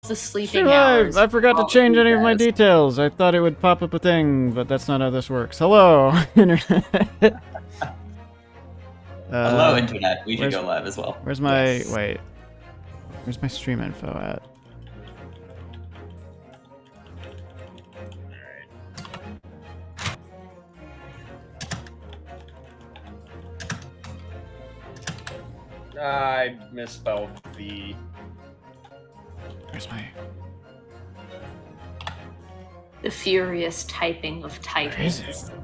the sleeping Stream hours. Live! I forgot to change any of my details. I thought it would pop up a thing, but that's not how this works. Hello, Internet. Hello, Internet. We should go live as well. Where's my... Wait. Where's my stream info at? I misspelled V. Where's my... The furious typing of Where is titans. it?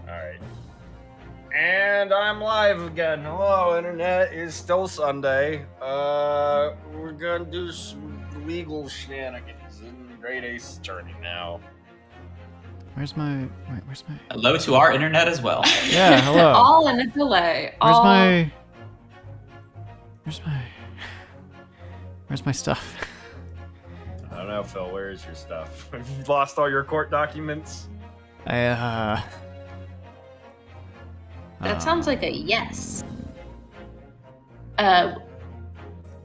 Alright. And I'm live again. Hello, Internet. It's still Sunday. We're gonna do some legal shenanigans in Great Ace Attorney now. Where's my... Wait, where's my... Hello to our Internet as well. Yeah, hello. All in a delay. Where's all... my... Where's my stuff? I don't know, Phil. Where is your stuff? Have you lost all your court documents? That sounds like a yes.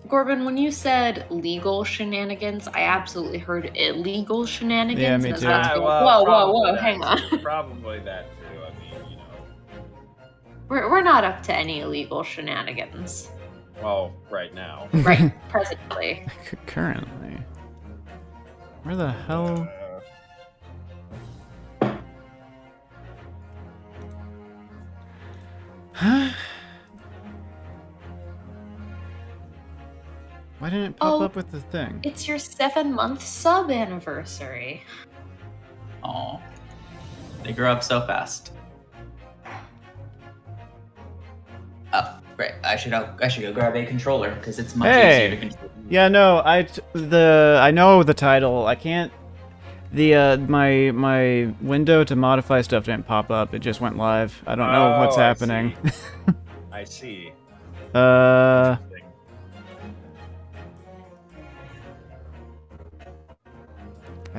Corbin, when you said legal shenanigans, I absolutely heard illegal shenanigans. Yeah, me and I was too. about to go, Well, whoa, hang on. Probably that too. I mean, you know. We're not up to any illegal shenanigans. Well, right now. Right, presently. Currently. Where the hell... Huh? Why didn't it pop Oh. up with the thing? It's your 7-month sub anniversary. Aw. They grow up so fast. Oh, great. I should go grab a controller because it's much Hey! easier to control. Yeah, no, I know the title. I can't. My window to modify stuff didn't pop up. It just went live. I don't know what's happening. I see. I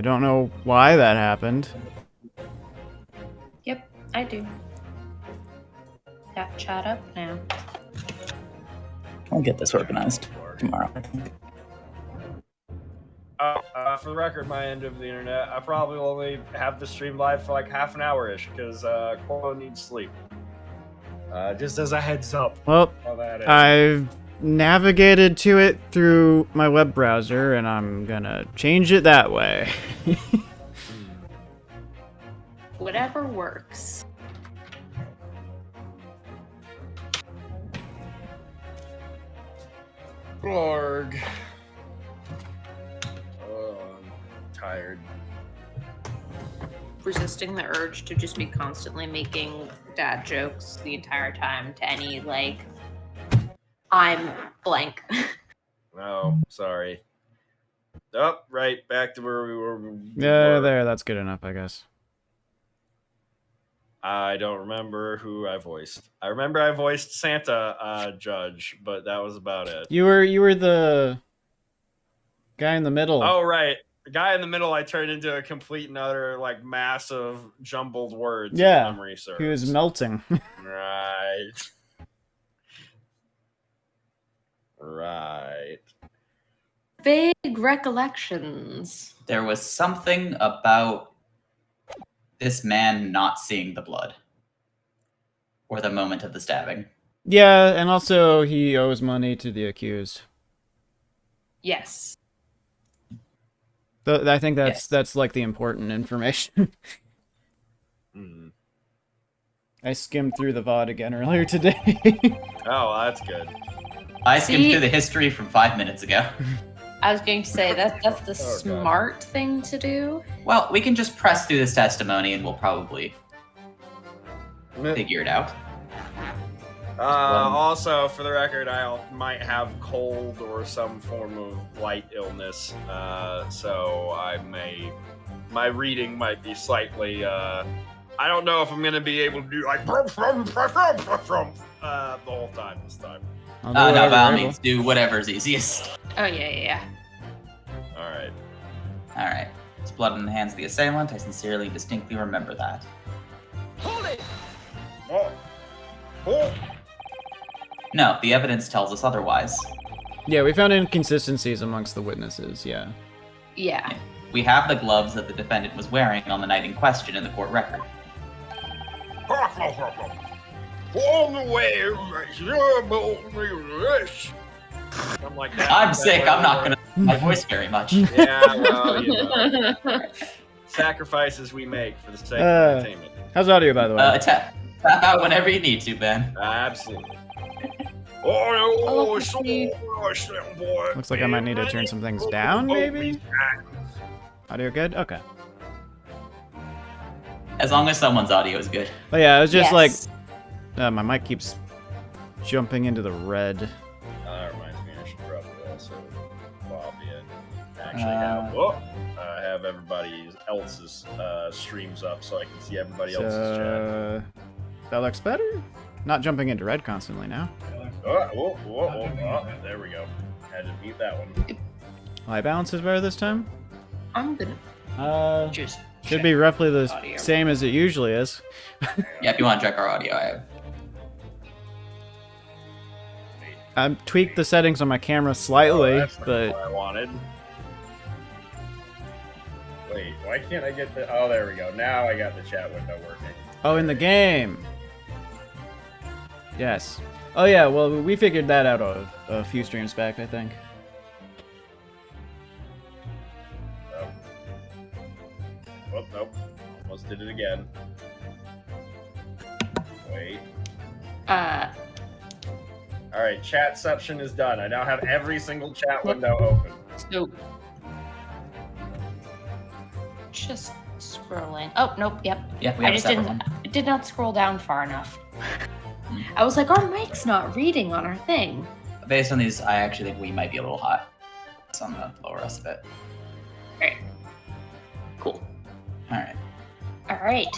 don't know why that happened. Yep, I do. Got chat up now. I'll get this organized tomorrow, I think. For the record, my end of the internet, I probably will only have the stream live for like half an hour-ish because Corvo needs sleep. Just as a heads up. Well, How that is. I've navigated to it through my web browser, and I'm gonna change it that way. Whatever works. Blorg. Oh, I'm tired. Resisting the urge to just be constantly making dad jokes the entire time to any, like, I'm blank. No, sorry. Oh, right, back to where we were. Yeah, there. That's good enough, I guess. I don't remember who I voiced. I remember I voiced Santa Judge, but that was about it. You were the guy in the middle. Oh, right. The guy in the middle I turned into a complete and utter, like, massive jumbled words. Yeah, If memory serves. he was melting. Right. Right. Vague recollections. There was something about this man not seeing the blood. Or the moment of the stabbing. Yeah, and also he owes money to the accused. Yes. I think that's like the important information. Mm. I skimmed through the VOD again earlier today. Oh, that's good. I skimmed See? through the history from 5 minutes ago. I was going to say that's the God. smart thing to do. Well, we can just press through this testimony and we'll probably figure it out. Also, for the record, I might have cold or some form of light illness, so my reading might be slightly, I don't know if I'm gonna be able to do like the whole time this time. I'll do No, whatever, by all Rebel. means, do whatever's easiest. Oh, yeah. All right. Alright. It's blood in the hands of the assailant. I sincerely and distinctly remember that. Hold it. Oh. No, the evidence tells us otherwise. Yeah, we found inconsistencies amongst the witnesses, yeah. Yeah. We have the gloves that the defendant was wearing on the night in question in the court record. On the way, I'm like that. I'm sick. I'm not gonna my voice very much. Yeah, well, you know. Sacrifices we make for the sake of entertainment. How's audio, by the way? Tap out whenever you need to, Ben. Absolutely. Looks like I might need to turn some things down, maybe? Audio good? Okay. As long as someone's audio is good. Oh yeah, I was just Yes. like, my mic keeps jumping into the red. That reminds me, I should probably also lobby and actually have everybody else's streams up so I can see everybody else's chat. That looks better? Not jumping into red constantly now. There we go. Had to mute that one. My balance is better this time? I'm gonna just Should check be roughly the audio. same as it usually is. Yeah, if you want to check our audio, I have. I tweaked the settings on my camera slightly, That's not but what I wanted. Wait, why can't I get the... Oh, there we go. Now I got the chat window working. oh, in the game. Yes. Oh yeah, well we figured that out a few streams back, I think. Oh, nope. Almost did it again. Wait. Alright, chatception is done. I now have every single chat window open. So, just scrolling. Oh, nope, yep. Yeah, we I have a just separate one. did not scroll down far enough. I was like, our mic's not reading on our thing. Based on these, I actually think we might be a little hot. So I'm gonna lower us a bit. Alright. Cool. Alright. Alright.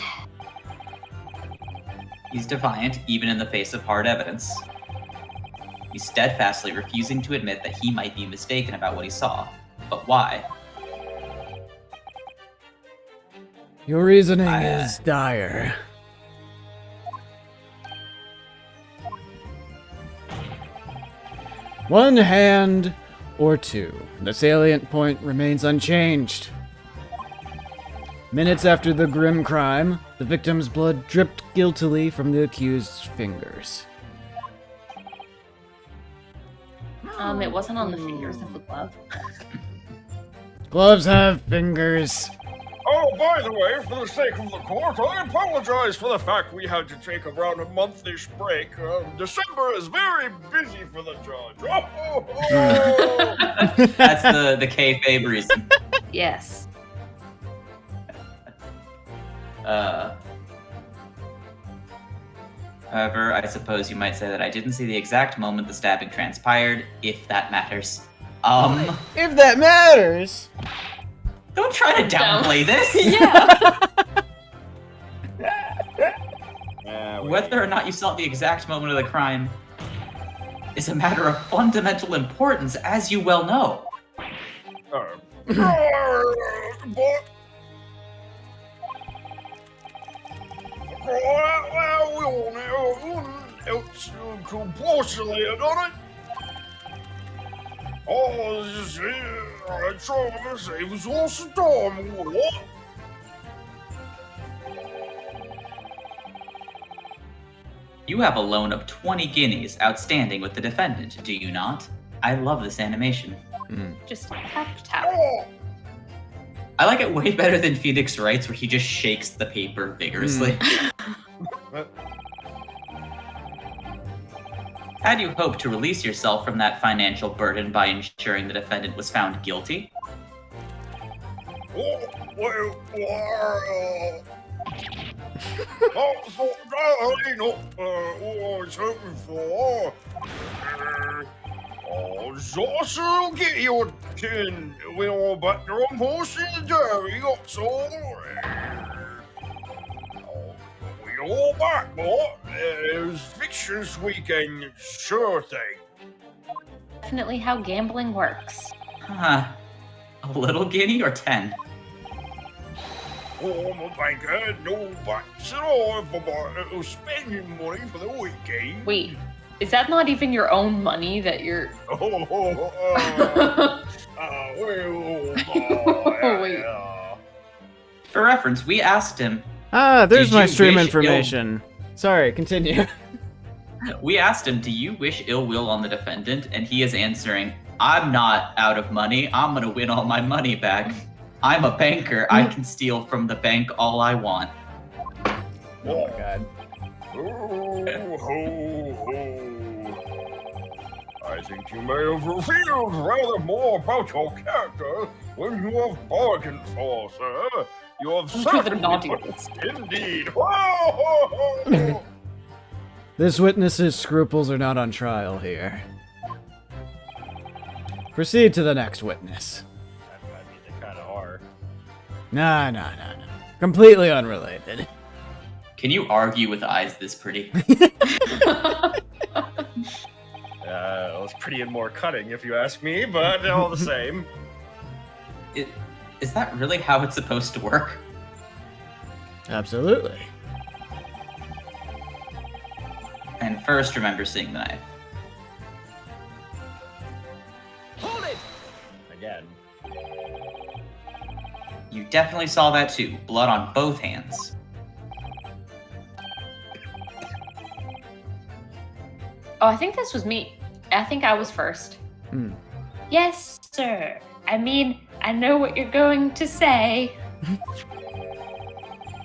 He's defiant, even in the face of hard evidence. He's steadfastly refusing to admit that he might be mistaken about what he saw. But why? Your reasoning is dire. One hand or two. The salient point remains unchanged. Minutes after the grim crime, the victim's blood dripped guiltily from the accused's fingers. It wasn't on the fingers of the glove. Gloves have fingers. Oh, by the way, for the sake of the court, I apologize for the fact we had to take around a month-ish break. December is very busy for the judge. That's the kayfabe reason. Yes. However, I suppose you might say that I didn't see the exact moment the stabbing transpired, if that matters. If that matters. Don't try to downplay this! Yeah. Whether or not you saw the exact moment of the crime is a matter of fundamental importance, as you well know. You have a loan of 20 guineas outstanding with the defendant, do you not? I love this animation. Just tap tap. I like it way better than Phoenix Wright's, where he just shakes the paper vigorously. Had you hoped to release yourself from that financial burden by ensuring the defendant was found guilty? I'll get your tin. We'll back your own horse in the dairy, that's all. We all back, boy. There's fixtures weekend, sure thing. Definitely how gambling works. Huh. A little guinea or 10? Oh, my banker, no backs at all for spending money for the weekend. Wait, Is that not even your own money that you're... Wait. For reference, we asked him. There's Did my you stream wish information. Sorry, continue. We asked him, do you wish ill will on the defendant? And he is answering, I'm not out of money. I'm going to win all my money back. I'm a banker. I can steal from the bank all I want. Oh my god. I think you may have revealed rather more about your character when you have bargained for, sir. You have For the certainly naughty put- ones. Indeed. This witness's scruples are not on trial here. Proceed to the next witness. I mean, they kind of are. Nah. Completely unrelated. Can you argue with eyes this pretty? It's pretty and more cutting, if you ask me, but all the same. Is that really how it's supposed to work? Absolutely. And first, remember seeing the knife. Hold it! Again. You definitely saw that too. Blood on both hands. Oh, I think this was me. I think I was first. Yes, sir. I mean, I know what you're going to say.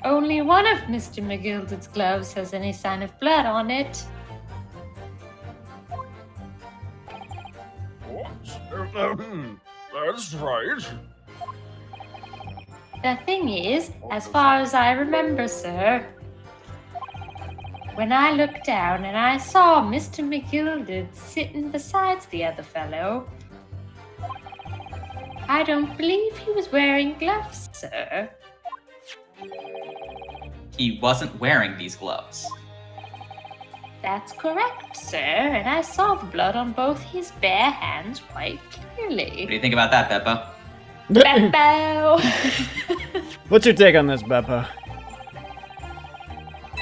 Only one of Mr. McGilded's gloves has any sign of blood on it. That's right. The thing is, as far as I remember, sir, when I looked down and I saw Mr. McGilded sitting beside the other fellow, I don't believe he was wearing gloves, sir. He wasn't wearing these gloves. That's correct, sir, and I saw the blood on both his bare hands quite What do clearly. you think about that, Beppo? Beppo! What's your take on this, Beppo?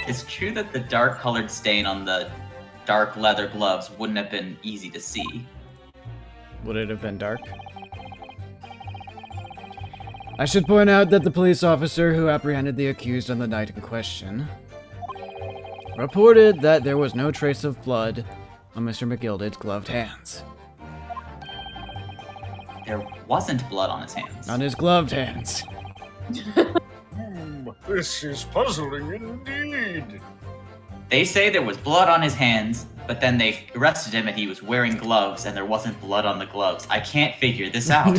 It's true that the dark-colored stain on the dark leather gloves wouldn't have been easy to see. Would it have been dark? I should point out that the police officer who apprehended the accused on the night in question reported that there was no trace of blood on Mr. McGilded's gloved hands. There wasn't blood on his hands. On his gloved hands. This is puzzling indeed. They say there was blood on his hands, but then they arrested him and he was wearing gloves and there wasn't blood on the gloves. I can't figure this out.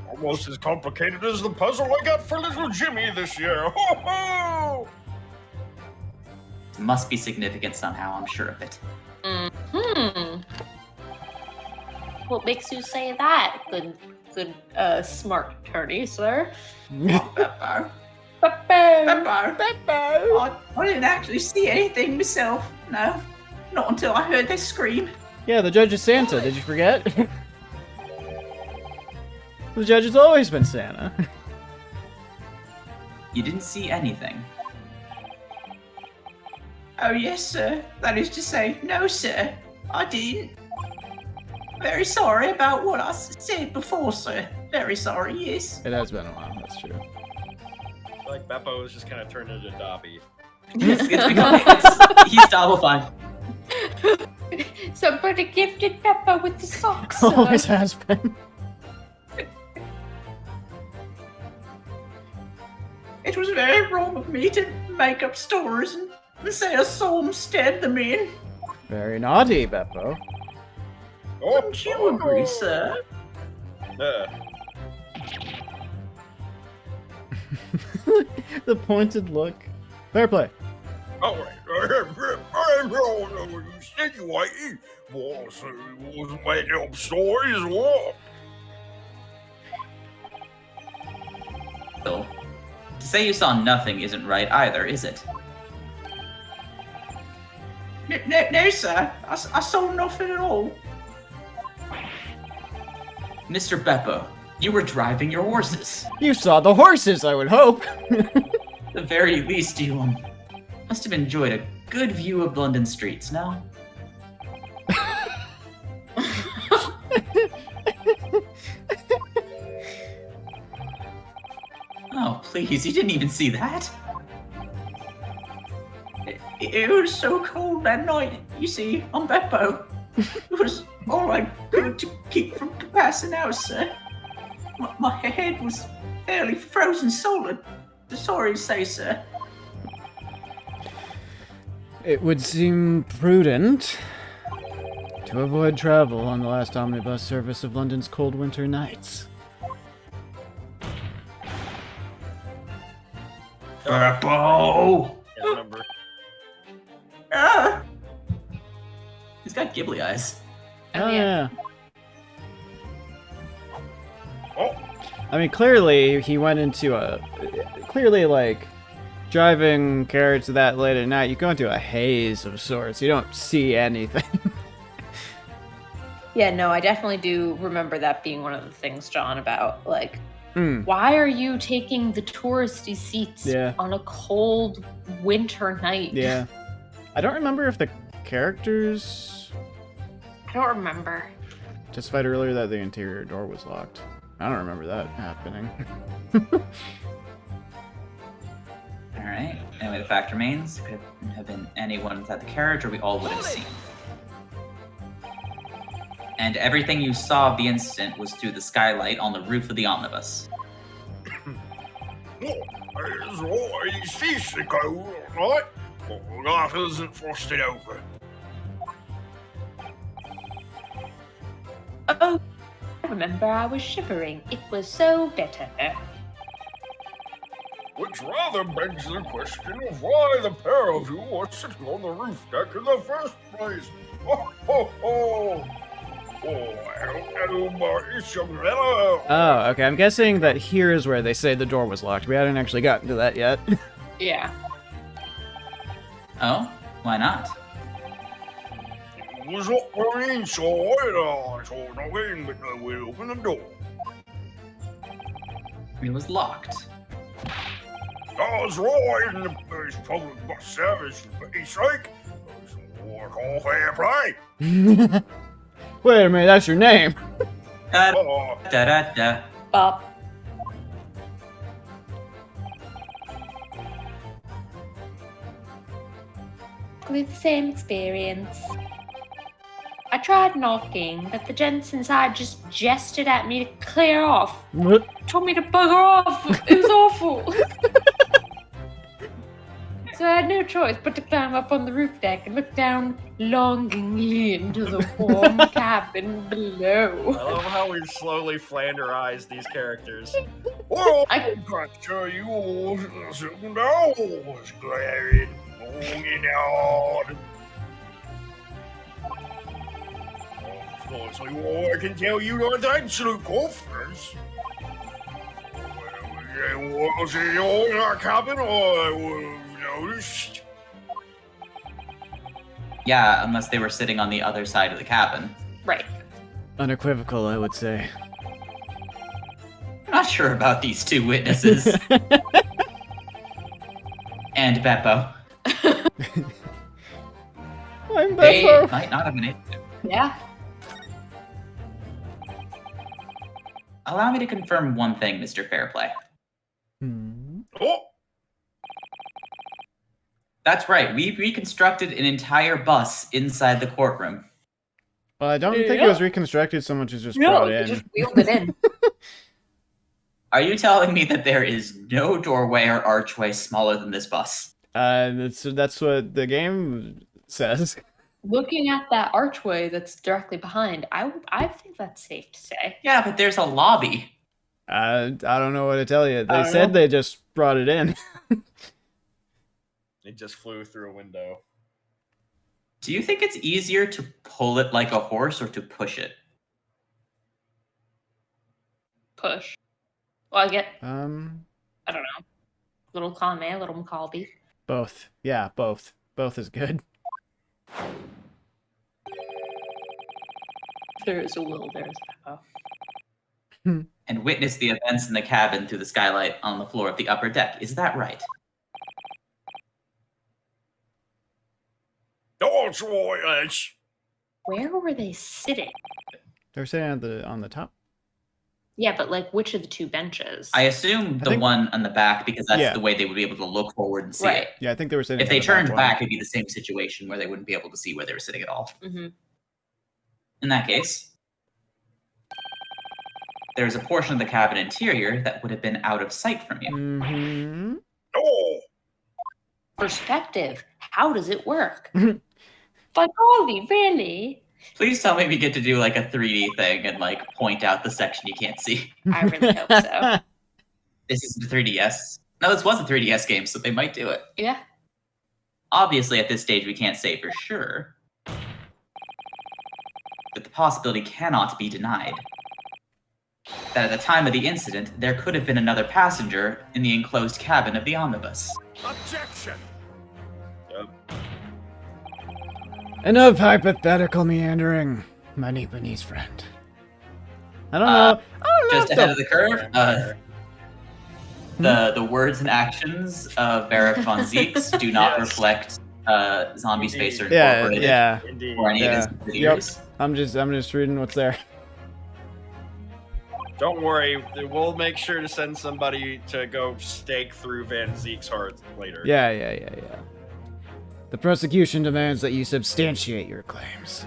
Almost as complicated as the puzzle I got for little Jimmy this year. Ho ho! It must be significant somehow, I'm sure of it. What makes you say that, good, smart attorney, sir? Beppo. Beppo! Beppo. I didn't actually see anything myself. No. Not until I heard they scream. Yeah, the judge is Santa, did you forget? The judge has always been Santa. You didn't see anything. Oh, yes, sir. That is to say, no, sir. I didn't. Very sorry about what I said before, sir. Very sorry, yes. It has been a while, that's true. I feel like Beppo has just kind of turned into Dobby. He's double fine. Somebody gifted Beppo with the socks, Always sir. has been. It was very wrong of me to make up stories and say I saw him stab the men. Very naughty, Beppo. Wouldn't you agree, sir? The pointed look. Fair play. All right. You insinuating? Well, so it wasn't making up stories, what? Bill, to say you saw nothing isn't right either, is it? No, sir. I saw nothing at all. Mr. Beppo, you were driving your horses. You saw the horses, I would hope. At the very least, you must have enjoyed a good view of London streets, no? Oh, please, you didn't even see that? It was so cold that night. You see, I'm Beppo. It was all I could to keep from passing out, sir. My head was fairly frozen solid. Sorry to say, sir. It would seem prudent to avoid travel on the last omnibus service of London's cold winter nights. Beppo! Can't remember. Ah! He's got gibbly eyes. Oh, yeah. yeah. Oh, I mean, clearly he went into a... Clearly, like, driving carriage that late at night, you go into a haze of sorts. You don't see anything. Yeah, no, I definitely do remember that being one of the things, John, about, like, Hmm. why are you taking the touristy seats Yeah. on a cold winter night? Yeah. I don't remember if the characters I don't remember. testified earlier that the interior door was locked. I don't remember that happening. Alright, anyway, the fact remains, it could have been anyone inside the carriage, or we all would have seen. And everything you saw of the incident was through the skylight on the roof of the omnibus. it's always seasick all right. Life isn't frosted over. Oh, I remember I was shivering. It was so bitter. Which rather begs the question of why the pair of you were sitting on the roof deck in the first place. Oh, ho, ho. Oh, hello, Marty, some fellow. Oh, okay. I'm guessing that here is where they say the door was locked. We hadn't actually gotten to that yet. Yeah. Oh? Why not? It was up on the inside. I saw nothing, but no way to open the door. It was locked. That's right, in the first public bus service, for pity's sake. It's all fair play. Wait a minute, that's your name. Oh, Da-da-da. Bob. With the same experience. I tried knocking, but the gents inside just gestured at me to clear off. What? Told me to bugger off. It was awful. So I had no choice but to climb up on the roof deck and look down longingly into the warm cabin below. I love how we slowly Flanderized these characters. Well, I- I can't tell you all sitting down was glaring longing out. Honestly, all I can tell you are the absolute confidence. What was it all in our cabin? I would have noticed. Yeah, unless they were sitting on the other side of the cabin. Right. Unequivocal, I would say. I'm not sure about these two witnesses. And Beppo. I'm They Beppo. might not have been able to. Yeah. Allow me to confirm one thing, Mr. Fairplay. Hmm. Oh, That's right, we reconstructed an entire bus inside the courtroom. Well, I don't think it Yeah. was reconstructed so much as just No, brought you in. just wheeled it in. Are you telling me that there is no doorway or archway smaller than this bus? That's what the game says. Looking at that archway that's directly behind, I think that's safe to say. Yeah, but there's a lobby. I don't know what to tell you. They don't said know. they just brought it in. it just flew through a window. Do you think it's easier to pull it like a horse or to push it? Push. Well, I get, Um, I don't know, little column A, little McCalby. both. Yeah, both. Both is good. There is a will, there is a And witness the events in the cabin through the skylight on the floor of the upper deck. Is that right? What's wrong, Edge? Where were they sitting? They were sitting on the top. Yeah, but like which of the two benches? I assume the think- one on the back because that's Yeah. the way they would be able to look forward and see Right. it. Yeah, I think they were sitting. If on they the turned one. back, it'd be the same situation where they wouldn't be able to see where they were sitting at all. Mm-hmm. In that case, there's a portion of the cabin interior that would have been out of sight from you. Mm-hmm. Oh, Perspective. How does it work? But Goldie, really? Please tell me we get to do like a 3D thing and like point out the section you can't see. I really hope so. This is the 3DS. No, this was a 3DS game, so they might do it. Yeah. Obviously, at this stage, we can't say for sure. But the possibility cannot be denied. That at the time of the incident, there could have been another passenger in the enclosed cabin of the omnibus. objection! Enough hypothetical meandering, my Nipponese friend. I don't know. I don't know. Just if ahead the- of the curve, the words and actions of Barrack von Zeeks do not Yes. reflect Zombie Space or Yeah, Incorporated yeah. Indeed. or any Yeah. of his subsidiaries. I'm just reading what's there. Don't worry, we'll make sure to send somebody to go stake through Van Zeek's heart later. Yeah. The prosecution demands that you substantiate your claims.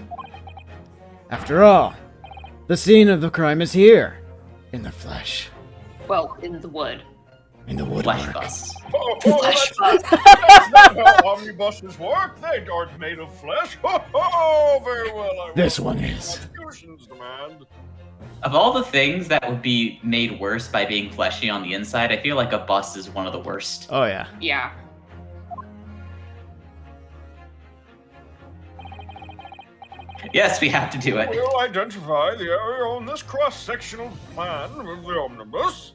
After all, the scene of the crime is here, in the flesh, Well, in the wood. in the woodwork. Flesh bus. Flesh bus. That's not how omnibuses work. They aren't made of flesh. Very well. I This will. one is. Prosecution's demand. Of all the things that would be made worse by being fleshy on the inside, I feel like a bus is one of the worst. Oh yeah. Yeah. Yes, we have to do it. We'll identify the area on this cross-sectional plan of the omnibus.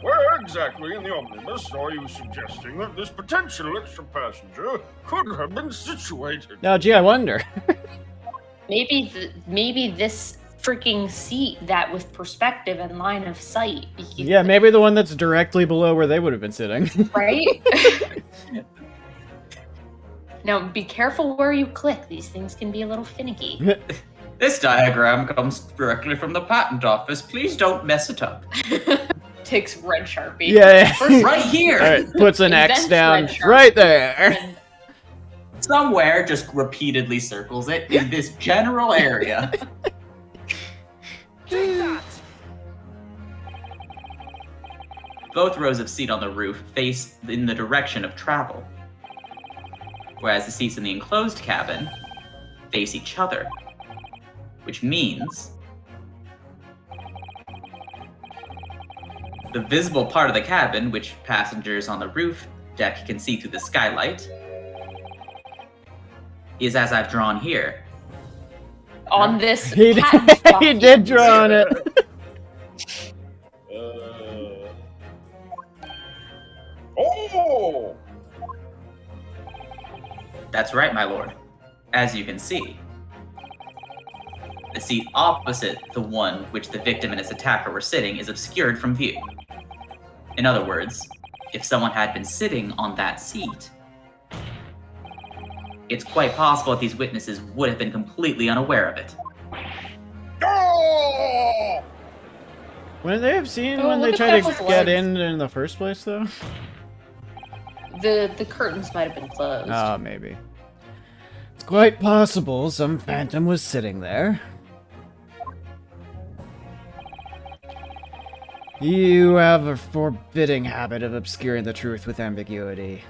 Where exactly in the omnibus are you suggesting that this potential extra passenger could have been situated? Now, gee, I wonder. Maybe this freaking seat that with perspective and line of sight. Yeah, maybe the one that's directly below where they would have been sitting. Right? Now, be careful where you click. These things can be a little finicky. This diagram comes directly from the patent office. Please don't mess it up. Takes red Sharpie. Yeah. First, Right here. All right, puts an X Invents down red Sharpie. right there. and Somewhere just repeatedly circles it in this general area. Both rows of seat on the roof face in the direction of travel, whereas the seats in the enclosed cabin face each other, which means the visible part of the cabin, which passengers on the roof deck can see through the skylight, is as I've drawn here. on this He did, patent he did document. draw on it. Oh! That's right, my lord. As you can see, the seat opposite the one which the victim and his attacker were sitting is obscured from view. In other words, if someone had been sitting on that seat, it's quite possible that these witnesses would have been completely unaware of it. Oh! Wouldn't they have seen Oh, when they look at tried that to with get legs. in the first place, though? The curtains might have been closed. Oh, maybe. It's quite possible some phantom was sitting there. You have a forbidding habit of obscuring the truth with ambiguity.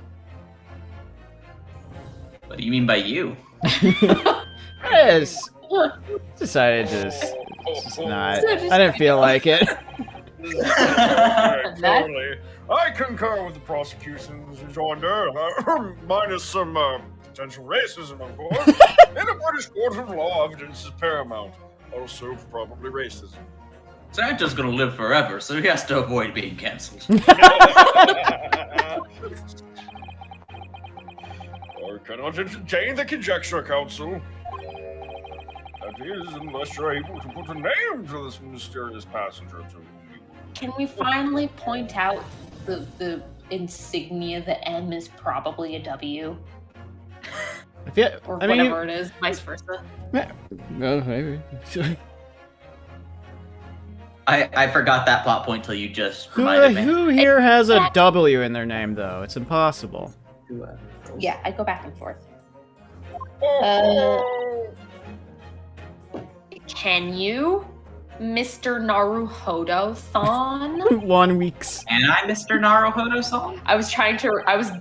What do you mean by you? Yes. Decided to just not. I didn't feel like it. Totally. I concur with the prosecution's rejoinder, minus some potential racism, of course. In a British court of law, evidence is paramount. Also, probably racism. Santa's gonna live forever, so he has to avoid being cancelled. Or cannot entertain the conjecture, counsel. That is, unless you're able to put a name to this mysterious passenger to whom you... Can we finally point out the insignia, the M is probably a W. Or I mean, whatever it is, vice versa. No, maybe. I forgot that plot point till you just reminded me. Who here has a W in their name, though? It's impossible. Yeah, I go back and forth. Can you, Mr. Naruhodo-san? 1 weeks. And I, Mr. Naruhodo-san? I was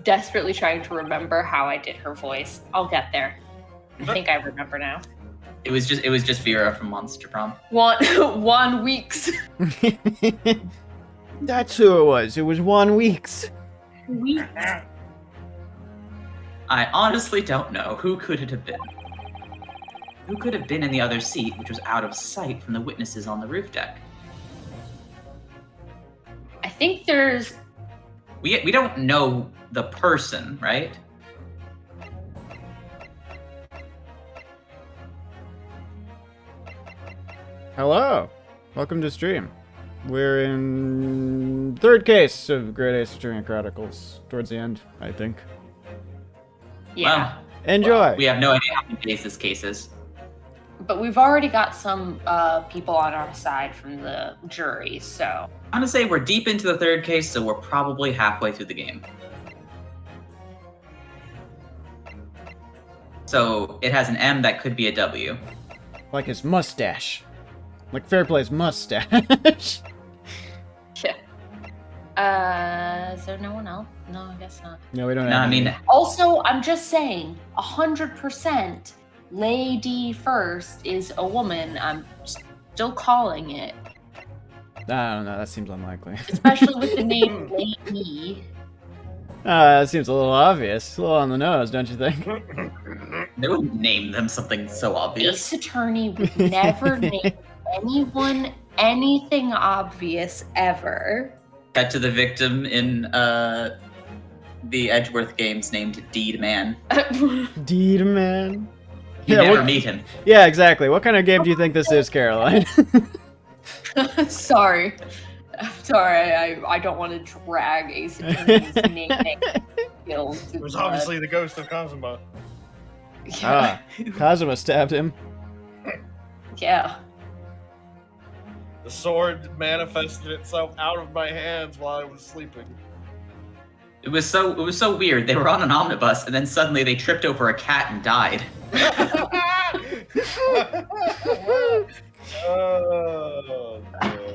desperately trying to remember how I did her voice. I'll get there. I think I remember now. It was just Vera from Monster Prom. 1 weeks. That's who it was. It was 1 weeks. I honestly don't know. Who could it have been? Who could have been in the other seat, which was out of sight from the witnesses on the roof deck? I think there's... We don't know the person, right? Hello. Welcome to stream. We're in third case of Great Ace Attorney Chronicles. Towards the end, I think. Yeah. Well, Enjoy. we have no idea how many days this case is. But we've already got some people on our side from the jury, so... I'm gonna say we're deep into the third case, so we're probably halfway through the game. So it has an M that could be a W. Like his mustache. Like Fairplay's mustache. Is there no one else? No, I guess not. No, we don't No, have I mean, Also, I'm just saying, 100% Lady First is a woman. I'm still calling it. I don't know, that seems unlikely. Especially with the name Lady. That seems a little obvious. A little on the nose, don't you think? they wouldn't name them something so obvious. Ace Attorney would never name anyone anything obvious ever. Cut to the victim in the Edgeworth games named Deed Man. Deed man. You never meet him. Yeah, exactly. What kind of game do you think this is, Caroline? Sorry. I'm sorry, I don't want to drag Ace Attorney's name skills. It was obviously the ghost of Kazuma. Yeah. Kazuma stabbed him. Yeah. The sword manifested itself out of my hands while I was sleeping. It was so weird. They were on an omnibus, and then suddenly they tripped over a cat and died.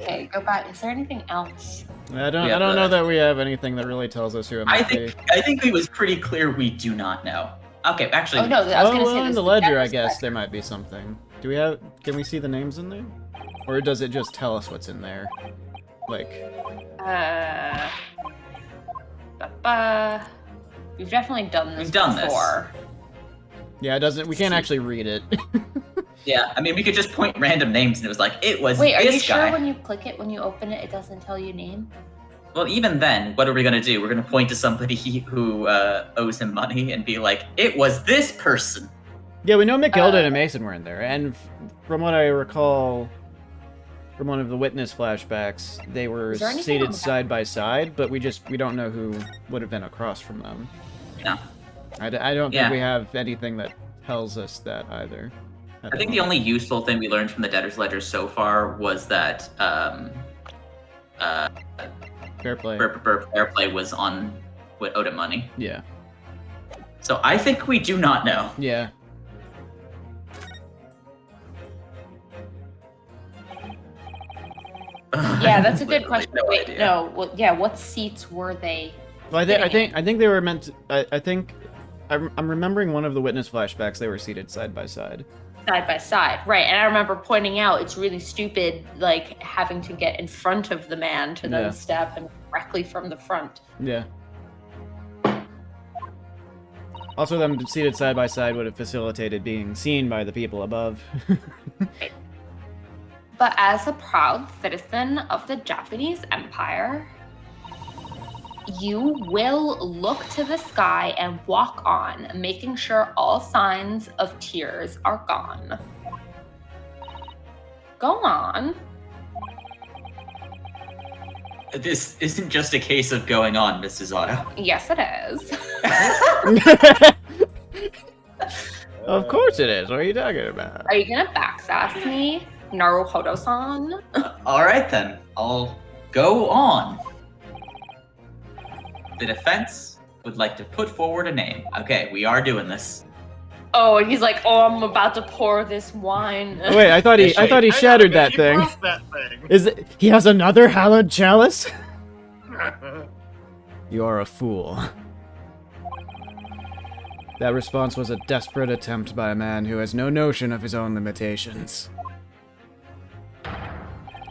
Okay, go back. Is there anything else? I don't know that we have anything that really tells us who it might be. I think it was pretty clear we do not know. Okay, actually. Oh no, I was gonna say in this the is ledger, I Devil's guess Ledger. there might be something. Can we see the names in there? Or does it just tell us what's in there? Like... We've definitely done this We've done this. before. Yeah, it doesn't... We can't actually read it. Yeah, I mean, we could just point random names, and it was like, it was Wait, are you this guy. sure when you click it, when you open it, it doesn't tell you name? Well, even then, what are we gonna do? We're gonna point to somebody who owes him money and be like, it was this person. Yeah, we know McGilden and Mason were in there, and from what I recall from one of the witness flashbacks, they were Is there anything on seated the side by side, but we don't know who would have been across from them. No. I don't Yeah. think we have anything that tells us that either. I think the only useful thing we learned from the debtor's ledger so far was that Fair play. Airplay was on what owed him money. Yeah. So I think we do not know. Yeah. Yeah, that's a good Literally question. no Wait, idea. no. Well, yeah, what seats were they? Well, I think they were meant to, I think I'm remembering one of the witness flashbacks, they were seated side by side. Side by side, right? And I remember pointing out it's really stupid, like having to get in front of the man to then Yeah. stab him directly from the front. Yeah. Also, them seated side by side would have facilitated being seen by the people above. But as a proud citizen of the Japanese Empire, you will look to the sky and walk on, making sure all signs of tears are gone. Go on. This isn't just a case of going on, Mrs. Otto. Yes, it is. Of course it is. What are you talking about? Are you gonna backsass me, Naruhodo-san? All right then, I'll go on. The defense would like to put forward a name. Okay, we are doing this. Oh, and he's like, oh, I'm about to pour this wine. Oh, wait, I thought he shattered that He thing. broke that thing. Is it? He has another hallowed chalice? You are a fool. That response was a desperate attempt by a man who has no notion of his own limitations.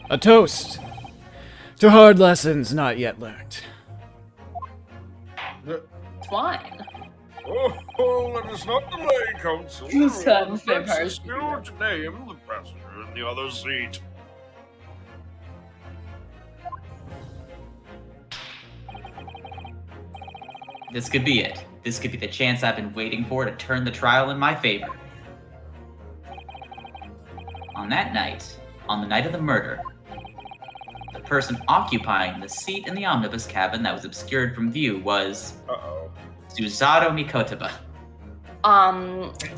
A toast to hard lessons not yet learned. Wine. Oh, let us not delay, Council. You son of a Let's bitch. still to name the passenger in the other seat. This could be it. This could be the chance I've been waiting for to turn the trial in my favor. On that night, on the night of the murder, the person occupying the seat in the omnibus cabin that was obscured from view was Uh-oh. Suzato Mikotaba.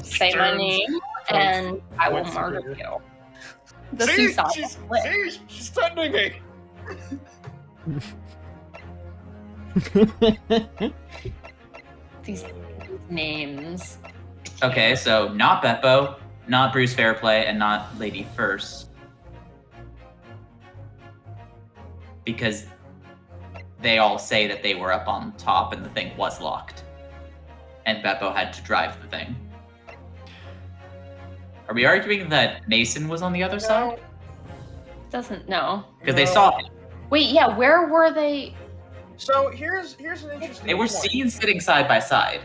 Say my name, and I will What's murder the- you. The See, Susato split. she's threatening me. These names. Okay, so not Beppo, not Bruce Fairplay, and not Lady First. Because they all say that they were up on top and the thing was locked. And Beppo had to drive the thing. Are we arguing that Mason was on the other side? Doesn't know. Because they saw him. Wait, yeah, where were they? So here's an interesting They were point. seen sitting side by side.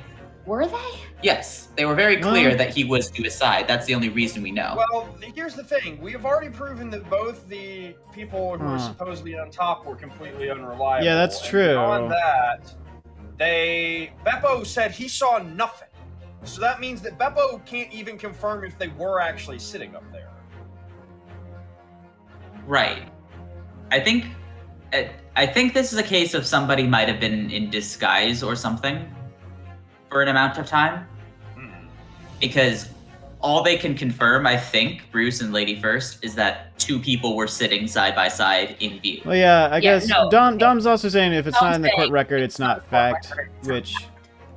Were they? Yes, they were very clear What? that he was to his side. That's the only reason we know. Well, here's the thing. We have already proven that both the people who were Huh. supposedly on top were completely unreliable. Yeah, that's And true. On that, Beppo said he saw nothing. So that means that Beppo can't even confirm if they were actually sitting up there. Right. I think this is a case of somebody might have been in disguise or something for an amount of time. Because all they can confirm, I think, Bruce and Lady First, is that two people were sitting side by side in view. Well, yeah, I guess no. Dom's also saying if it's not Dom's in the court saying record, it's not court fact. record, it's Which,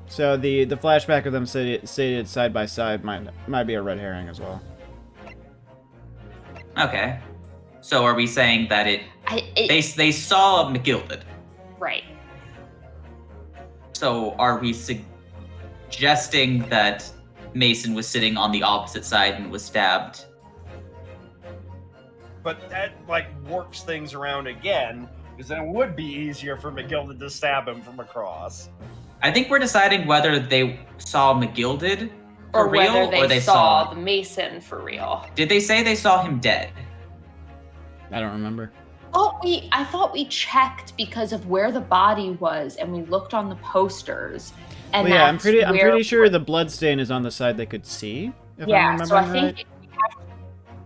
so the flashback of them seated side by side might be a red herring as well. Okay. So are we saying that they saw McGilded? Right. So are we suggesting that Mason was sitting on the opposite side and was stabbed? But that, works things around again, because then it would be easier for McGilded to stab him from across. I think we're deciding whether they saw McGilded for Or real, whether they or they saw the Mason for real. Did they say they saw him dead? I don't remember. Oh, I thought we checked because of where the body was, and we looked on the posters. And Well, yeah, I'm that's pretty where- sure the bloodstain is on the side they could see. If I'm Yeah, so I remembering think right.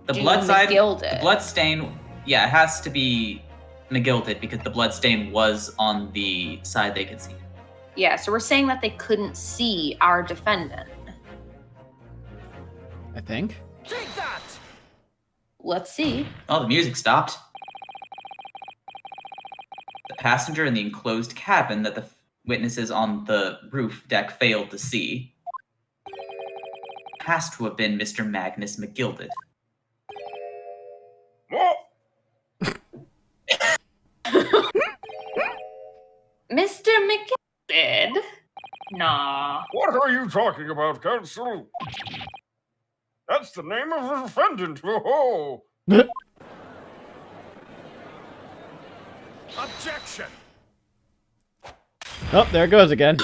The Do blood side, McGilded. the blood stain, yeah, it has to be McGilded because the blood stain was on the side they could see. yeah. So we're saying that they couldn't see our defendant. I think. Let's see. Oh, the music stopped. The passenger in the enclosed cabin that the witnesses on the roof deck failed to see has to have been Mr. Magnus McGilded. What? Mr. McGilded? Nah. What are you talking about, Counsel? That's the name of the defendant. Oh, objection. Oh, there it goes again.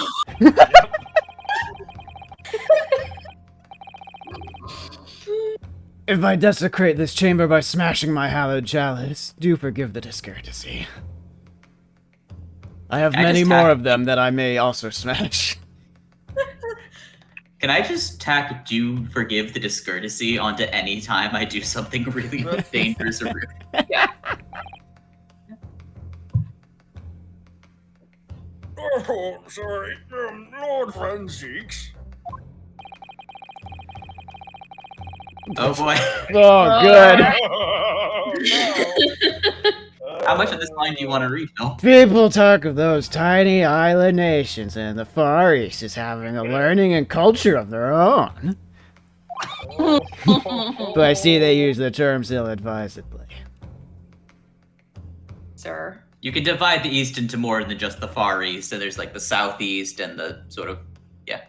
If I desecrate this chamber by smashing my hallowed chalice, do forgive the discourtesy. I have I many just more tack- of them that I may also smash. Can I just tack "do forgive the discourtesy" onto any time I do something really dangerous or rude? Oh, sorry, Lord Franziques. Oh boy. Oh, good. Oh, no. How much of this line do you want to read, Phil? People talk of those tiny island nations, and the Far East is having a learning and culture of their own. But I see they use the terms ill-advisedly. Sir. You can divide the East into more than just the Far East. So there's like the Southeast and the sort of, yeah.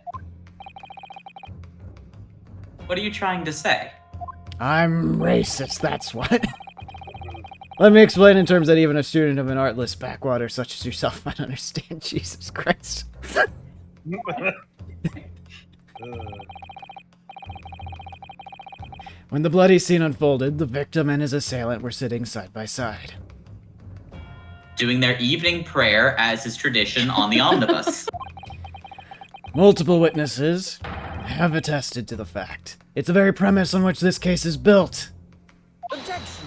What are you trying to say? I'm racist, that's what. Let me explain in terms that even a student of an artless backwater such as yourself might understand. Jesus Christ. When the bloody scene unfolded, the victim and his assailant were sitting side by side. Doing their evening prayer, as is tradition, on the omnibus. Multiple witnesses have attested to the fact. It's the very premise on which this case is built. Objection.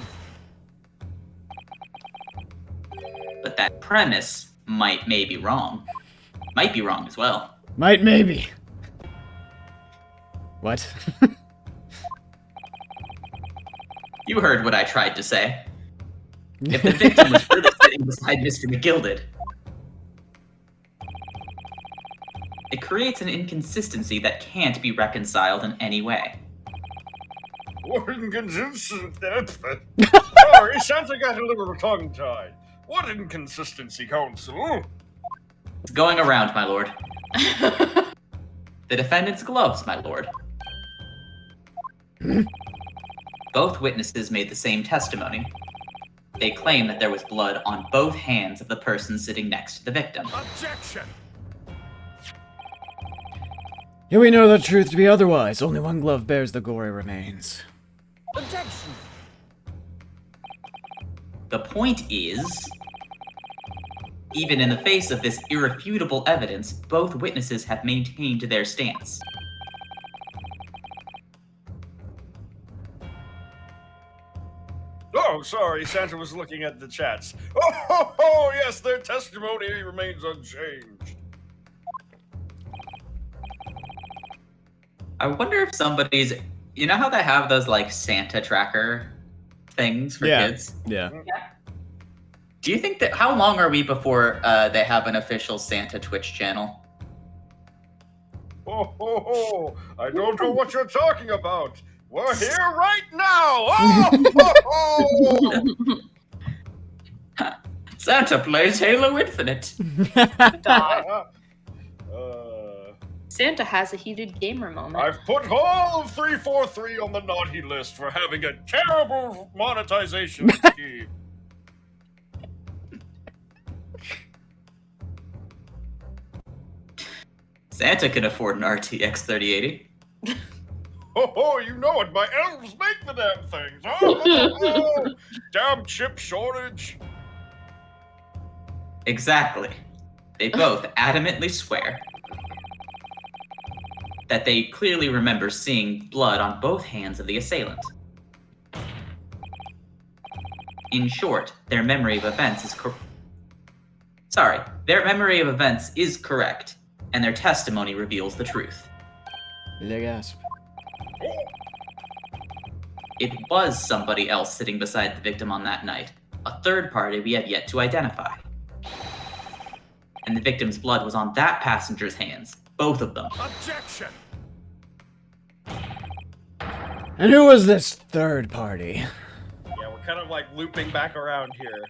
But that premise may be wrong. Might be wrong as well. Might maybe. What? You heard what I tried to say. If the victim was really sitting beside Mr. McGilded, it creates an inconsistency that can't be reconciled in any way. What inconsistency? Sorry, Santa got a little tongue-tied. What inconsistency, Counsel? It's going around, my lord. The defendant's gloves, my lord. Both witnesses made the same testimony. They claim that there was blood on both hands of the person sitting next to the victim. Objection! Here we know the truth to be otherwise. Only one glove bears the gory remains. Objection. The point is, even in the face of this irrefutable evidence, both witnesses have maintained their stance. Oh, sorry, Santa was looking at the chats. Yes, their testimony remains unchanged. I wonder if somebody's... You know how they have those, like, Santa tracker things for kids? Yeah. Do you think that... How long are we before they have an official Santa Twitch channel? I don't know what you're talking about. We're here right now! Santa plays Halo Infinite. God. Santa has a heated gamer moment. I've put all of 343 on the naughty list for having a terrible monetization scheme. Santa can afford an RTX 3080. You know it. My elves make the damn things. Damn chip shortage. Exactly. They both adamantly swear that they clearly remember seeing blood on both hands of the assailant. In short, their memory of events is correct, and their testimony reveals the truth. Big gasp. It was somebody else sitting beside the victim on that night, a third party we have yet to identify. And the victim's blood was on that passenger's hands, both of them. Objection. And who was this third party? Yeah, we're kind of like looping back around here.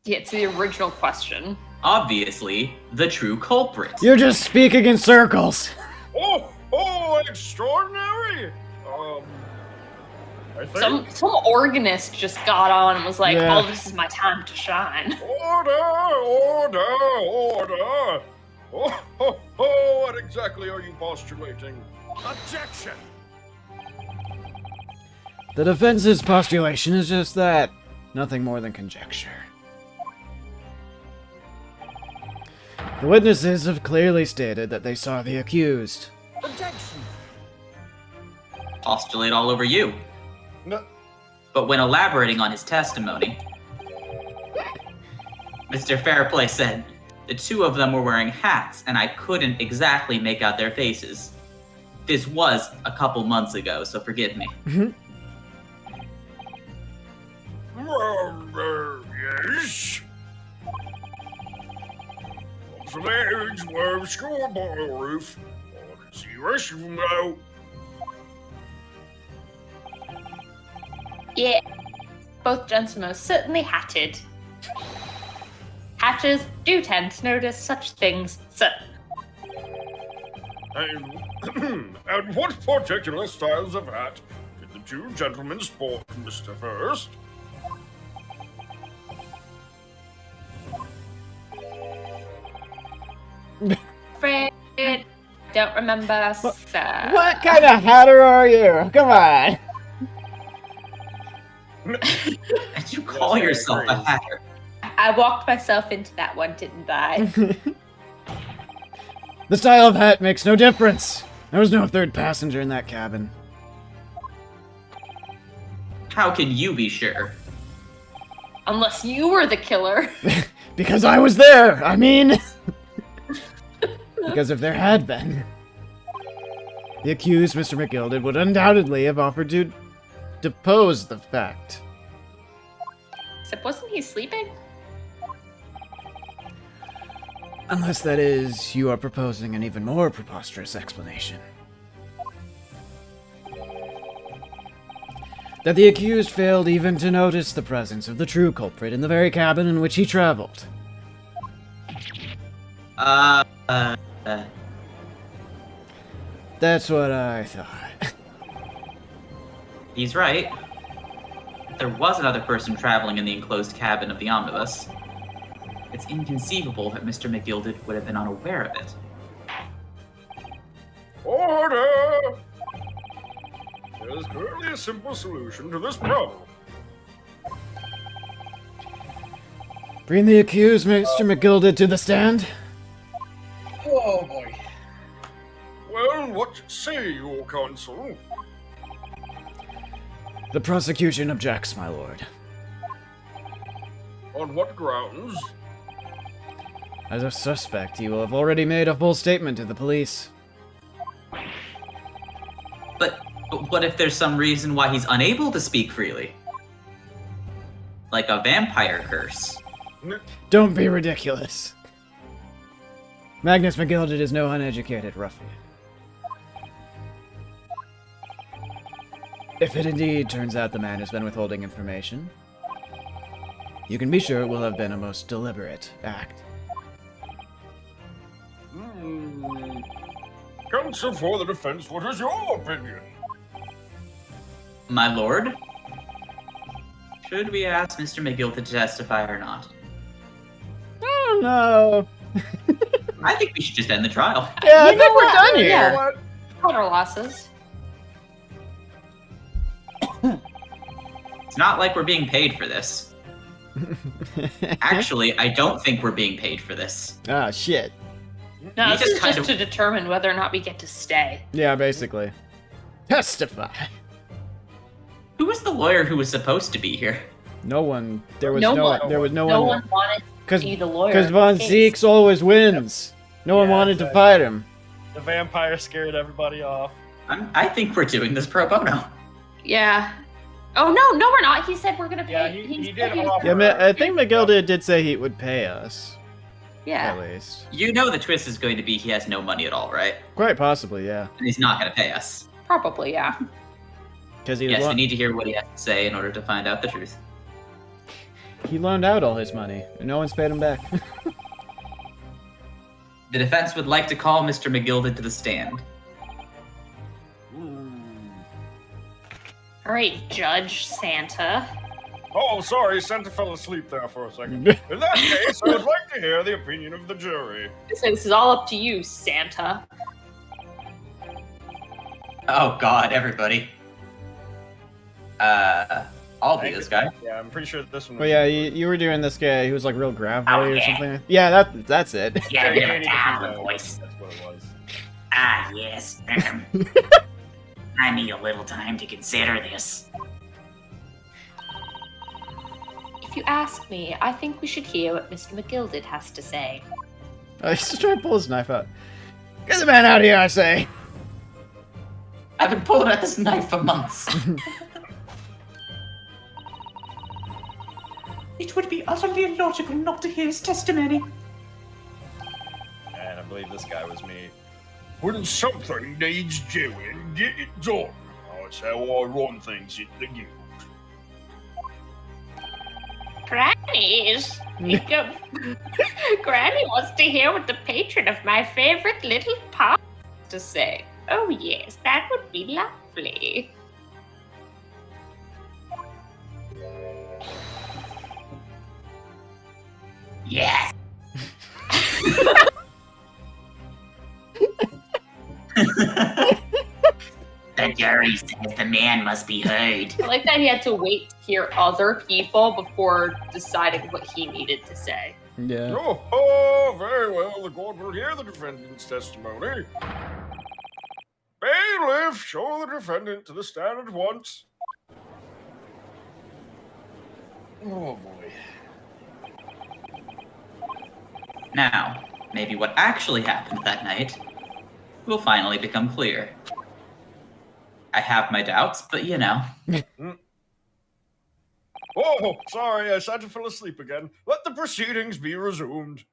Yeah, to the original question. Obviously, the true culprit. You're just speaking in circles. Extraordinary. I think. Some organist just got on and was like, Yeah. "Oh, this is my time to shine." Order. What exactly are you postulating? Objection. The defense's postulation is just that. Nothing more than conjecture. The witnesses have clearly stated that they saw the accused. Objection. Postulate all over you. No. But when elaborating on his testimony, Mr. Fairplay said, The two of them were wearing hats, and I couldn't exactly make out their faces. This was a couple months ago, so forgive me. Yes. Some eggs were scored by the roof. I can see the rest of them now. Yeah, both gentlemen are certainly hatted. Hatters do tend to notice such things, sir. And what particular styles of hat did the two gentlemen sport, Mr. First? Afraid don't remember, sir. What kind of hatter are you? Come on. And you call Yes, I yourself a agree. hatter. I walked myself into that one, didn't I? The style of hat makes no difference. There was no third passenger in that cabin. How can you be sure? Unless you were the killer. Because I was there! I mean... because if there had been... the accused, Mr. McGilded, would undoubtedly have offered to depose the fact. Except wasn't he sleeping? Unless, that is, you are proposing an even more preposterous explanation. That the accused failed even to notice the presence of the true culprit in the very cabin in which he traveled. That's what I thought. He's right. There was another person traveling in the enclosed cabin of the omnibus. It's inconceivable that Mr. McGilded would have been unaware of it. Order! There is clearly a simple solution to this problem. Bring the accused, Mr. McGilded, to the stand. Oh boy. Well, what say you, counsel? The prosecution objects, my lord. On what grounds? As a suspect, you will have already made a full statement to the police. But what if there's some reason why he's unable to speak freely? Like a vampire curse. Don't be ridiculous. Magnus McGilded is no uneducated ruffian. If it indeed turns out the man has been withholding information, you can be sure it will have been a most deliberate act. Counsel for the defense, what is your opinion? My lord? Should we ask Mr. McGill to testify or not? Oh no! I think we should just end the trial. Yeah, I You think know we're what? done here. Yeah. What? Cut our losses. It's not like we're being paid for this. Actually, I don't think we're being paid for this. Ah, shit. No, We this just is kind just of- to determine whether or not we get to stay. Yeah, basically. Testify. Who was the lawyer who was supposed to be here? No one. There was No no. one. There was no, No one. one wanted Because to be the lawyer. Because of Von the case. Zeeks always wins. No one Yeah, wanted to exactly. fight him. The vampire scared everybody off. I think we're doing this pro bono. Yeah. Oh no, we're not. He said we're gonna pay. Yeah, he said did he- offer- Yeah, I think McGilda did say he would pay us. Yeah. At least. You know the twist is going to be he has no money at all, right? Quite possibly, yeah. And he's not going to pay us. Probably, yeah. Because he, Yes, we need to hear what he has to say in order to find out the truth. he loaned out all his money, and no one's paid him back. The defense would like to call Mr. McGilded to the stand. All right, Judge Santa. Oh, sorry, Santa fell asleep there for a second. In that case, I would like to hear the opinion of the jury. So this is all up to you, Santa. Oh god, everybody. I'll be this guy. Yeah, I'm pretty sure this one. But yeah, you were doing this guy. He was like real gravelly Oh, or yeah. something. Yeah, that's it. Yeah, Yeah, a bit you of a need to down do that. voice. That's what it was. Ah, yes. I need a little time to consider this. If you ask me, I think we should hear what Mr. McGilded has to say. He's just trying to pull his knife out. Get the man out of here, I say! I've been pulling at this knife for months. It would be utterly illogical not to hear his testimony. And I believe this guy was me. When something needs doing, get it done. That's how I run things in the guild. Granny's. Granny wants to hear what the patron of my favorite little pop has to say. Oh yes, that would be lovely. Yes. The jury says the man must be heard. I like that he had to wait to hear other people before deciding what he needed to say. Yeah. Oh, very well. The court will hear the defendant's testimony. Bailiff, show the defendant to the stand at once. Oh, boy. Now, maybe what actually happened that night will finally become clear. I have my doubts, but you know. Oh, sorry, I had to fall asleep again. Let the proceedings be resumed.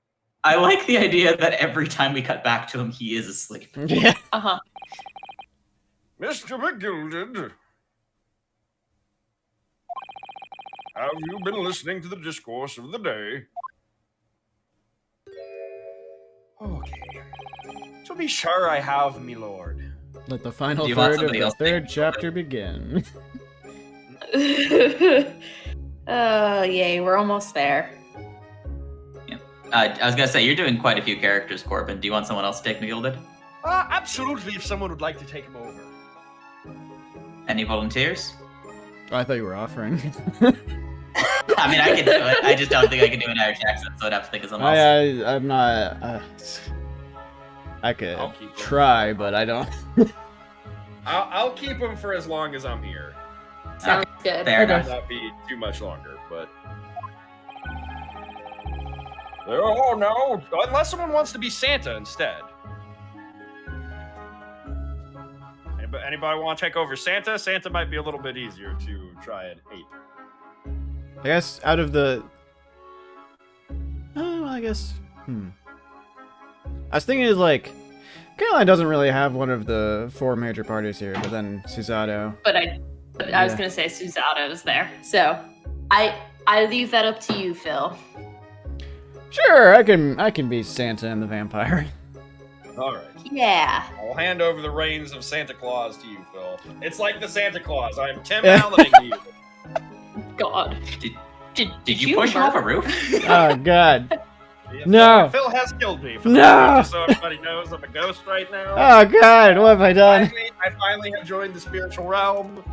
I like the idea that every time we cut back to him, he is asleep. Yeah. Uh-huh. Mr. McGilded, have you been listening to the discourse of the day? Okay. To be sure I have, me lord. Let the final Do you want third of somebody the else to third take it? chapter begin. Yay, we're almost there. I was gonna say, you're doing quite a few characters, Corbin. Do you want someone else to take McGilded? Absolutely, if someone would like to take him over. Any volunteers? I thought you were offering. I mean, I can do it. I just don't think I can do an Irish accent, so I'd have to think of someone else. I'm not. I could I'll keep him. try, but I don't. I'll keep him for as long as I'm here. Sounds good. Fair Okay. enough. Not be too much longer, but. Oh no! Unless someone wants to be Santa instead. Anybody want to take over Santa? Santa might be a little bit easier to try and ape. I guess out of the. Oh, I guess. I was thinking is like, Caroline doesn't really have one of the four major parties here, but then Susato. But I was gonna say Susato's there. So I leave that up to you, Phil. Sure, I can be Santa and the vampire. All right. Yeah. I'll hand over the reins of Santa Claus to you, Phil. It's like the Santa Claus. I am Tim Allening to you. God. Did you push off a roof? Oh God. Yeah, No. Phil has killed me. No. Just so everybody knows I'm a ghost right now. Oh God, what have I done? I finally have joined the spiritual realm.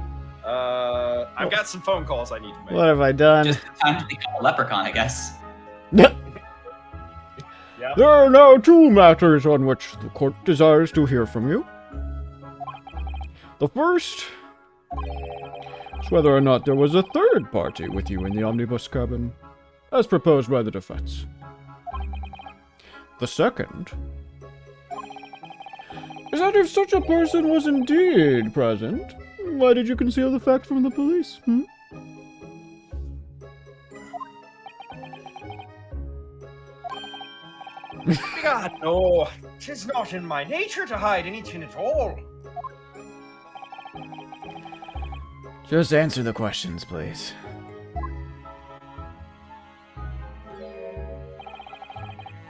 I've got some phone calls I need to make. What have I done? Just time to become a leprechaun, I guess. Yeah. There are now two matters on which the court desires to hear from you. The first is whether or not there was a third party with you in the omnibus cabin, as proposed by the defense. The second is that if such a person was indeed present, why did you conceal the fact from the police? God, no. 'Tis not in my nature to hide anything at all. Just answer the questions, please.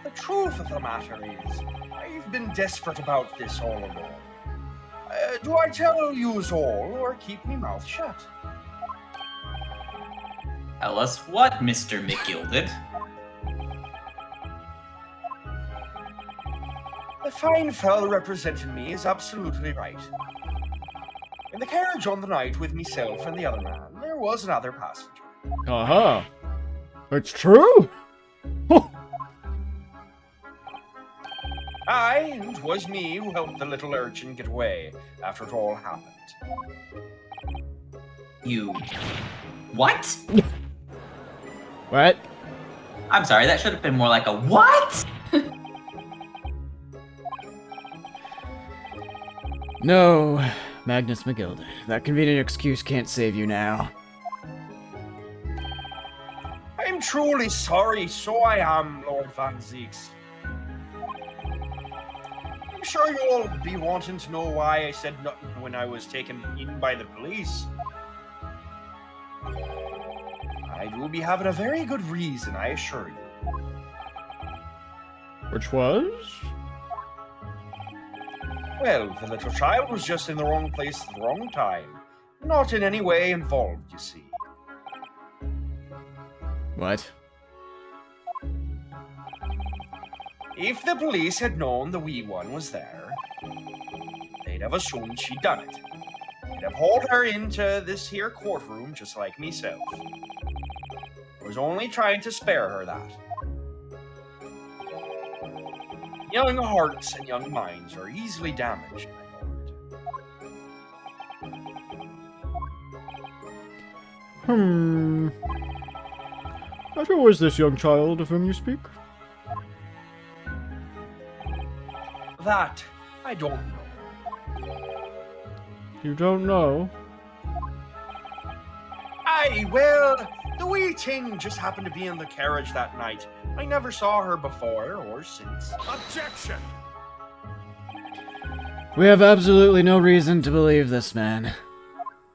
The truth of the matter is, I've been desperate about this all along. Do I tell yous all, or keep me mouth shut? Tell us what, Mr. McGilded? The fine fellow representing me is absolutely right. In the carriage on the night with myself and the other man, there was another passenger. Uh-huh. It's true? Aye, and 'twas me who helped the little urchin get away after it all happened. You... What? What? I'm sorry, that should have been more like a what? No, Magnus McGilded. That convenient excuse can't save you now. I'm truly sorry, so I am, Lord Van Zeeks. I'm sure you'll be wanting to know why I said nothing when I was taken in by the police. I will be having a very good reason, I assure you. Which was? Well, the little child was just in the wrong place at the wrong time. Not in any way involved, you see. What? If the police had known the wee one was there, they'd have assumed she'd done it. They'd have hauled her into this here courtroom just like myself. I was only trying to spare her that. Young hearts and young minds are easily damaged, my lord. But who is this young child of whom you speak? That, I don't know. You don't know? Aye, well, the wee ting just happened to be in the carriage that night. I never saw her before or since. Objection! We have absolutely no reason to believe this man.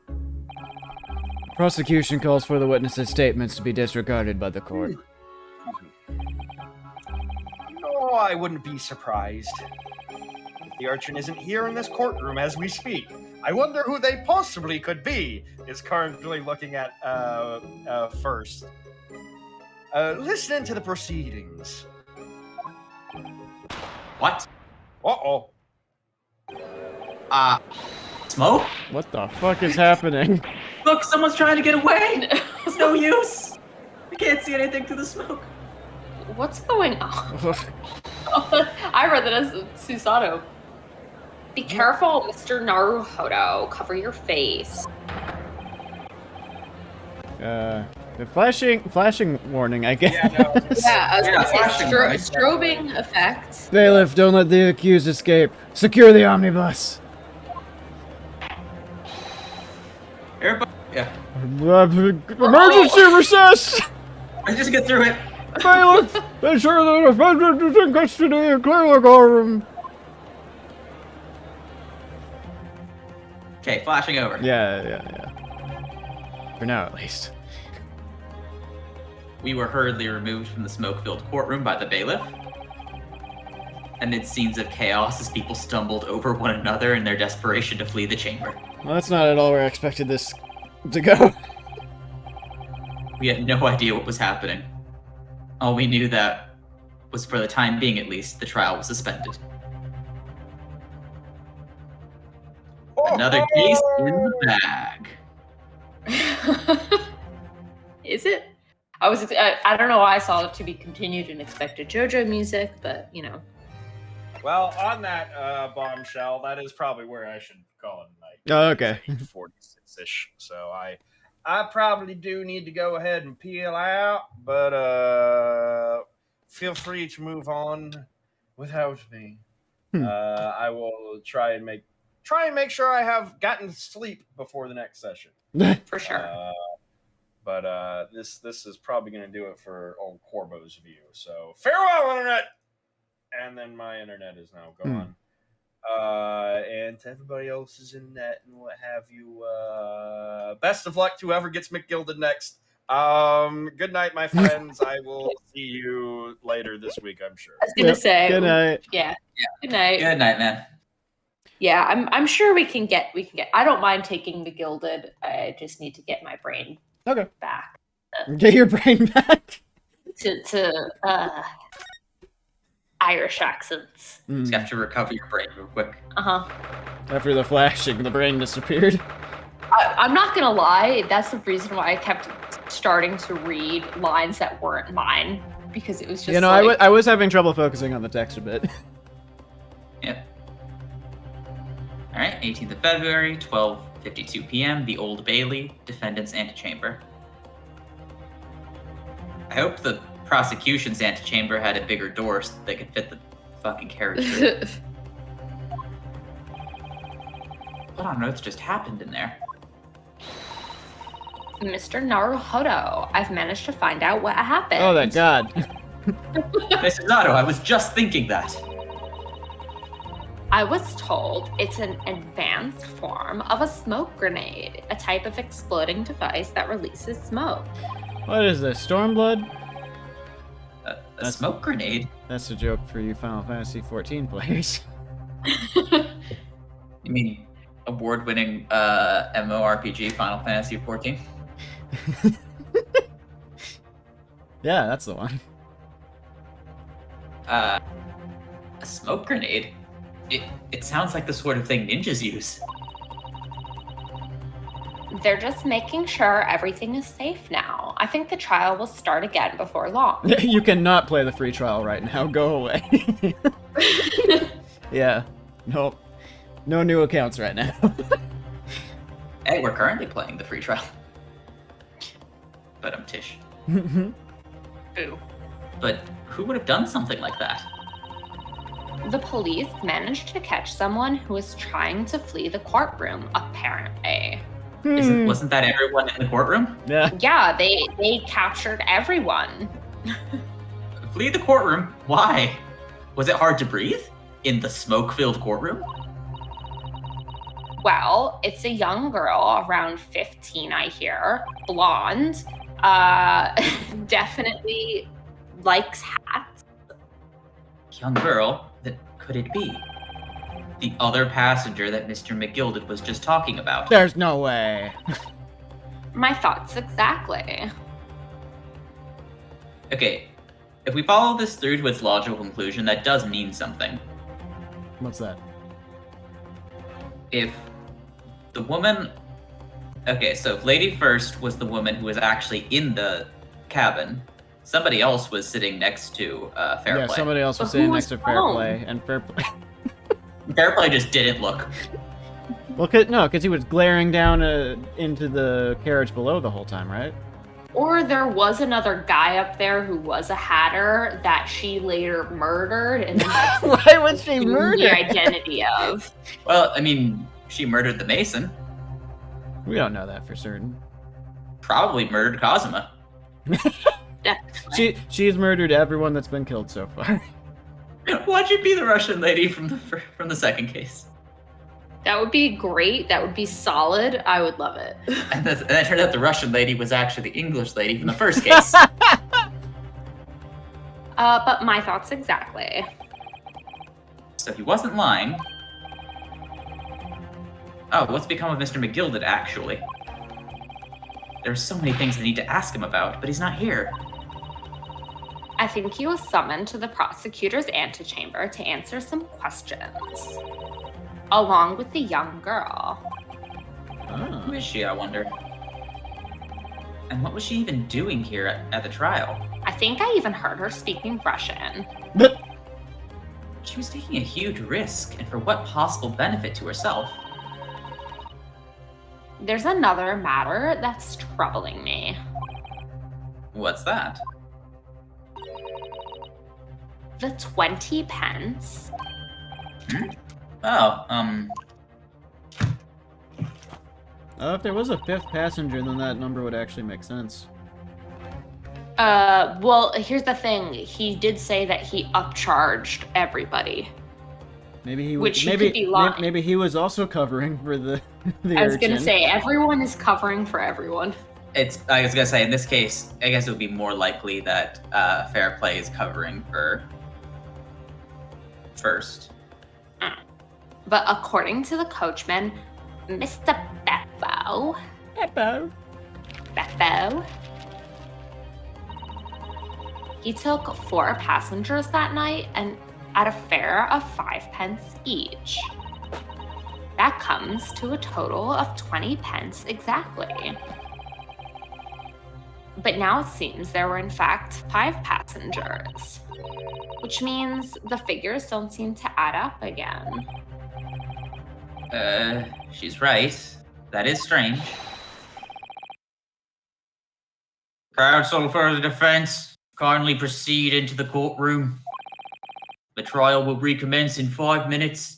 The prosecution calls for the witness's statements to be disregarded by the court. No, I wouldn't be surprised. If the urchin isn't here in this courtroom as we speak, I wonder who they possibly could be, is currently looking at, first. Listening to the proceedings. What? Uh-oh. Smoke? What the fuck is happening? Look, someone's trying to get away. It's no use. We can't see anything through the smoke. What's going on? I read that as Susato. Be careful, Mr. Naruhodo. Cover your face. The flashing warning, I guess. Yeah, I was Yeah, gonna say flashing lights. strobing effect. Bailiff, don't let the accused escape. Secure the omnibus. Everybody, yeah. Emergency recess! Let's just get through it. Bailiff, ensure the defendant is in custody and clear the courtroom. Okay, flashing over. Yeah. For now, at least. We were hurriedly removed from the smoke-filled courtroom by the bailiff. Amid scenes of chaos as people stumbled over one another in their desperation to flee the chamber. Well, that's not at all where I expected this to go. We had no idea what was happening. All we knew that was, for the time being at least, the trial was suspended. Another case in the bag. Is it? I don't know why I saw it to be continued and expected JoJo music, but you know. Well, on that bombshell, that is probably where I should call it a night. Oh, okay. 46-ish. So I probably do need to go ahead and peel out, but feel free to move on without me. I will try and make sure I have gotten sleep before the next session. For sure. But this is probably going to do it for old Corbo's view. So farewell, internet. And then my internet is now gone. And to everybody else's internet and what have you, best of luck to whoever gets McGilded next. Good night, my friends. I will see you later this week, I'm sure. I was gonna say Good night. Yeah. Good night. Good night, man. Yeah, I'm sure we can get I don't mind taking the gilded. I just need to get my brain back. Get your brain back. To Irish accents. Just have to recover your brain real quick. After the flashing, the brain disappeared. I'm not gonna lie, that's the reason why I kept starting to read lines that weren't mine, because it was just I was having trouble focusing on the text a bit. Yep. All right, 18th of February, 12:52 p.m., the Old Bailey, defendant's antechamber. I hope the prosecution's antechamber had a bigger door so they could fit the fucking carriage through. on earth just happened in there? Mr. Naruhodo, I've managed to find out what happened. Oh, thank God. Mrs. Otto, I was just thinking that. I was told it's an advanced form of a smoke grenade, a type of exploding device that releases smoke. What is this, Stormblood? A smoke grenade? That's a joke for you Final Fantasy XIV players. You mean award-winning MMORPG Final Fantasy XIV? Yeah, that's the one. A smoke grenade? It sounds like the sort of thing ninjas use. They're just making sure everything is safe now. I think the trial will start again before long. You cannot play the free trial right now. Go away. Yeah. Nope. No new accounts right now. Hey, we're currently playing the free trial. But I'm Tish. Boo. But who would have done something like that? The police managed to catch someone who was trying to flee the courtroom, apparently. Wasn't that everyone in the courtroom? Yeah. Yeah, they captured everyone. Flee the courtroom? Why? Was it hard to breathe? In the smoke-filled courtroom? Well, it's a young girl, around 15, I hear, blonde, definitely likes hats. Young girl? That could it be? The other passenger that Mr. McGilded was just talking about. There's no way. My thoughts exactly. Okay, if we follow this through to its logical conclusion, that does mean something. What's that? If the woman... Okay, so if Lady First was the woman who was actually in the cabin, somebody else was sitting next to Fairplay. Yeah, somebody else was But sitting who next to was wrong? Fairplay, and Fairplay... Fairplay just didn't look. Well, because he was glaring down into the carriage below the whole time, right? Or there was another guy up there who was a hatter that she later murdered and then Why would she assumed murder? the identity of. Well, I mean, she murdered the Mason. We don't know that for certain. Probably murdered Kazuma. She's murdered everyone that's been killed so far. Why'd you be the Russian lady from the second case? That would be great. That would be solid. I would love it. And it turned out the Russian lady was actually the English lady from the first case. But my thoughts exactly. So he wasn't lying. Oh, what's become of Mr. McGilded, actually? There are so many things I need to ask him about, but he's not here. I think he was summoned to the prosecutor's antechamber to answer some questions, along with the young girl. Who is she, I wonder? And what was she even doing here at the trial? I think I even heard her speaking Russian. She was taking a huge risk, and for what possible benefit to herself? There's another matter that's troubling me. What's that? The 20 pence. Oh, If there was a fifth passenger, then that number would actually make sense. Well, here's the thing. He did say that he upcharged everybody. Maybe he Which he maybe could be lying. maybe he was also covering for the I was gonna urchin. say, everyone is covering for everyone. I was gonna say, in this case, I guess it would be more likely that Fair Play is covering for First. But according to the coachman, Mr. Beppo, he took 4 passengers that night and at a fare of 5 pence each. That comes to a total of 20 pence exactly. But now it seems there were in fact 5 passengers, which means the figures don't seem to add up again. She's right. That is strange. Counsel for the defense, kindly proceed into the courtroom. The trial will recommence in 5 minutes.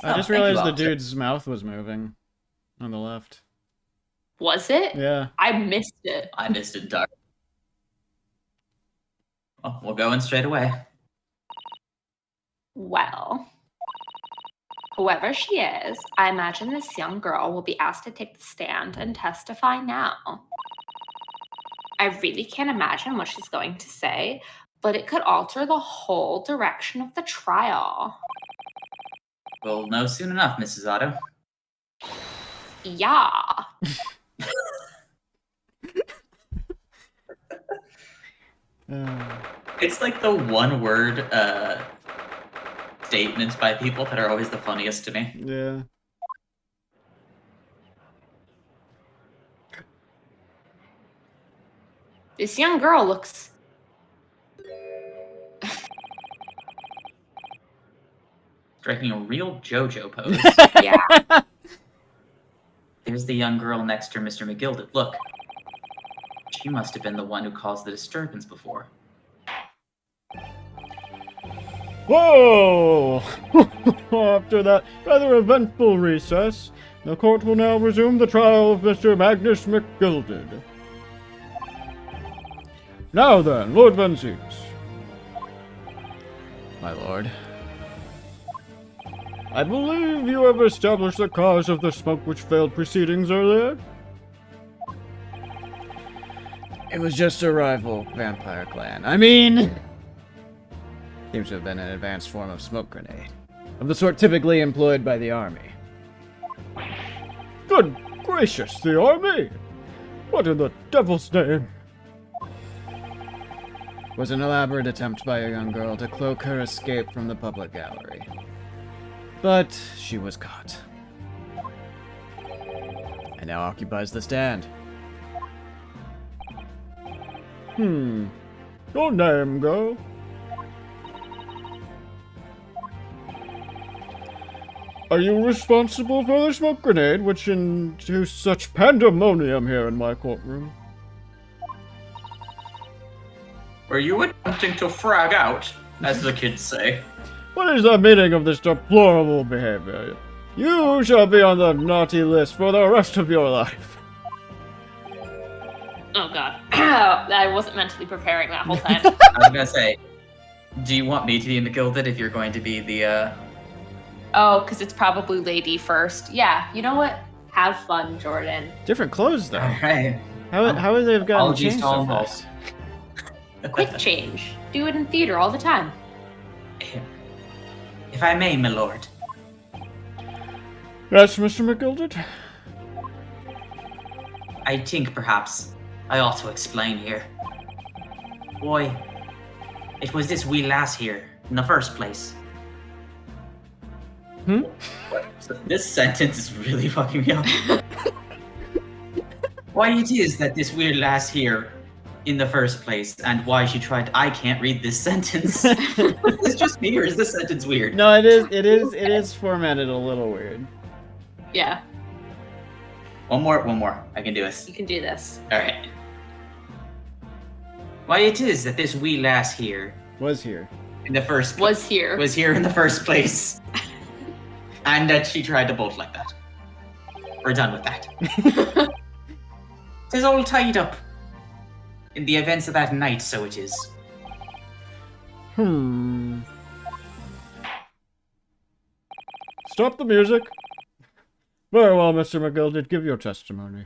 I just thank you, realized the officer. dude's mouth was moving on the left. Was it? Yeah. I missed it. I missed it, dark. Well, we'll go in straight away. Well, whoever she is, I imagine this young girl will be asked to take the stand and testify now. I really can't imagine what she's going to say, but it could alter the whole direction of the trial. We'll know soon enough, Mrs. Otto. Yeah. It's like the one-word statements by people that are always the funniest to me. Yeah. This young girl looks... Striking a real JoJo pose. Yeah. There's the young girl next to Mr. McGilded. Look. She must have been the one who caused the disturbance before. Whoa! After that rather eventful recess, the court will now resume the trial of Mr. Magnus McGilded. Now then, Lord Venzies. My lord. I believe you have established the cause of the smoke which failed proceedings earlier? It was just a rival vampire clan. I mean... Seems to have been an advanced form of smoke grenade. Of the sort typically employed by the army. Good gracious, the army! What in the devil's name? Was an elaborate attempt by a young girl to cloak her escape from the public gallery. But she was caught. And now occupies the stand. Your name, girl? Are you responsible for the smoke grenade which induced such pandemonium here in my courtroom? Were you attempting to frag out, as the kids say? What is the meaning of this deplorable behavior? You shall be on the naughty list for the rest of your life. Oh god. I wasn't mentally preparing that whole time. I was gonna say, do you want me to be McGilded if you're going to be the, Oh, because it's probably lady first. Yeah, you know what? Have fun, Jordan. Different clothes, though. Alright. How would they have gotten Apologies changed to all so fast? Quick change. Do it in theater all the time. If I may, my lord. Yes, Mr. McGilded? I think perhaps I ought to explain here. Why, it was this wee lass here in the first place. This sentence is really fucking me up. Why it is that this weird lass here in the first place, and why she tried. I can't read this sentence. Is this just me, or is this sentence weird? No, it is formatted a little weird. Yeah, One more. I can do this. you can do this. Alright. Why it is that this wee lass here Was here. in the first Was here. was here in the first place. And that she tried to bolt like that. We're done with that. Tis all tied up in the events of that night, so it is. Stop the music. Very well, Mr. McGilded, give your testimony.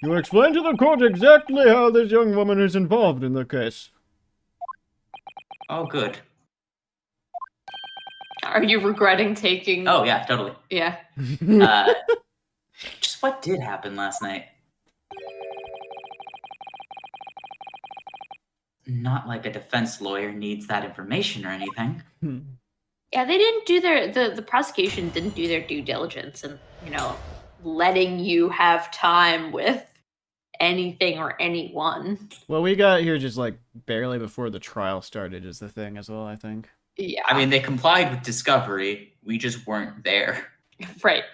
You will explain to the court exactly how this young woman is involved in the case. Oh, good. Are you regretting taking... Oh, yeah, totally. Yeah. Just what did happen last night? Not like a defense lawyer needs that information or anything. Yeah, they didn't do the prosecution didn't do their due diligence and, letting you have time with anything or anyone. Well, we got here just like barely before the trial started is the thing as well, I think. Yeah. I mean, they complied with discovery. We just weren't there. Right.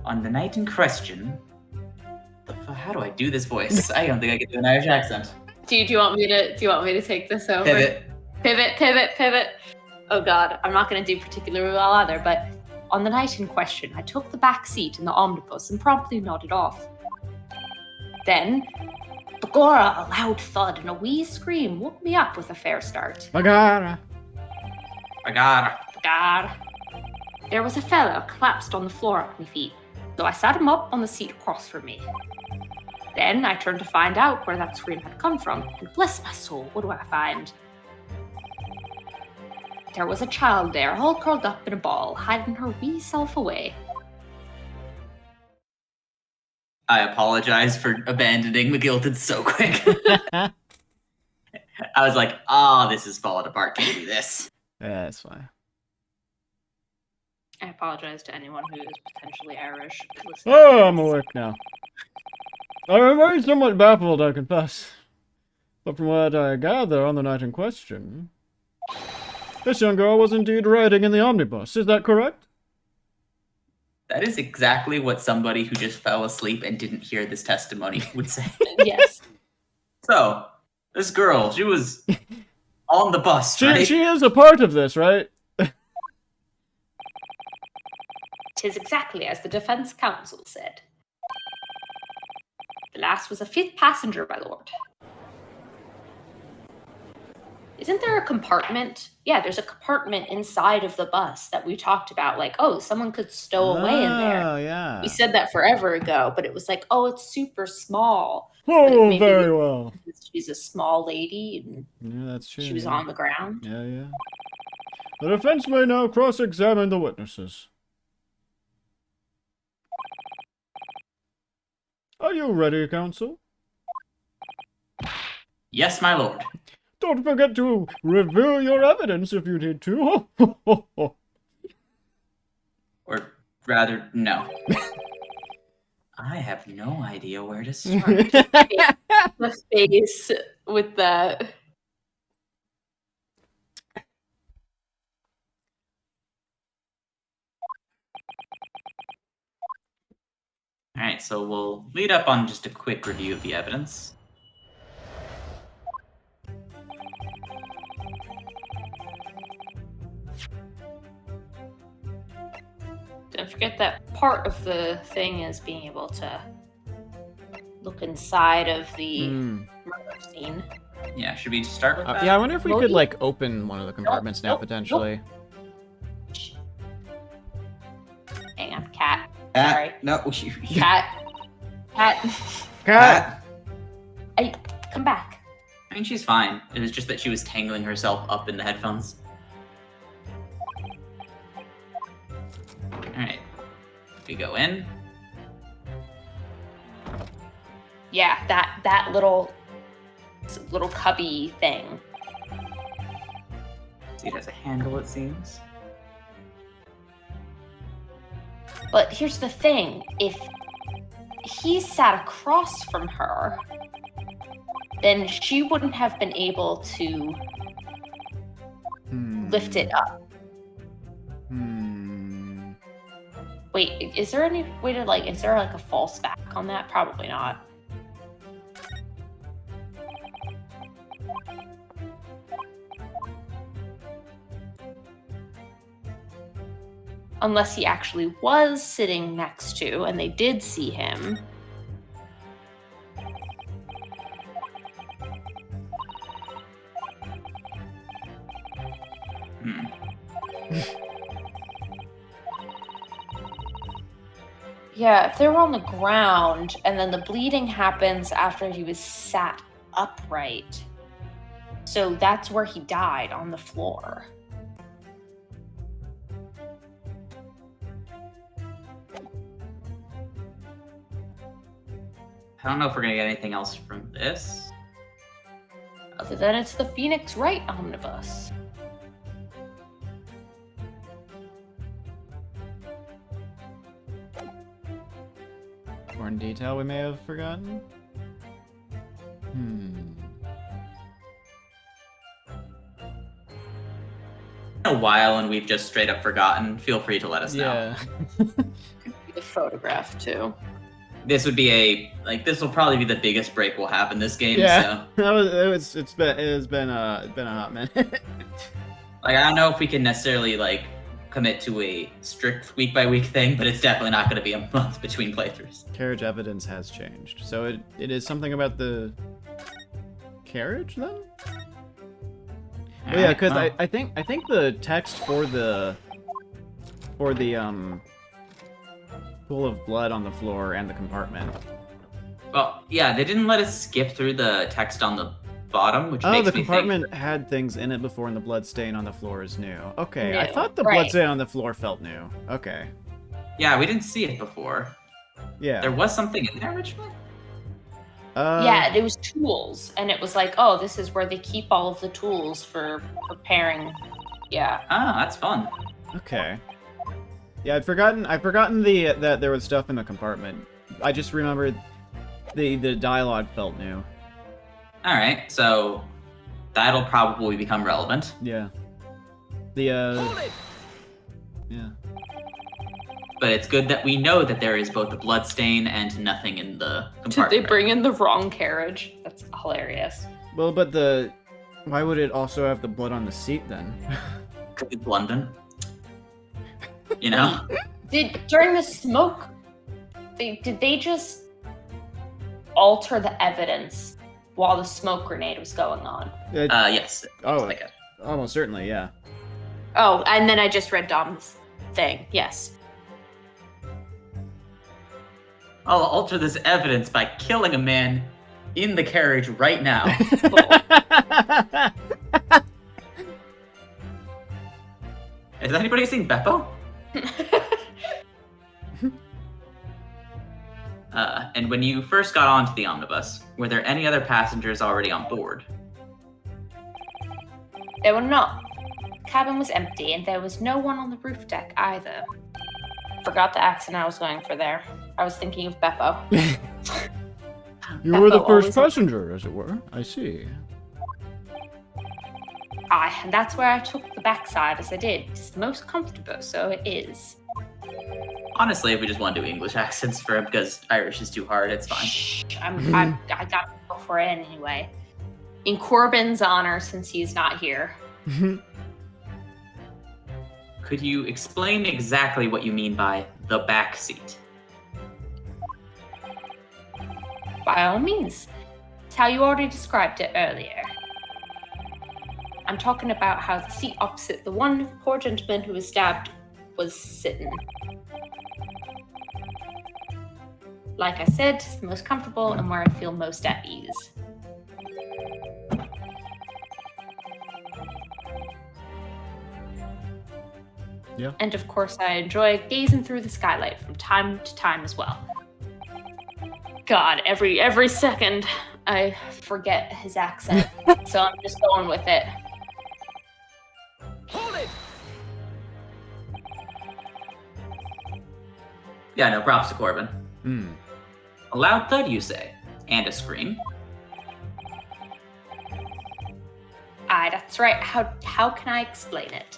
On the night in question... How do I do this voice? I don't think I can do an Irish accent. Do you want me to take this over? Pivot. Oh god, I'm not going to do particularly well either, but on the night in question, I took the back seat in the omnibus and promptly nodded off. Then, begorra, a loud thud and a wee scream woke me up with a fair start. Bagara. God. There was a fellow collapsed on the floor at my feet, so I sat him up on the seat across from me. Then I turned to find out where that scream had come from, and bless my soul, what do I find? There was a child there, all curled up in a ball, hiding her wee self away. I apologize for abandoning McGilded so quick. I was like, this is falling apart. Can't do this. Yeah, that's fine. I apologize to anyone who is potentially Irish. Oh, I'm awake now. I remain somewhat baffled, I confess. But from what I gather on the night in question, this young girl was indeed riding in the omnibus. Is that correct? That is exactly what somebody who just fell asleep and didn't hear this testimony would say. Yes. So, this girl, she was on the bus, right? She is a part of this, right? 'Tis exactly as the defense counsel said. The last was a fifth passenger, my lord. Isn't there a compartment? Yeah, there's a compartment inside of the bus that we talked about. Like, oh, someone could stow away in there. Oh, yeah. We said that forever ago, but it was like, oh, it's super small. Oh, Maybe very well. She's a small lady, and Yeah, that's true. she was on the ground. Yeah. The defense may now cross-examine the witnesses. Are you ready, counsel? Yes, my lord. Don't forget to reveal your evidence if you need to. Or rather, no. I have no idea where to start. The face with the... Alright, so we'll lead up on just a quick review of the evidence. Don't forget that part of the thing is being able to look inside of the murder scene. Yeah, should we start with that? Yeah, I wonder if we Well, could, you- like, open one of the compartments now, nope. potentially. Hang on, cat. Sorry. No, Cat. Cat! Hey, come back. I mean, she's fine. It was just that she was tangling herself up in the headphones. Alright. We go in. Yeah, that little cubby thing. See, it has a handle, it seems. But here's the thing, if he sat across from her, then she wouldn't have been able to lift it up. Wait, is there any way to, like, is there, like, a false back on that? Probably not. Unless he actually was sitting next to, and they did see him. Yeah, if they were on the ground, and then the bleeding happens after he was sat upright. So that's where he died, on the floor. I don't know if we're gonna get anything else from this. Other than it's the Phoenix Wright omnibus. Important detail we may have forgotten? In a while, and we've just straight up forgotten. Feel free to let us know. Yeah. The photograph, too. this would be this will probably be the biggest break we'll have in this game. Yeah, So it's been a hot minute. I don't know if we can necessarily commit to a strict week by week thing, but it's definitely not going to be a month between playthroughs. Carriage evidence has changed, so it is something about the carriage then. Well, yeah, because I think the text for the pool of blood on the floor and the compartment. Well, yeah, they didn't let us skip through the text on the bottom, which makes the me compartment had things in it before, and the blood stain on the floor is new. Okay, I New, thought the right. blood stain on the floor felt new. Okay, Yeah, we didn't see it before. yeah. There was something in there, Richmond? Yeah, it was tools, and it was like, oh, this is where they keep all of the tools for preparing. Yeah. Ah, that's fun. Okay. Yeah, I'd forgotten that there was stuff in the compartment. I just remembered the dialogue felt new. Alright, so that'll probably become relevant. Yeah. Hold it! Yeah. But it's good that we know that there is both a blood stain and nothing in the Did compartment. they bring in the wrong carriage? That's hilarious. Well, but why would it also have the blood on the seat then? 'Cause it's London. You know? During the smoke, did they just alter the evidence while the smoke grenade was going on? Yes. Oh, Like a- almost certainly, yeah. Oh, and then I just read Dom's thing. Yes. I'll alter this evidence by killing a man in the carriage right now. Has anybody seen Beppo? And when you first got onto the omnibus, were there any other passengers already on board? There were not. The cabin was empty, and there was no one on the roof deck either. Forgot the accent I was going for there. I was thinking of Beppo. You were the Beppo first always- passenger, as it were. I see. Aye, and that's where I took the backside as I did. It's the most comfortable, so it is. Honestly, if we just want to do English accents for him, because Irish is too hard, it's fine. Shh, I got to go for it anyway. In Corbin's honor, since he's not here. Could you explain exactly what you mean by the back seat? By all means. It's how you already described it earlier. I'm talking about how the seat opposite the one poor gentleman who was stabbed was sitting. Like I said, it's the most comfortable and where I feel most at ease. Yeah. And of course, I enjoy gazing through the skylight from time to time as well. God, every second I forget his accent, so I'm just going with it. Hold it! Yeah, no, props to Corbin. Hmm. A loud thud, you say? And a scream? Aye, that's right. How can I explain it?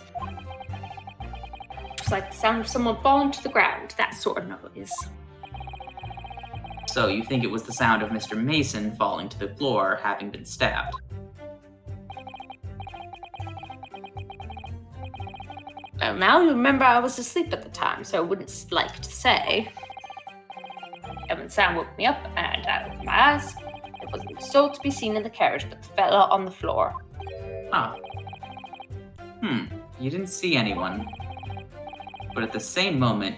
It's like the sound of someone falling to the ground, that sort of noise. So you think it was the sound of Mr. Mason falling to the floor, having been stabbed? Well, now you remember I was asleep at the time, so I wouldn't like to say. Evan's sound woke me up, and I opened my eyes. There wasn't a soul to be seen in the carriage, but the fella on the floor. Ah. You didn't see anyone. But at the same moment,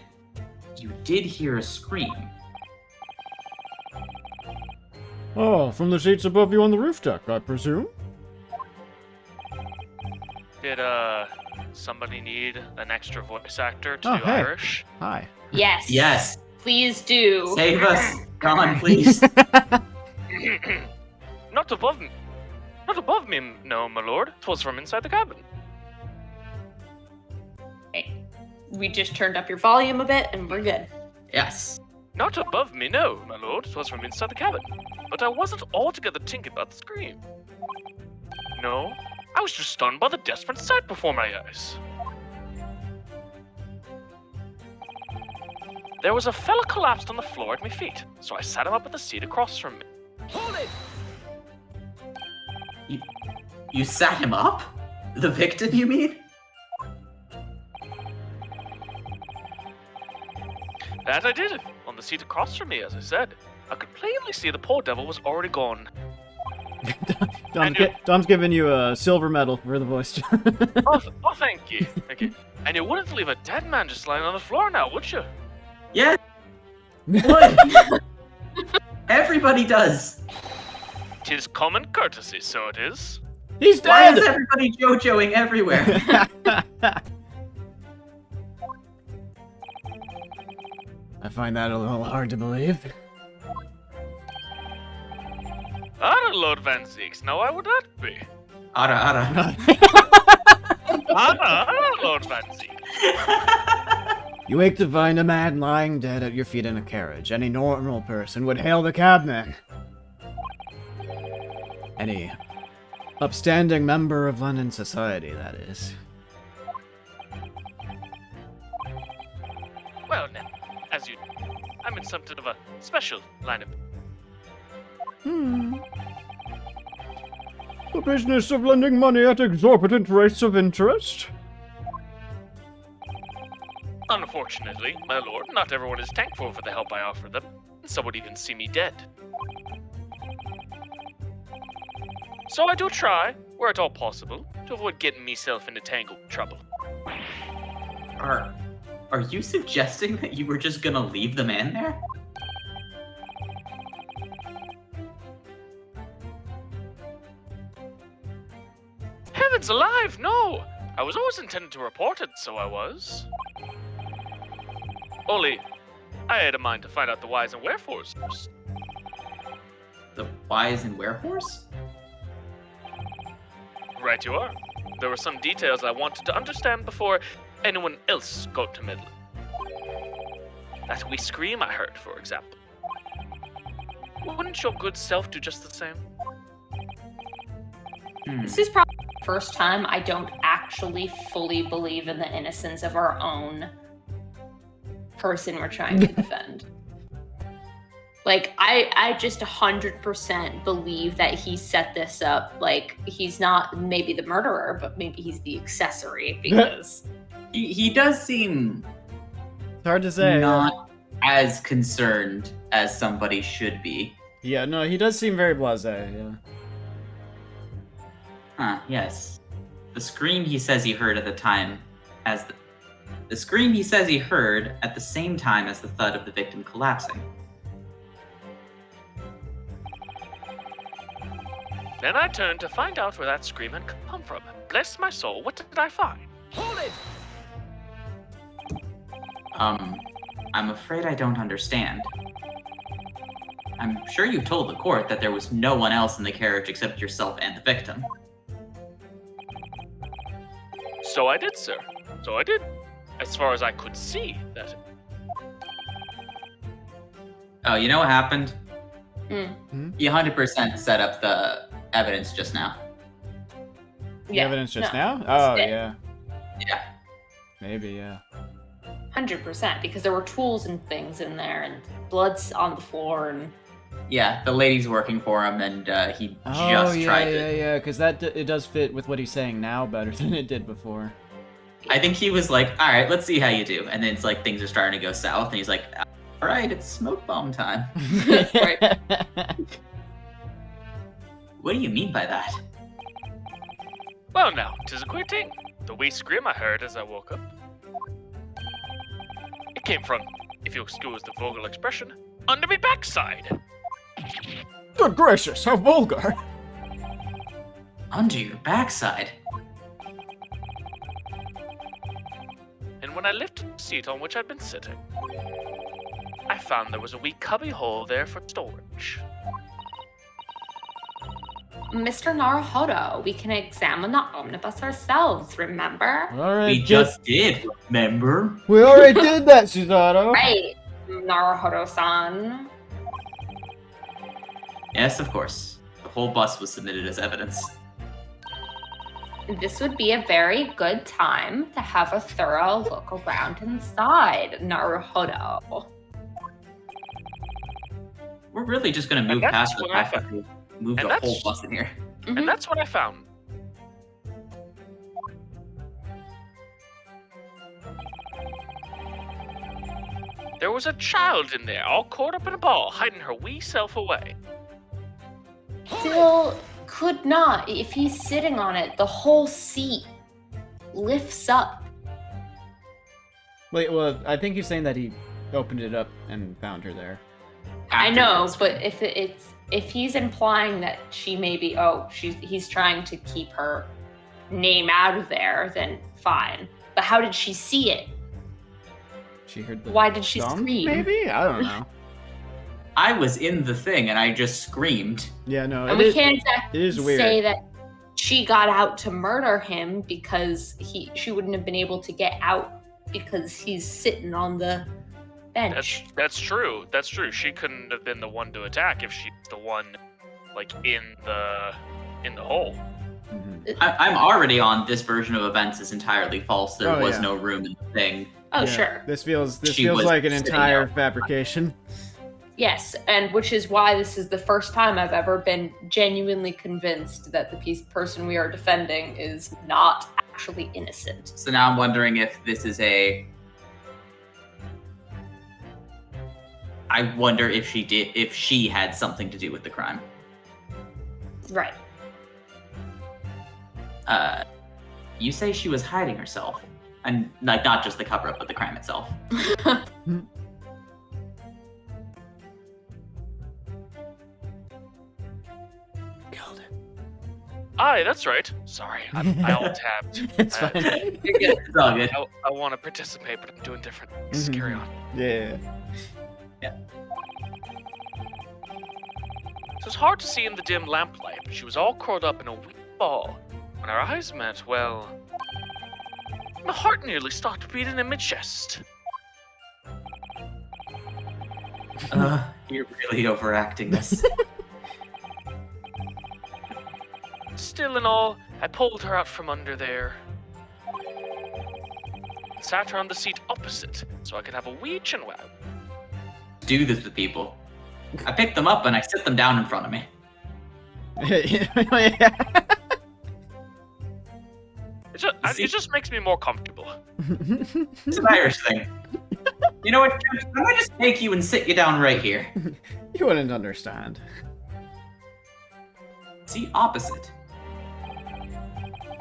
you did hear a scream. Oh, from the seats above you on the roof deck, I presume? Did somebody need an extra voice actor to Oh, do hey. Irish? Hi. Yes. Yes! Please do. Save us! Come on, please! Not above me. Not above me, no, my lord. 'Twas from inside the cabin. Okay. We just turned up your volume a bit, and we're good. Yes. Not above me, no, my lord. 'Twas from inside the cabin. But I wasn't altogether tinking about the scream. No, I was just stunned by the desperate sight before my eyes. there was a fella collapsed on the floor at my feet, so I sat him up at the seat across from me. Hold it! You sat him up? The victim, you mean? That I did, on the seat across from me, as I said. I could plainly see the poor devil was already gone. Dom's giving you a silver medal for the voice. Oh, thank you. Thank you. And you wouldn't leave a dead man just lying on the floor now, would you? Yeah. What? Everybody does. 'Tis common courtesy, so it is. He's Why dead! is everybody JoJoing everywhere? I find that a little hard to believe. Ara, Lord Van Zeeks, now why would that be? Ara. Ara, Lord Van Zeeks. You wake to find a man lying dead at your feet in a carriage. Any normal person would hail the cabman. Any upstanding member of London society, that is. Well, now, as you know, I'm in something of a special line of... The business of lending money at exorbitant rates of interest? Unfortunately, my lord, not everyone is thankful for the help I offer them. Some would even see me dead. So I do try, where at all possible, to avoid getting myself into tangled trouble. Are you suggesting that you were just gonna leave the man there? Heavens alive, no! I was always intended to report it, so I was. Only, I had a mind to find out the whys and wherefores first. The whys and wherefores? Right you are. There were some details I wanted to understand before anyone else got to meddling. That wee scream I heard, for example. Wouldn't your good self do just the same? This is probably the first time I don't actually fully believe in the innocence of our own person we're trying to defend. Like, I just 100% believe that he set this up. Like, he's not maybe the murderer, but maybe he's the accessory, because... He does seem... It's hard to say. Not as concerned as somebody should be. Yeah, no, he does seem very blasé, yeah. Huh, yes. The scream he says he heard at the time as the scream he says he heard at the same time as the thud of the victim collapsing. Then I turned to find out where that scream had come from. Bless my soul, what did I find? Hold it! I'm afraid I don't understand. I'm sure you told the court that there was no one else in the carriage except yourself and the victim. So I did, sir. So I did. As far as I could see, that... Oh, you know what happened? Hmm. You 100% set up the evidence just now. The evidence just no. now? Oh, It's- yeah. Yeah. Maybe, yeah. 100%, because there were tools and things in there, and blood's on the floor, and... Yeah, the lady's working for him, and he Oh, just yeah, tried yeah, to... yeah, because it does fit with what he's saying now better than it did before. I think he was like, all right, let's see how you do. And then it's like things are starting to go south, and he's like, all right, it's smoke bomb time. Right. What do you mean by that? Well now, 'tis a queer thing. The wee scream I heard as I woke up. It came from, if you'll excuse the vulgar expression, under me backside. Good gracious, how vulgar! Under your backside? And when I lifted the seat on which I'd been sitting, I found there was a wee cubby hole there for storage. Mr. Naruhodo, we can examine the omnibus ourselves, remember? We just did, remember? We already did that, Suzato! Right, Naruhodo-san. Yes, of course. The whole bus was submitted as evidence. this would be a very good time to have a thorough look around inside, Naruhodo. We're really just gonna move that's past the what I fact that we moved and a whole that's- bus in here. And that's what I found. There was a child in there, all caught up in a ball, hiding her wee self away. Still could not. If he's sitting on it, the whole seat lifts up. Wait, well, I think he's saying that he opened it up and found her there. I know, Afterwards. but if he's implying that she may be he's trying to keep her name out of there, then fine. But how did she see it? She heard the Why did she thump, scream? Maybe? I don't know. I was in the thing and I just screamed. Yeah, no, And it we is, can't it is exactly weird. say that she got out to murder him because she wouldn't have been able to get out because he's sitting on the bench. That's true. That's true. She couldn't have been the one to attack if she's the one, like, in the hole. Mhm. I'm already on this version of events is entirely false. There Oh, was yeah. no room in the thing. Oh, Yeah, sure. This feels She was like an sitting entire there. fabrication. Yes, and which is why this is the first time I've ever been genuinely convinced that the person we are defending is not actually innocent. So now I'm wondering if this is a. I wonder if she had something to do with the crime. Right. You say she was hiding herself, and like not just the cover up, but the crime itself. Killed it. Aye, that's right. Sorry, I all tabbed. It's Uh, fine. It's all good. I want to participate, but I'm doing different things. Carry on. Yeah. It was hard to see in the dim lamplight, but she was all curled up in a wee ball. When our eyes met, well, my heart nearly stopped beating in my chest. You're really overacting this. Still and all, I pulled her out from under there. And sat her on the seat opposite, so I could have a wee chin wow. Do this with people. I pick them up and I sit them down in front of me. See? It just makes me more comfortable. It's an Irish thing. You know what? I'm gonna just take you and sit you down right here. You wouldn't understand. See, opposite.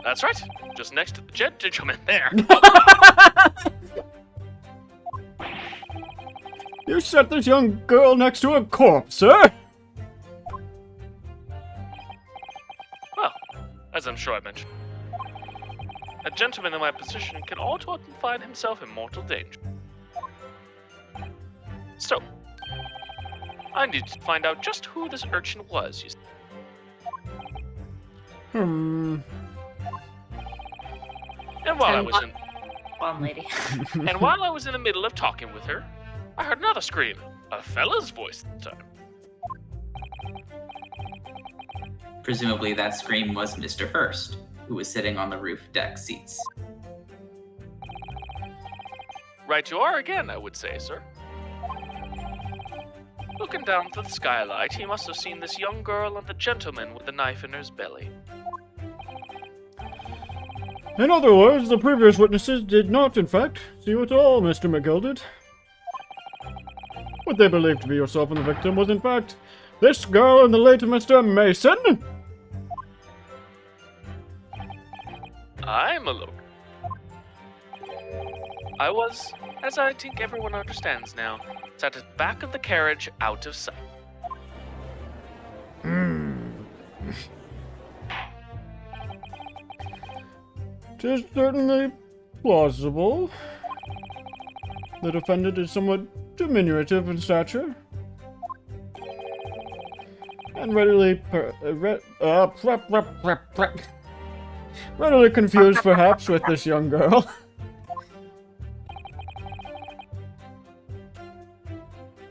That's right, just next to the gentleman there. You set this young girl next to a corpse, sir? Well, as I'm sure I mentioned, a gentleman in my position can all too often find himself in mortal danger. So, I needed to find out just who this urchin was, you see. And while I was in One lady. and while I was in the middle of talking with her, I heard another scream. A fella's voice this time. Presumably that scream was Mr. First, who was sitting on the roof deck seats. Right you are again, I would say, sir. Looking down through the skylight, he must have seen this young girl and the gentleman with the knife in his belly. In other words, the previous witnesses did not, in fact, see you at all, Mr. McGilded. What they believed to be yourself and the victim was, in fact, this girl and the late Mr. Mason. I'm alone. I was, as I think everyone understands now, sat at the back of the carriage out of sight. Tis certainly plausible. The defendant is somewhat diminutive in stature. And readily confused, perhaps, with this young girl.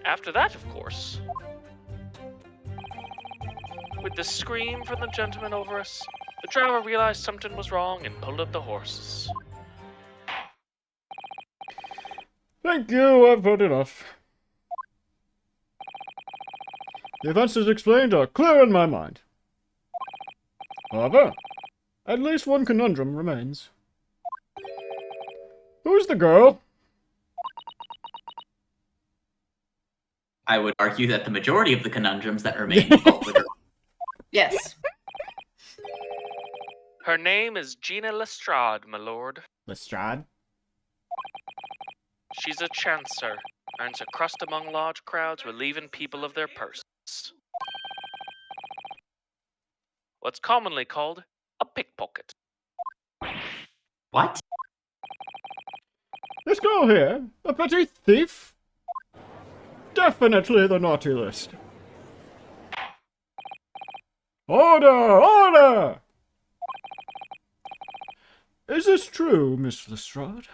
After that, of course, with the scream from the gentleman over us, The driver realized something was wrong and pulled up the horses. Thank you, I've heard enough. The events as explained are clear in my mind. However, at least one conundrum remains. Who's the girl? I would argue that the majority of the conundrums that remain involve the girl. Yes. Her name is Gina Lestrade, my lord. Lestrade? She's a chancer. Earns a crust among large crowds, relieving people of their purses. What's commonly called a pickpocket. What? This girl here, a petty thief? Definitely the naughty list. Order! Order! Is this true, Miss Lestrade?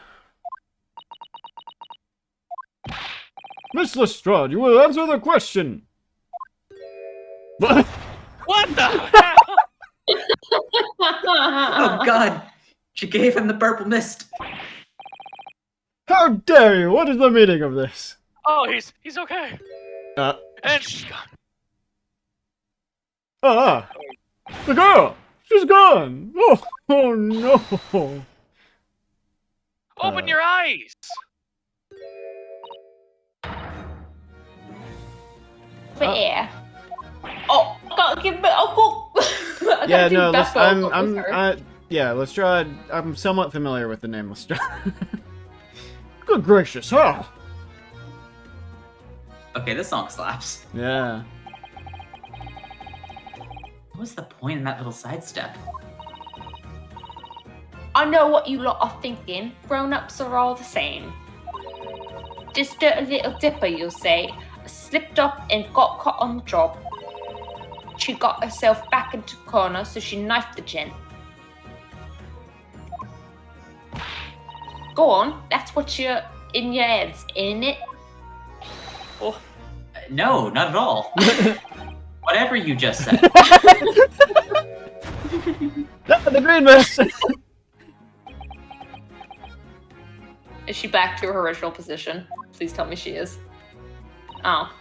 Miss Lestrade, you will answer the question! What? What the hell? Oh God! She gave him the purple mist. How dare you! What is the meaning of this? Oh, he's okay. And she's gone. Ah! The girl! She's gone! Oh no! Open your eyes. Over here. Oh, gotta give me a cook. Yeah, no, Lestrade, I'm somewhat familiar with the name Lestrade. Good gracious, how? Okay, this song slaps. Yeah. What was the point in that little sidestep? I know what you lot are thinking. Grown-ups are all the same. Just a little dipper, you'll say, slipped up and got caught on the job. She got herself back into the corner, so she knifed the gent. Go on, that's what you're in your heads, ain't it? Oh, no, not at all. Whatever you just said. The green mist! Is she back to her original position? Please tell me she is. Oh.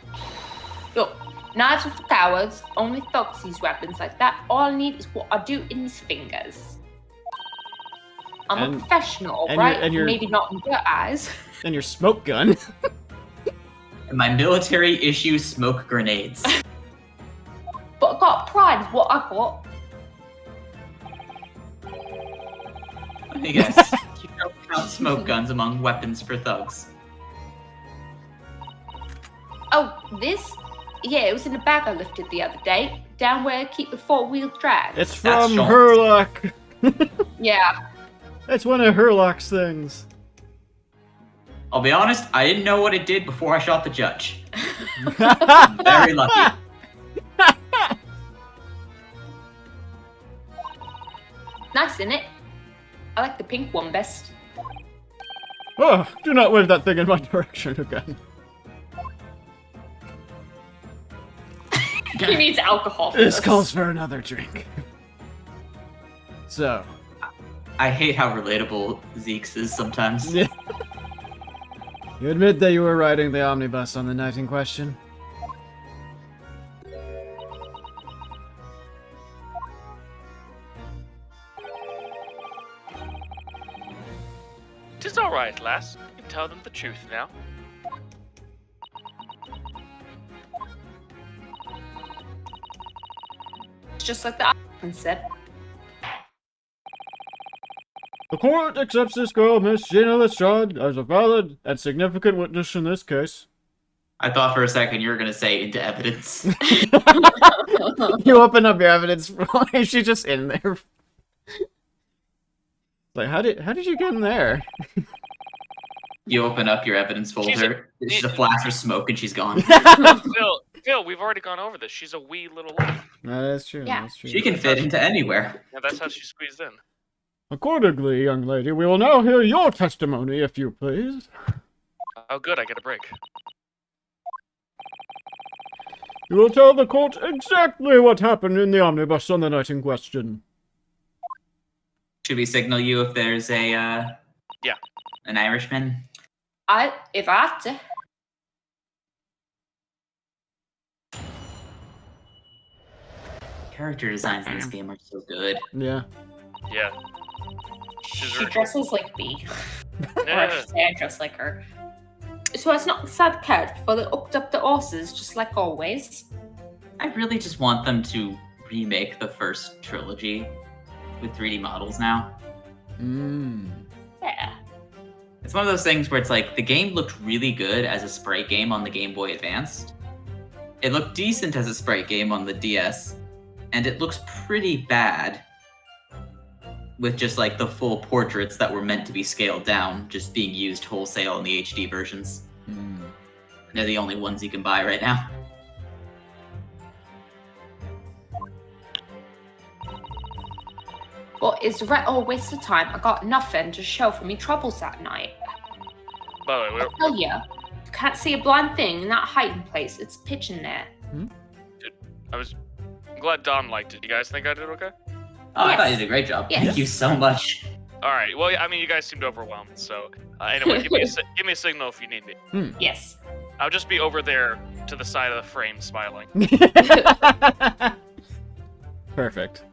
Look, knives are for cowards. Only thugs use weapons like that. All I need is what I do in these fingers. I'm a professional, right? and you're- Maybe not in your eyes. And your smoke gun. My military issue smoke grenades. But I got pride is what I got. Let me guess. You don't count smoke guns among weapons for thugs. Oh, this? Yeah, it was in the bag I lifted the other day. Down where I keep the four-wheel drive. It's That's from Sean's. Herlock. Yeah. It's one of Herlock's things. I'll be honest, I didn't know what it did before I shot the judge. Very lucky. Nice, isn't it? I like the pink one best. Oh, do not wave that thing in my direction again. He needs alcohol for This this. calls for another drink. So, I hate how relatable Zeke's is sometimes. you admit that you were riding the omnibus on the night in question? Tis all right, lass. You can tell them the truth now. It's just like the Iron said. The court accepts this girl, Miss Gina Lestrade, as a valid and significant witness in this case. I thought for a second you were gonna say into evidence. You open up your evidence. Why is she just in there? Like, how did you get in there? You open up your evidence folder, it's just a flash of smoke and she's gone. Phil, we've already gone over this. She's a wee little lady. No, that's true. Yeah. That's true. She can fit into anywhere. Yeah, that's how she squeezed in. Accordingly, young lady, we will now hear your testimony, if you please. Oh, good, I get a break. You will tell the court exactly what happened in the omnibus on the night in question. Should we signal you if there's a Yeah. an Irishman? If I have to. Character designs in this game are so good. Yeah. Yeah. She dresses like me. Or I Yeah. should say I dress like her. So it's not the sad cat before they hooked up the horses, just like always. I really just want them to remake the first trilogy with 3D models now. Yeah. It's one of those things where it's like the game looked really good as a sprite game on the Game Boy Advanced. It looked decent as a sprite game on the DS, and it looks pretty bad with just like the full portraits that were meant to be scaled down just being used wholesale in the HD versions. They're the only ones you can buy right now. But it's a waste of time. I got nothing to show for me troubles that night. By the way, I tell ya, you can't see a blind thing in that hiding place. It's pitch in there. I'm glad Don liked it. You guys think I did okay? Oh, I Yes. thought you did a great job. Yes. Thank you so much. All right. Well, I mean, you guys seemed overwhelmed. So anyway, give me a signal if you need me. Yes. I'll just be over there to the side of the frame, smiling. Perfect.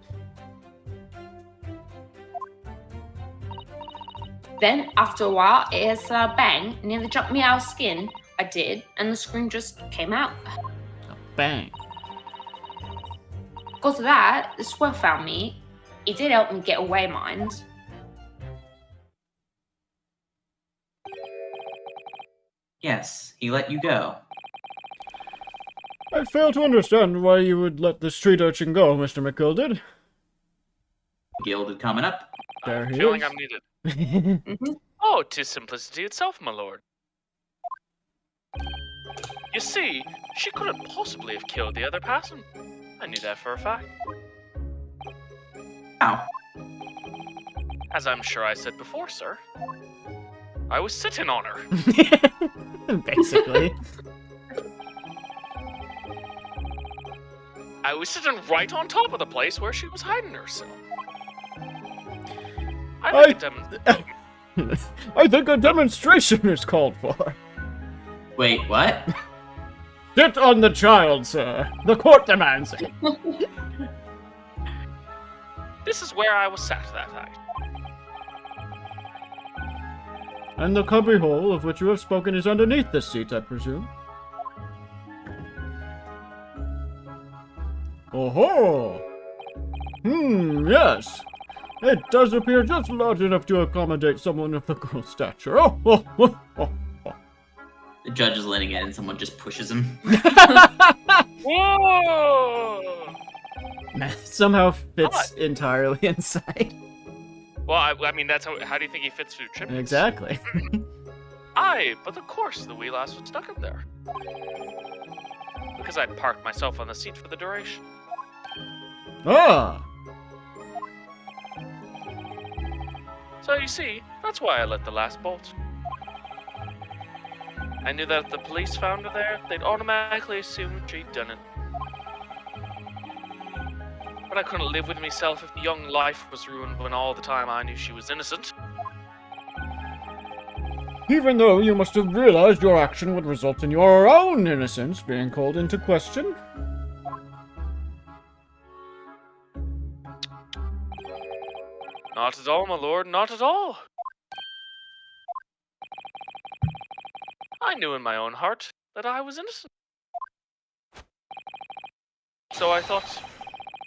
Then, after a while, it's a bang, nearly jumped me out of skin. I did, and the scream just came out. Bang. Because of that, the squirrel found me. He did help me get away, mind. Yes, he let you go. I fail to understand why you would let the street urchin go, Mr. McGilded. Gilded coming up. There he Feeling is. I'm needed. Oh, 'tis simplicity itself, my lord. You see, she couldn't possibly have killed the other person. I knew that for a fact. How? As I'm sure I said before, sir. I was sitting on her. Basically. I was sitting right on top of the place where she was hiding herself. I I think a demonstration is called for. Wait, what? Sit on the child, sir. The court demands it. This is where I was sat that night. And the cubbyhole of which you have spoken is underneath the seat, I presume. Oh-ho! Yes. It does appear just large enough to accommodate someone of the girl's stature. Oh. The judge is leaning in and someone just pushes him. Whoa! Somehow fits entirely inside. Well, I mean, that's how do you think he fits through chimneys? Exactly. Aye, but of course the wee lass was stuck in there. Because I'd parked myself on the seat for the duration. Ah! So you see, that's why I let the last bolt. I knew that if the police found her there, they'd automatically assume she'd done it. But I couldn't live with myself if the young life was ruined when all the time I knew she was innocent. Even though you must have realized your action would result in your own innocence being called into question. Not at all, my lord, not at all. I knew in my own heart that I was innocent. So I thought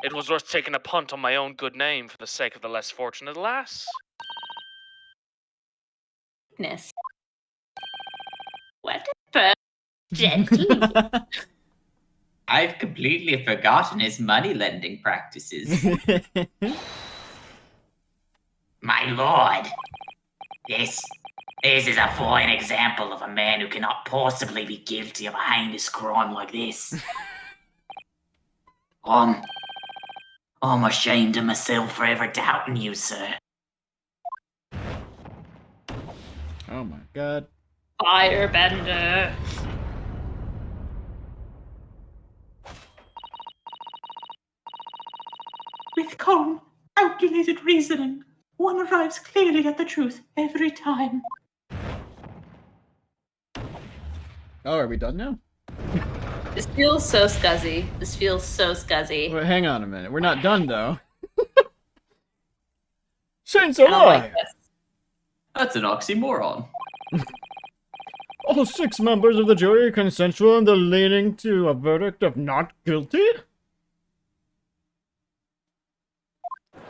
it was worth taking a punt on my own good name for the sake of the less fortunate lass. Goodness. What a gentle. I've completely forgotten his money lending practices. My lord, this is a fine example of a man who cannot possibly be guilty of a heinous crime like this. I'm ashamed of myself for ever doubting you, sir. Oh my god. Firebender. With calm, calculated reasoning, one arrives clearly at the truth every time. Oh, are we done now? This feels so scuzzy. This feels so scuzzy. Wait, hang on a minute. We're not done, though. Saints I don't like alive! this. That's an oxymoron. All 6 members of the jury are consensual in their leaning to a verdict of not guilty?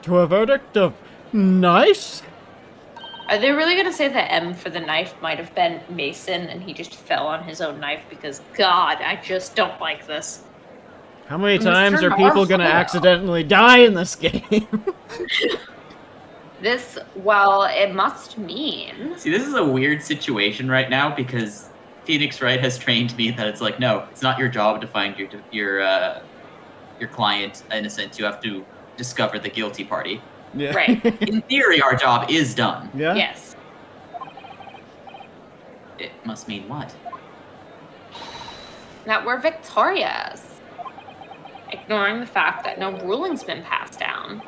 To a verdict of nice? Are they really going to say that M for the knife might have been Mason and he just fell on his own knife? Because, God, I just don't like this. How many Mr. times are people gonna Marshall. accidentally die in this game? This, well, it must mean. See, this is a weird situation right now because Phoenix Wright has trained me that it's like, no, it's not your job to find your client innocent. You have to discover the guilty party. Yeah. Right. In theory, our job is done. Yeah? Yes. It must mean what? That we're victorious. Ignoring the fact that no ruling's been passed down.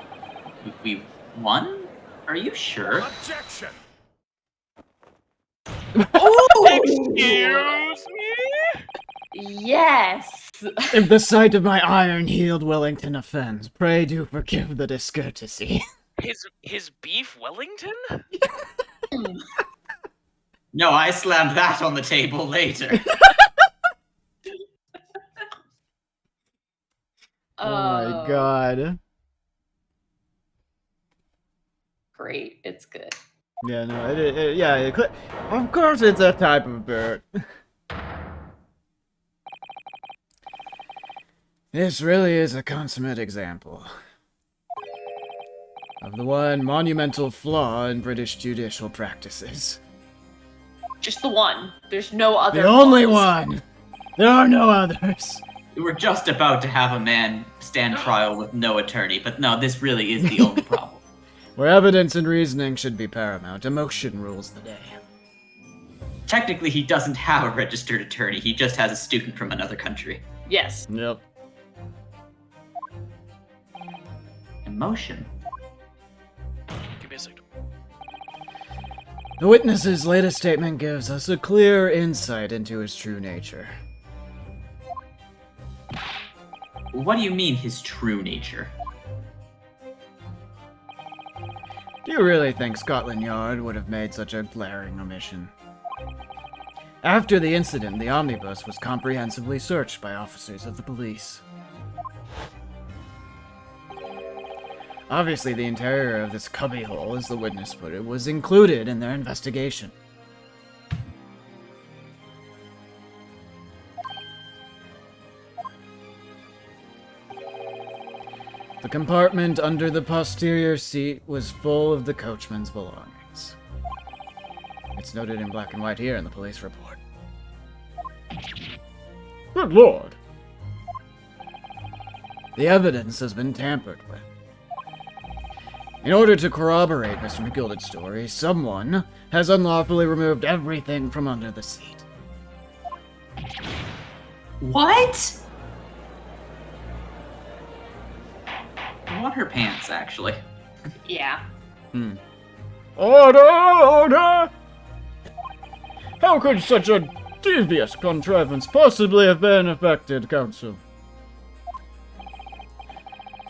We won? Are you sure? Objection! Oh! Excuse me? Yes! If the sight of my iron-heeled Wellington offends, pray do forgive the discourtesy. His beef Wellington? No, I slammed that on the table later. Oh my god. Great, it's good. Yeah, no, of course it's that type of bird. This really is a consummate example of the one monumental flaw in British judicial practices. Just the one. There's no other. The only flaws. one! There are no others! We were just about to have a man stand trial with no attorney, but no, this really is the only problem. Where evidence and reasoning should be paramount, emotion rules the day. Technically, he doesn't have a registered attorney. He just has a student from another country. Yes. Yep. Emotion. Give me a second. The witness's latest statement gives us a clear insight into his true nature. What do you mean, his true nature? Do you really think Scotland Yard would have made such a glaring omission? After the incident, the omnibus was comprehensively searched by officers of the police. Obviously, the interior of this cubbyhole, as the witness put it, was included in their investigation. The compartment under the posterior seat was full of the coachman's belongings. It's noted in black and white here in the police report. Good lord. The evidence has been tampered with. In order to corroborate Mr. McGilded's story, someone has unlawfully removed everything from under the seat. What? I want her pants, actually. Yeah. Order! Order! How could such a devious contrivance possibly have been effected, Counsel?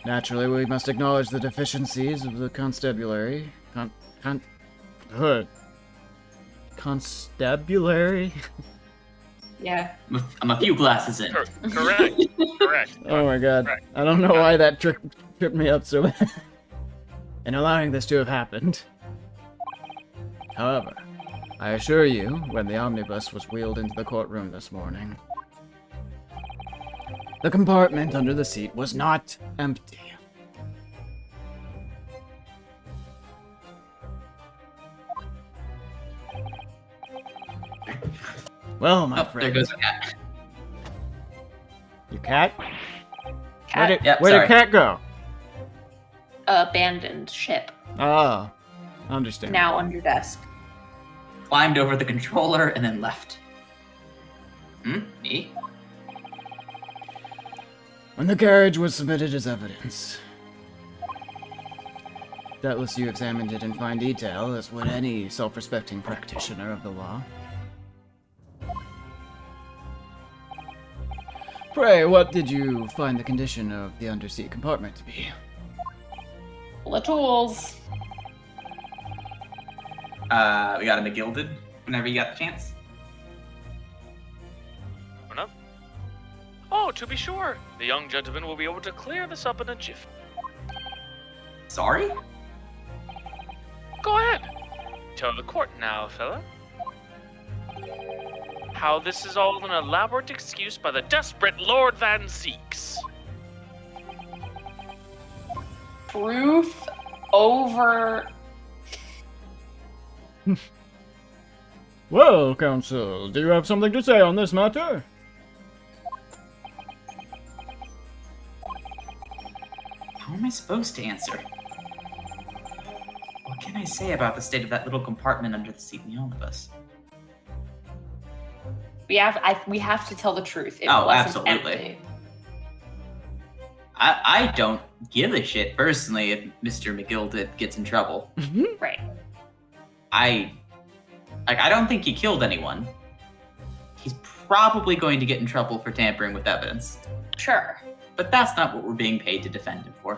Naturally, we must acknowledge the deficiencies of the constabulary. Constabulary? Yeah. I'm a few glasses in. Correct. Correct. Oh my god. Correct. I don't know why that tripped me up so bad. In allowing this to have happened. However, I assure you, when the omnibus was wheeled into the courtroom this morning, the compartment under the seat was not empty. Well, my Oh, friend. there goes the cat. You cat? Cat. Yep, Where sorry. did cat go? Abandoned ship. Ah, understand. Now under desk. Climbed over the controller and then left. Me? When the carriage was submitted as evidence, Doubtless you examined it in fine detail, as would any self-respecting practitioner of the law. Pray, what did you find the condition of the undersea compartment to be? Full of tools. We got a McGilded whenever you got the chance. Enough? Oh, to be sure. The young gentleman will be able to clear this up in a jiff. Sorry? Go ahead. Tell the court now, fella. How this is all an elaborate excuse by the desperate Lord Van Zeeks. Truth over. Well, Counsel, do you have something to say on this matter? How am I supposed to answer? What can I say about the state of that little compartment under the seat in the omnibus? We have to tell the truth. It Oh, wasn't absolutely. empty. I don't give a shit personally if Mr. McGilded gets in trouble. Right. I don't think he killed anyone. He's probably going to get in trouble for tampering with evidence. Sure. But that's not what we're being paid to defend him for.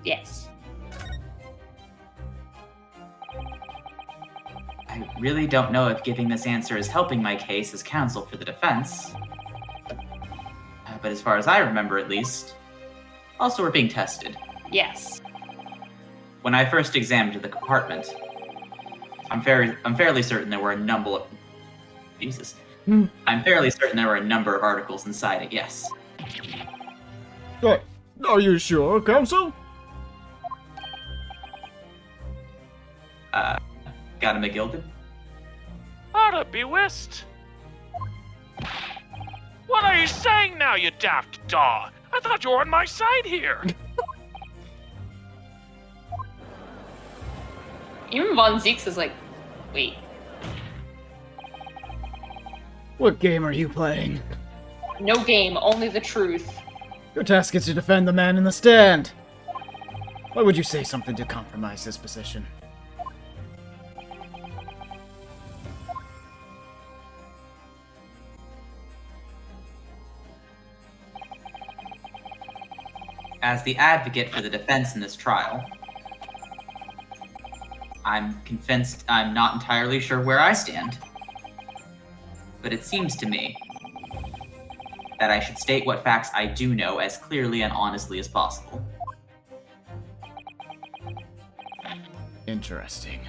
Yes. I really don't know if giving this answer is helping my case as counsel for the defense. But as far as I remember, at least, also we're being tested. Yes. When I first examined the compartment, I'm fairly certain there were a number of... Jesus. I'm fairly certain there were a number of articles inside it, yes. Are you sure, Counsel? Got him McGilded? Oughta be whist. What are you saying now, you daft daw? I thought you were on my side here. Even Von Zeeks is like, wait. What game are you playing? No game, only the truth. Your task is to defend the man in the stand. Why would you say something to compromise his position? As the advocate for the defense in this trial, I'm convinced I'm not entirely sure where I stand. But it seems to me that I should state what facts I do know as clearly and honestly as possible. Interesting.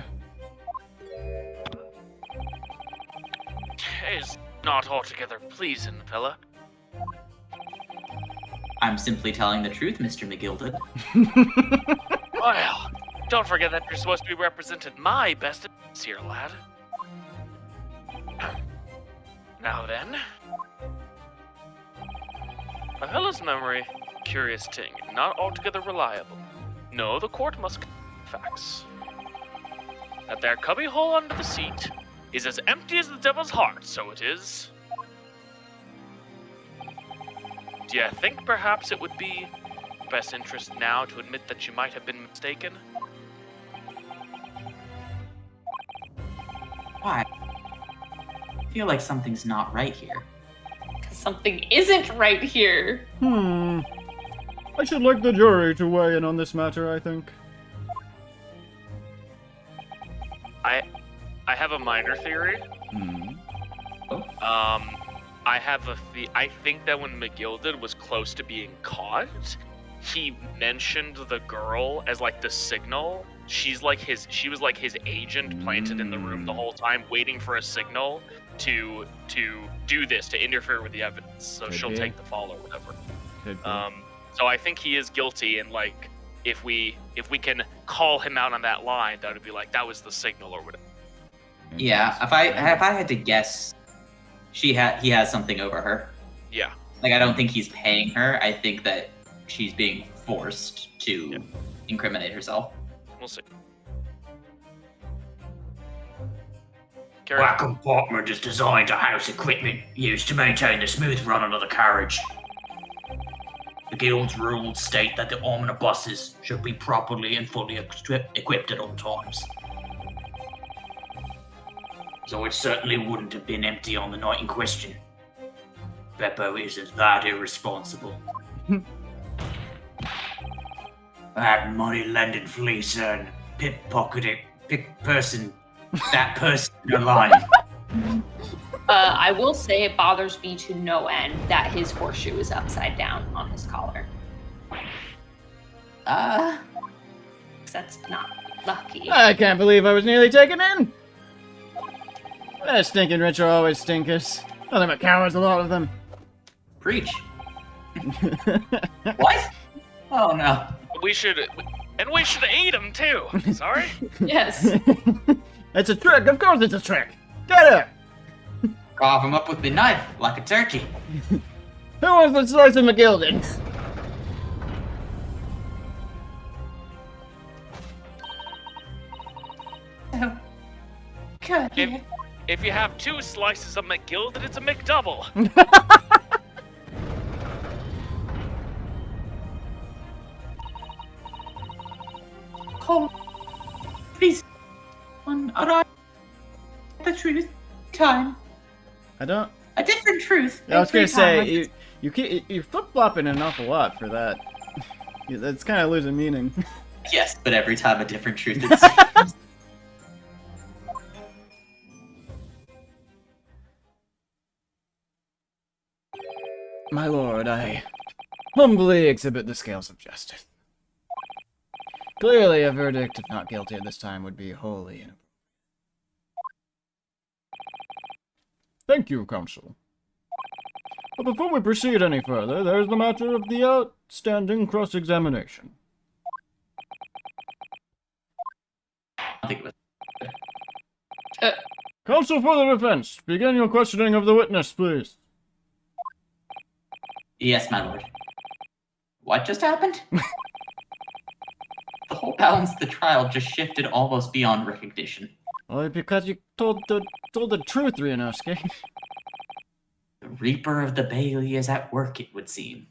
Is not altogether pleasing, fella. I'm simply telling the truth, Mr. McGilded. Well, don't forget that you're supposed to be representing my best interests here, lad. Now then. A fella's memory, curious thing, not altogether reliable. No, the court must facts. That there cubby hole under the seat is as empty as the devil's heart, so it is. Do you think perhaps it would be best interest now to admit that you might have been mistaken? Why? I feel like something's not right here. Because something isn't right here. I should like the jury to weigh in on this matter, I think. I have a minor theory. I think that when McGilded was close to being caught, he mentioned the girl as like the signal. She was like his agent planted in the room the whole time, waiting for a signal to do this, to interfere with the evidence. So Could she'll be. take the fall or whatever. Could be. So I think he is guilty, and like if we can call him out on that line, that would be like that was the signal or whatever. Yeah, if I had to guess, he has something over her. Yeah. Like, I don't think he's paying her. I think that she's being forced to incriminate herself. We'll see. Carry That on. compartment is designed to house equipment used to maintain the smooth run of the carriage. The guild's rules state that the omnibuses should be properly and fully equipped at all times. So it certainly wouldn't have been empty on the night in question. Beppo isn't that irresponsible. That money-lending fleecer and pickpocketing that person alive. I will say it bothers me to no end that his horseshoe is upside down on his collar. That's not lucky. I can't believe I was nearly taken in! Stinking rich are always stinkers. Nothing but cowards, a lot of them. Preach. What? Oh no. We should eat him too. Sorry. Yes. It's a trick, of course it's a trick! Get it! Carve him up with the knife like a turkey. Who wants the slice of McGilded? Good. If you have 2 slices of McGilded, it's a McDouble. Cole, please, arrive at the truth. Time. I don't... A different truth. I was every gonna say, time. you're flip-flopping an awful lot for that. That's kind of losing meaning. Yes, but every time a different truth it seems. My lord, I humbly exhibit the scales of justice. Clearly, a verdict of not guilty at this time would be wholly inappropriate. Thank you, Counsel. But before we proceed any further, there's the matter of the outstanding cross-examination. I think it was Counsel for the defense, begin your questioning of the witness, please. Yes, my lord. What just happened? The whole balance of the trial just shifted almost beyond recognition. Well, because you told the truth, Ryunosuke. The Reaper of the Bailey is at work, it would seem.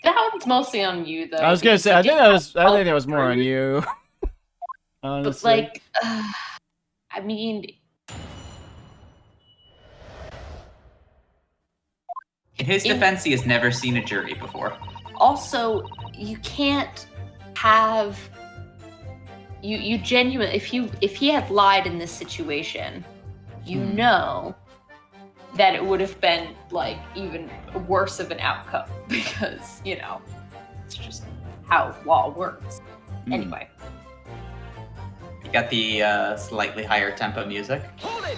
That one's mostly on you, though. I was gonna say, I think that was more on you. Honestly. But like, I mean, In his defense, he has never seen a jury before. also you can't have you genuinely, if he had lied in this situation, you know that it would have been like even worse of an outcome because it's just how law works. Anyway. You got the slightly higher tempo music. Hold it!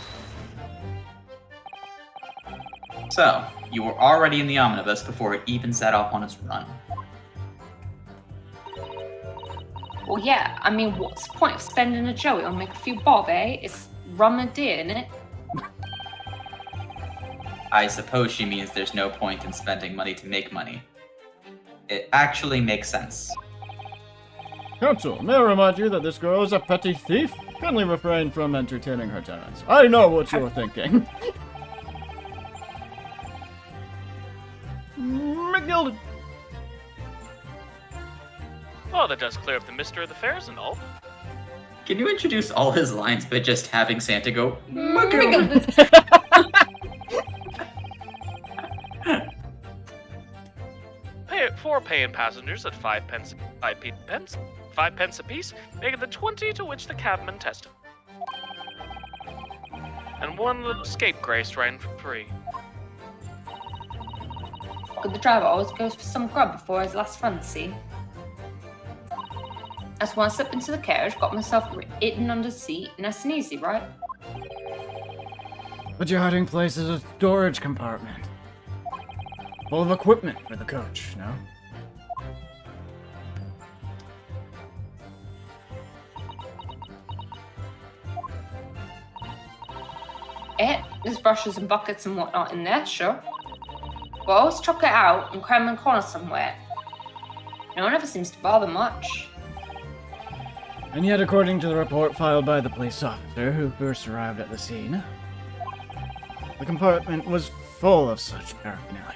So, you were already in the omnibus before it even set off on its run. Well, yeah, I mean, what's the point of spending a Joey on make a few bob, eh? It's rum and deer, innit? I suppose she means there's no point in spending money to make money. It actually makes sense. Counsel, may I remind you that this girl is a petty thief? Kindly refrain from entertaining her tenants. I know what you're thinking. McGilded. Well, that does clear up the mystery of the fairs and all. Can you introduce all his lines by just having Santa go, For paying passengers at 5 pence apiece, making the 20 to which the cabman tested. And one little scapegrace riding for free. The driver always goes for some grub before his last run, see? That's when I slipped into the carriage, got myself hidden under the seat, nice and easy, right? But your hiding place is a storage compartment. Full of equipment for the coach, no? There's brushes and buckets and whatnot in there, sure. But I always chuck it out and cram in a corner somewhere. No one ever seems to bother much. And yet, according to the report filed by the police officer who first arrived at the scene, the compartment was full of such paraphernalia.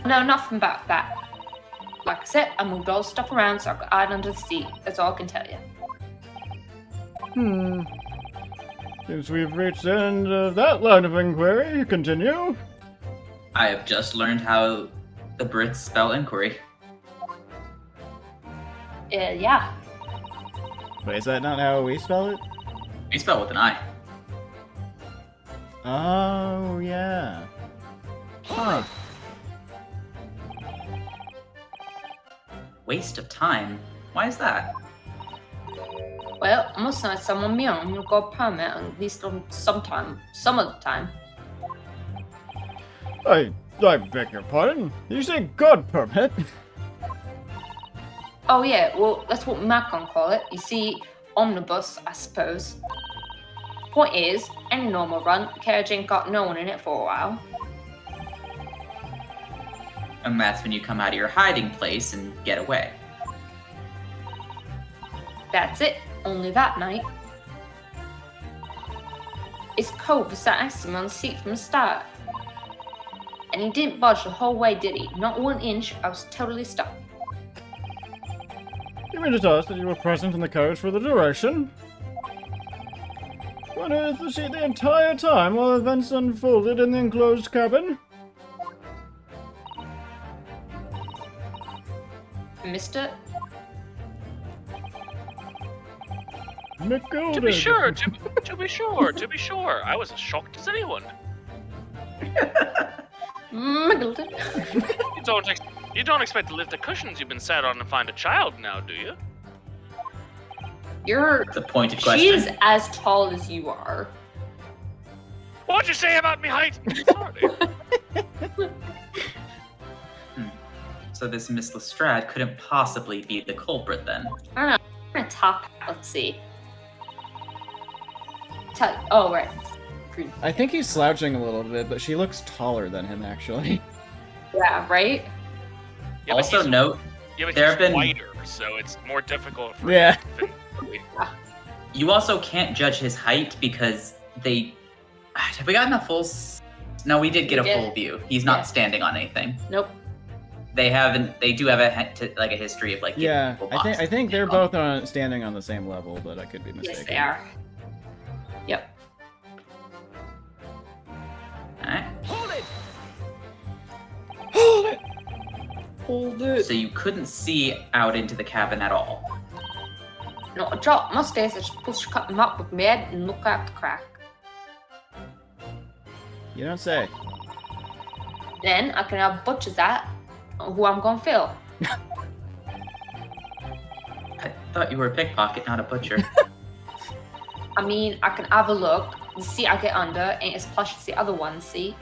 No, nothing about that. Like I said, I moved all the stuff around so I could hide under the seat. That's all I can tell you. Since we've reached the end of that line of inquiry, continue. I have just learned how the Brits spell inquiry. Yeah. Wait, is that not how we spell it? We spell with an I. Oh, yeah. Huh. Waste of time? Why is that? Well, I must know someone me on who got a permit at least on some of the time. I beg your pardon. Did you say God permit? Oh yeah, well that's what Macon call it. You see, omnibus, I suppose. Point is, any normal run, the carriage ain't got no one in it for a while. And that's when you come out of your hiding place and get away. That's it. Only that night. His coat was sat next to me on the seat from the start. And he didn't budge the whole way, did he? Not 1 inch. I was totally stuck. You mean to tell us that you were present in the carriage for the duration? When is the seat the entire time while events unfolded in the enclosed cabin? Mister? McGolded. To be sure, to be sure. I was as shocked as anyone. Miggled. You don't expect to lift the cushions you've been sat on and find a child now, do you? You're... The pointed question. She's as tall as you are. What'd you say about me height? Sorry. So this Miss Lestrade couldn't possibly be the culprit then. I don't know. I'm gonna top. Let's see. Oh, right. I think he's slouching a little bit, but she looks taller than him, actually. Yeah, right? Yeah, but Also note, yeah, but there he's have been- wider, so it's more difficult for Yeah. him. you also can't judge his height because they... Have we gotten a full... No, we did get We a did. full view. He's not Yeah. standing on anything. Nope. They haven't... They do have a history of, like... giving Yeah, people I think they're boxes. both standing on the same level, but I could be mistaken. Yes, they are. Yep. Alright. Hold it! Hold it. So you couldn't see out into the cabin at all. No, I dropped my stairs. I just pushed cut them up with my head and look out the crack. You don't say. Then I can have butchers at who I'm gonna fill. I thought you were a pickpocket, not a butcher. I mean, I can have a look. The seat I get under ain't as plush as the other ones, see?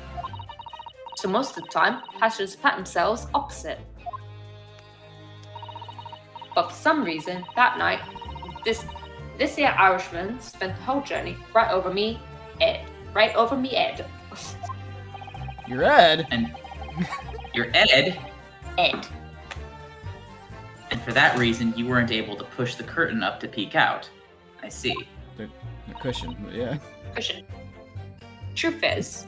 So most of the time, passengers pat themselves opposite. But for some reason, that night, this here Irishman spent the whole journey right over me head. Right over me head. You're Ed. And you're Ed, Ed. and for that reason, you weren't able to push the curtain up to peek out. I see. The cushion, yeah. Cushion. Truth is,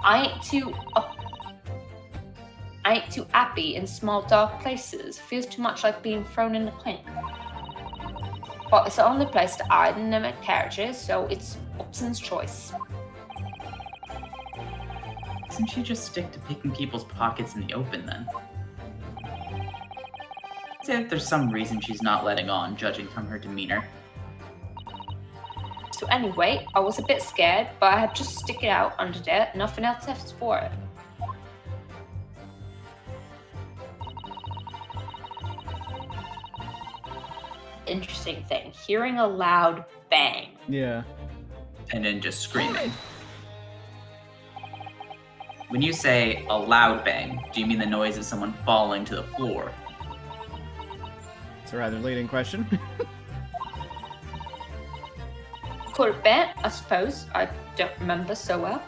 I ain't too happy in small dark places. Feels too much like being thrown in the clink. But it's the only place to hide in them carriages, so it's Upson's choice. Doesn't she just stick to picking people's pockets in the open then? Say if there's some reason she's not letting on, judging from her demeanor. So anyway, I was a bit scared, but I had just stick it out under there, nothing else left for it. Interesting thing, hearing a loud bang. Yeah. And then just screaming. When you say a loud bang, do you mean the noise of someone falling to the floor? It's a rather leading question. Could have been, I suppose. I don't remember so well.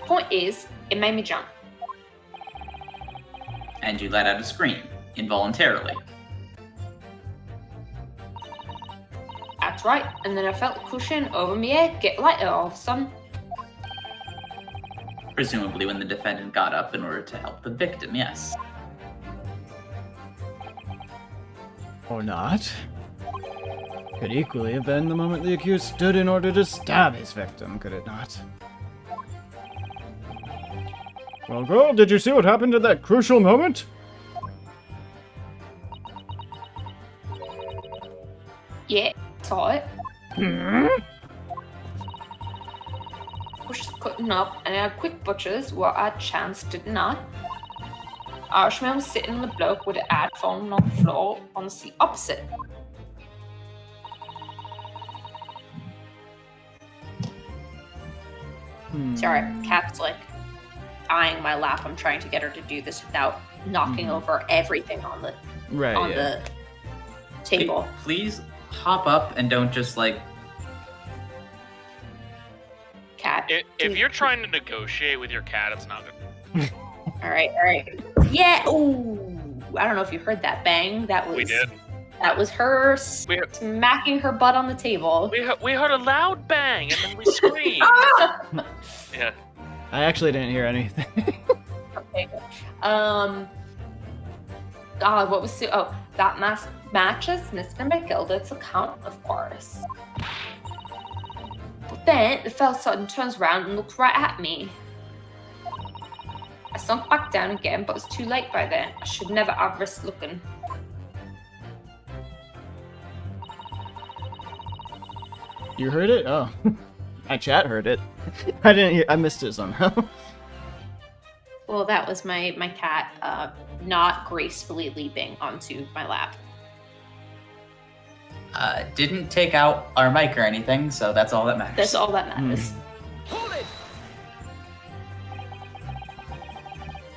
Point is, it made me jump. And you let out a scream, involuntarily. That's right. And then I felt the cushion over my head get lighter all of a sudden. Presumably when the defendant got up in order to help the victim, yes. Or not. Could equally have been the moment the accused stood in order to stab his victim, could it not? Well, girl, did you see what happened at that crucial moment? Yeah, saw it. Pushed cutting up, and I had quick butchers where I chanced did not. Irishman was sitting on the bloke with an ad falling on the floor on the seat opposite. Sorry, Cap's like eyeing my lap. I'm trying to get her to do this without knocking over everything on the the table. Please hop up and don't just like. Cat. If you're trying to negotiate with your cat, it's not good. All right. Yeah. Ooh. I don't know if you heard that bang. That was. We did. That was her smacking her butt on the table. We heard a loud bang and then we screamed. Yeah. I actually didn't hear anything. Okay. God, what was that matches Mr. McGilder's account, of course. But then the fella suddenly turns around and looks right at me. I sunk back down again, but it was too late by then. I should never have risked looking. You heard it? Oh. My chat heard it. I didn't hear. I missed it somehow. Well, that was my cat not gracefully leaping onto my lap. Didn't take out our mic or anything, so that's all that matters. That's all that matters.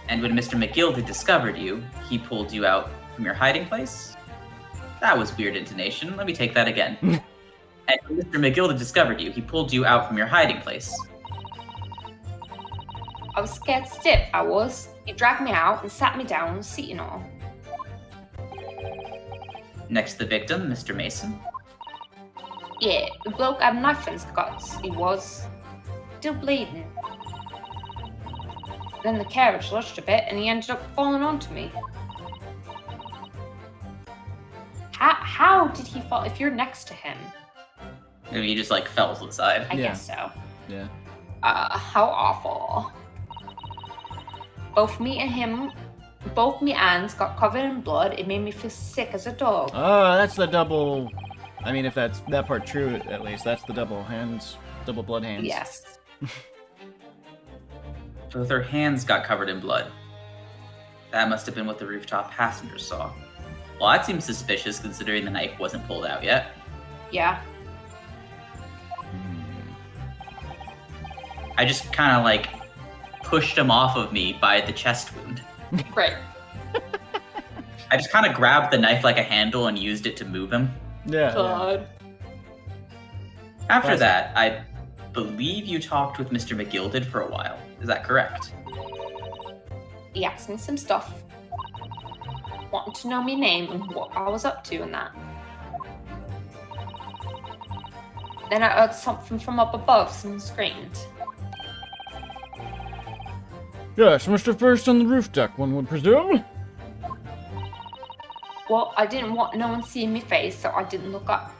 And when Mr. McGildy discovered you, he pulled you out from your hiding place? That was weird intonation. Let me take that again. And when Mr. McGildy discovered you, he pulled you out from your hiding place. I was scared stiff, I was. He dragged me out and sat me down on the seat and all. Next to the victim, Mr. Mason. Yeah, the bloke had a knife in his guts. He was still bleeding. Then the carriage lurched a bit and he ended up falling onto me. How did he fall if you're next to him? Maybe he just like fell to the side. I guess so. Yeah. How awful. Both me and hands got covered in blood. It made me feel sick as a dog. Oh, that's the double. I mean, if that's that part true, at least that's the double blood hands. Yes. Both her hands got covered in blood. That must have been what the rooftop passengers saw. Well, that seems suspicious considering the knife wasn't pulled out yet. Yeah. I just kind of like pushed him off of me by the chest wound. Right. I just kind of grabbed the knife like a handle and used it to move him. Yeah. God. After that, I believe you talked with Mr. McGilded for a while. Is that correct? He asked me some stuff. Wanted to know me name and what I was up to and that. Then I heard something from up above and screamed. Yes, Mr. First on the roof deck, one would presume. Well, I didn't want no one seeing me face, so I didn't look up.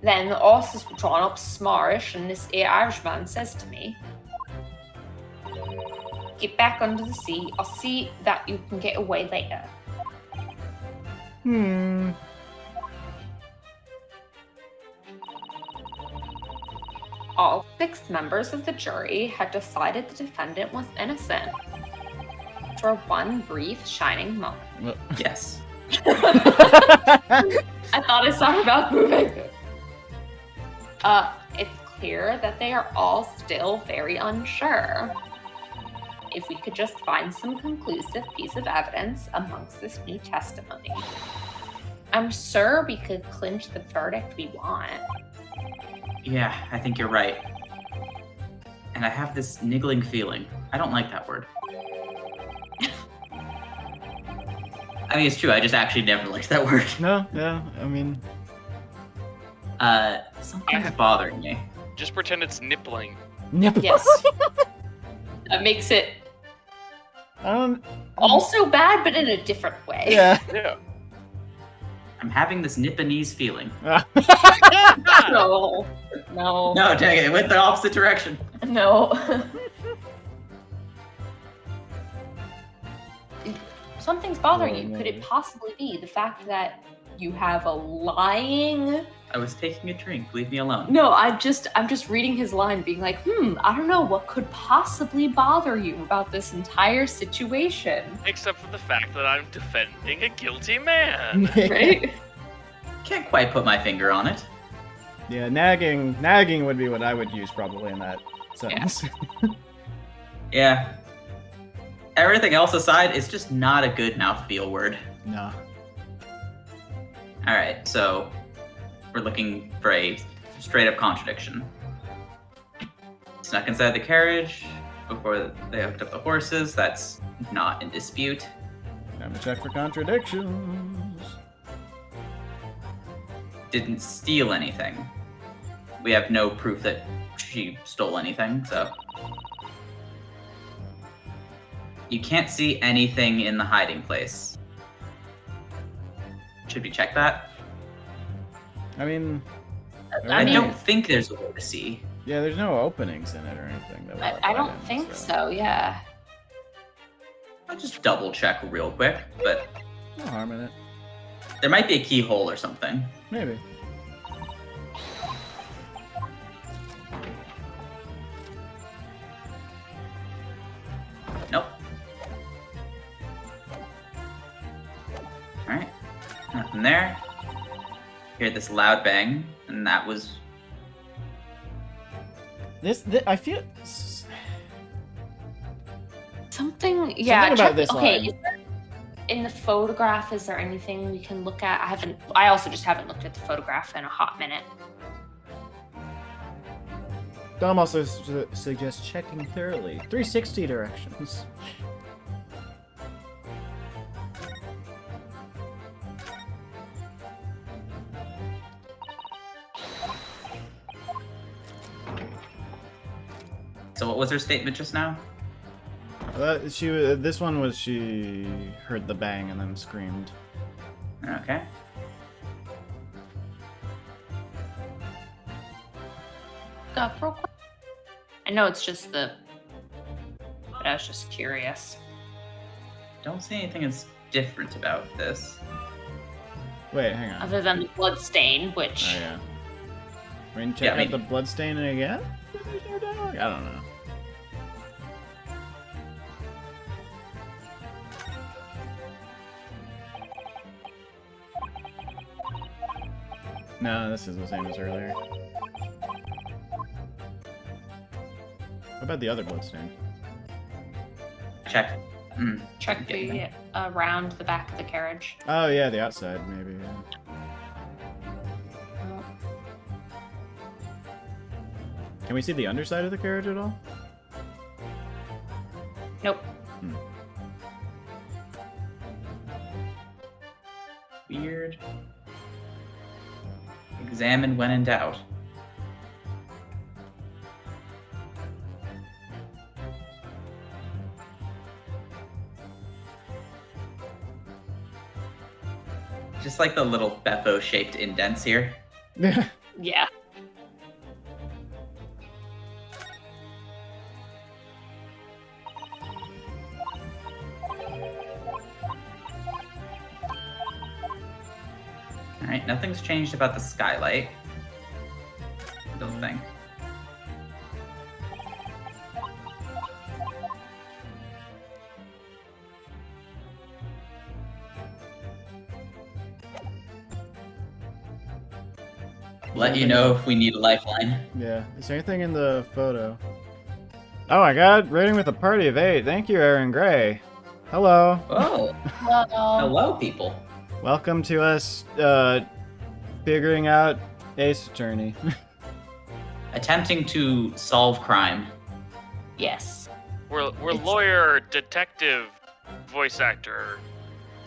Then the horses were drawn up smartish, and this Irishman says to me, "Get back under the seat. I'll see that you can get away later." All 6 members of the jury had decided the defendant was innocent. For one brief, shining moment. Yes. I thought I saw her mouth moving. It's clear that they are all still very unsure. If we could just find some conclusive piece of evidence amongst this new testimony, I'm sure we could clinch the verdict we want. Yeah, I think you're right. And I have this niggling feeling. I don't like that word. I mean, it's true. I just actually never liked that word. No, yeah, I mean... Something's bothering me. Just pretend it's nippling. Yep. Yes. That makes it Um, also bad, but in a different way. yeah. Yeah. I'm having this Nipponese feeling. No. No. No, dang it, it went the opposite direction. No. Something's bothering you. Could it possibly be the fact that you have a lying? I was taking a drink, leave me alone. No, I'm just reading his line, being like, I don't know what could possibly bother you about this entire situation, Except for the fact that I'm defending a guilty man. right? Can't quite put my finger on it. Yeah, nagging would be what I would use probably in that sentence. Yeah. Everything else aside, it's just not a good mouthfeel word. No. Alright, so we're looking for a straight up contradiction. Snuck inside the carriage before they hooked up the horses. That's not in dispute. Time to check for contradictions. Didn't steal anything. We have no proof that she stole anything, so. You can't see anything in the hiding place. Should we check that? I mean, I mean- don't think there's a way to see. yeah, there's no openings in it or anything. That we're I don't let in, think so. Yeah. I'll just double check real quick, but No harm in it. there might be a keyhole or something. Maybe. Nope. Alright. Nothing there. Hear this loud bang, and that was. This I feel. Something. Yeah. Something about check- this okay. line. Is there, in the photograph, is there anything we can look at? I also just haven't looked at the photograph in a hot minute. Dom also suggests checking thoroughly. 360 directions. So, what was her statement just now? This one was she heard the bang and then screamed. Okay. Up real quick. I know it's just but I was just curious. Don't see anything that's different about this. Wait, hang on. Other than the blood stain, which Oh yeah. We can check Yeah, out maybe. the bloodstain again? I don't know. No, this is the same as earlier. What about the other bloodstain? Check. check the around the back of the carriage. Oh yeah, the outside maybe. Yeah. Can we see the underside of the carriage at all? Nope. Weird. Examine when in doubt. Just like the little Beppo-shaped indents here. Yeah. Alright, nothing's changed about the skylight. I don't think. Let you know if we need a lifeline. Yeah. Is there anything in the photo? Oh my god, rating with a party of 8. Thank you, Aaron Gray. Hello. Oh, Hello. hello, people. Welcome to us, figuring out Ace Attorney. Attempting to solve crime. Yes. We're It's- lawyer, detective, voice actor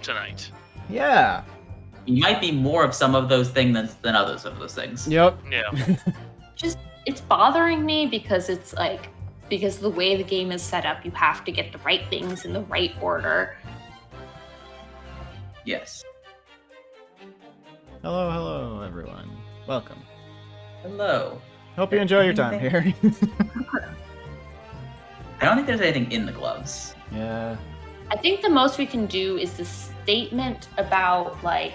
tonight. Yeah. You might be more of some of those things than others of those things. Yep. Yeah. Just it's bothering me because it's like because the way the game is set up, you have to get the right things in the right order. Yes. Hello, everyone. Welcome. Hello. Hope you enjoy your time here. I don't think there's anything in the gloves. Yeah. I think the most we can do is the statement about, like,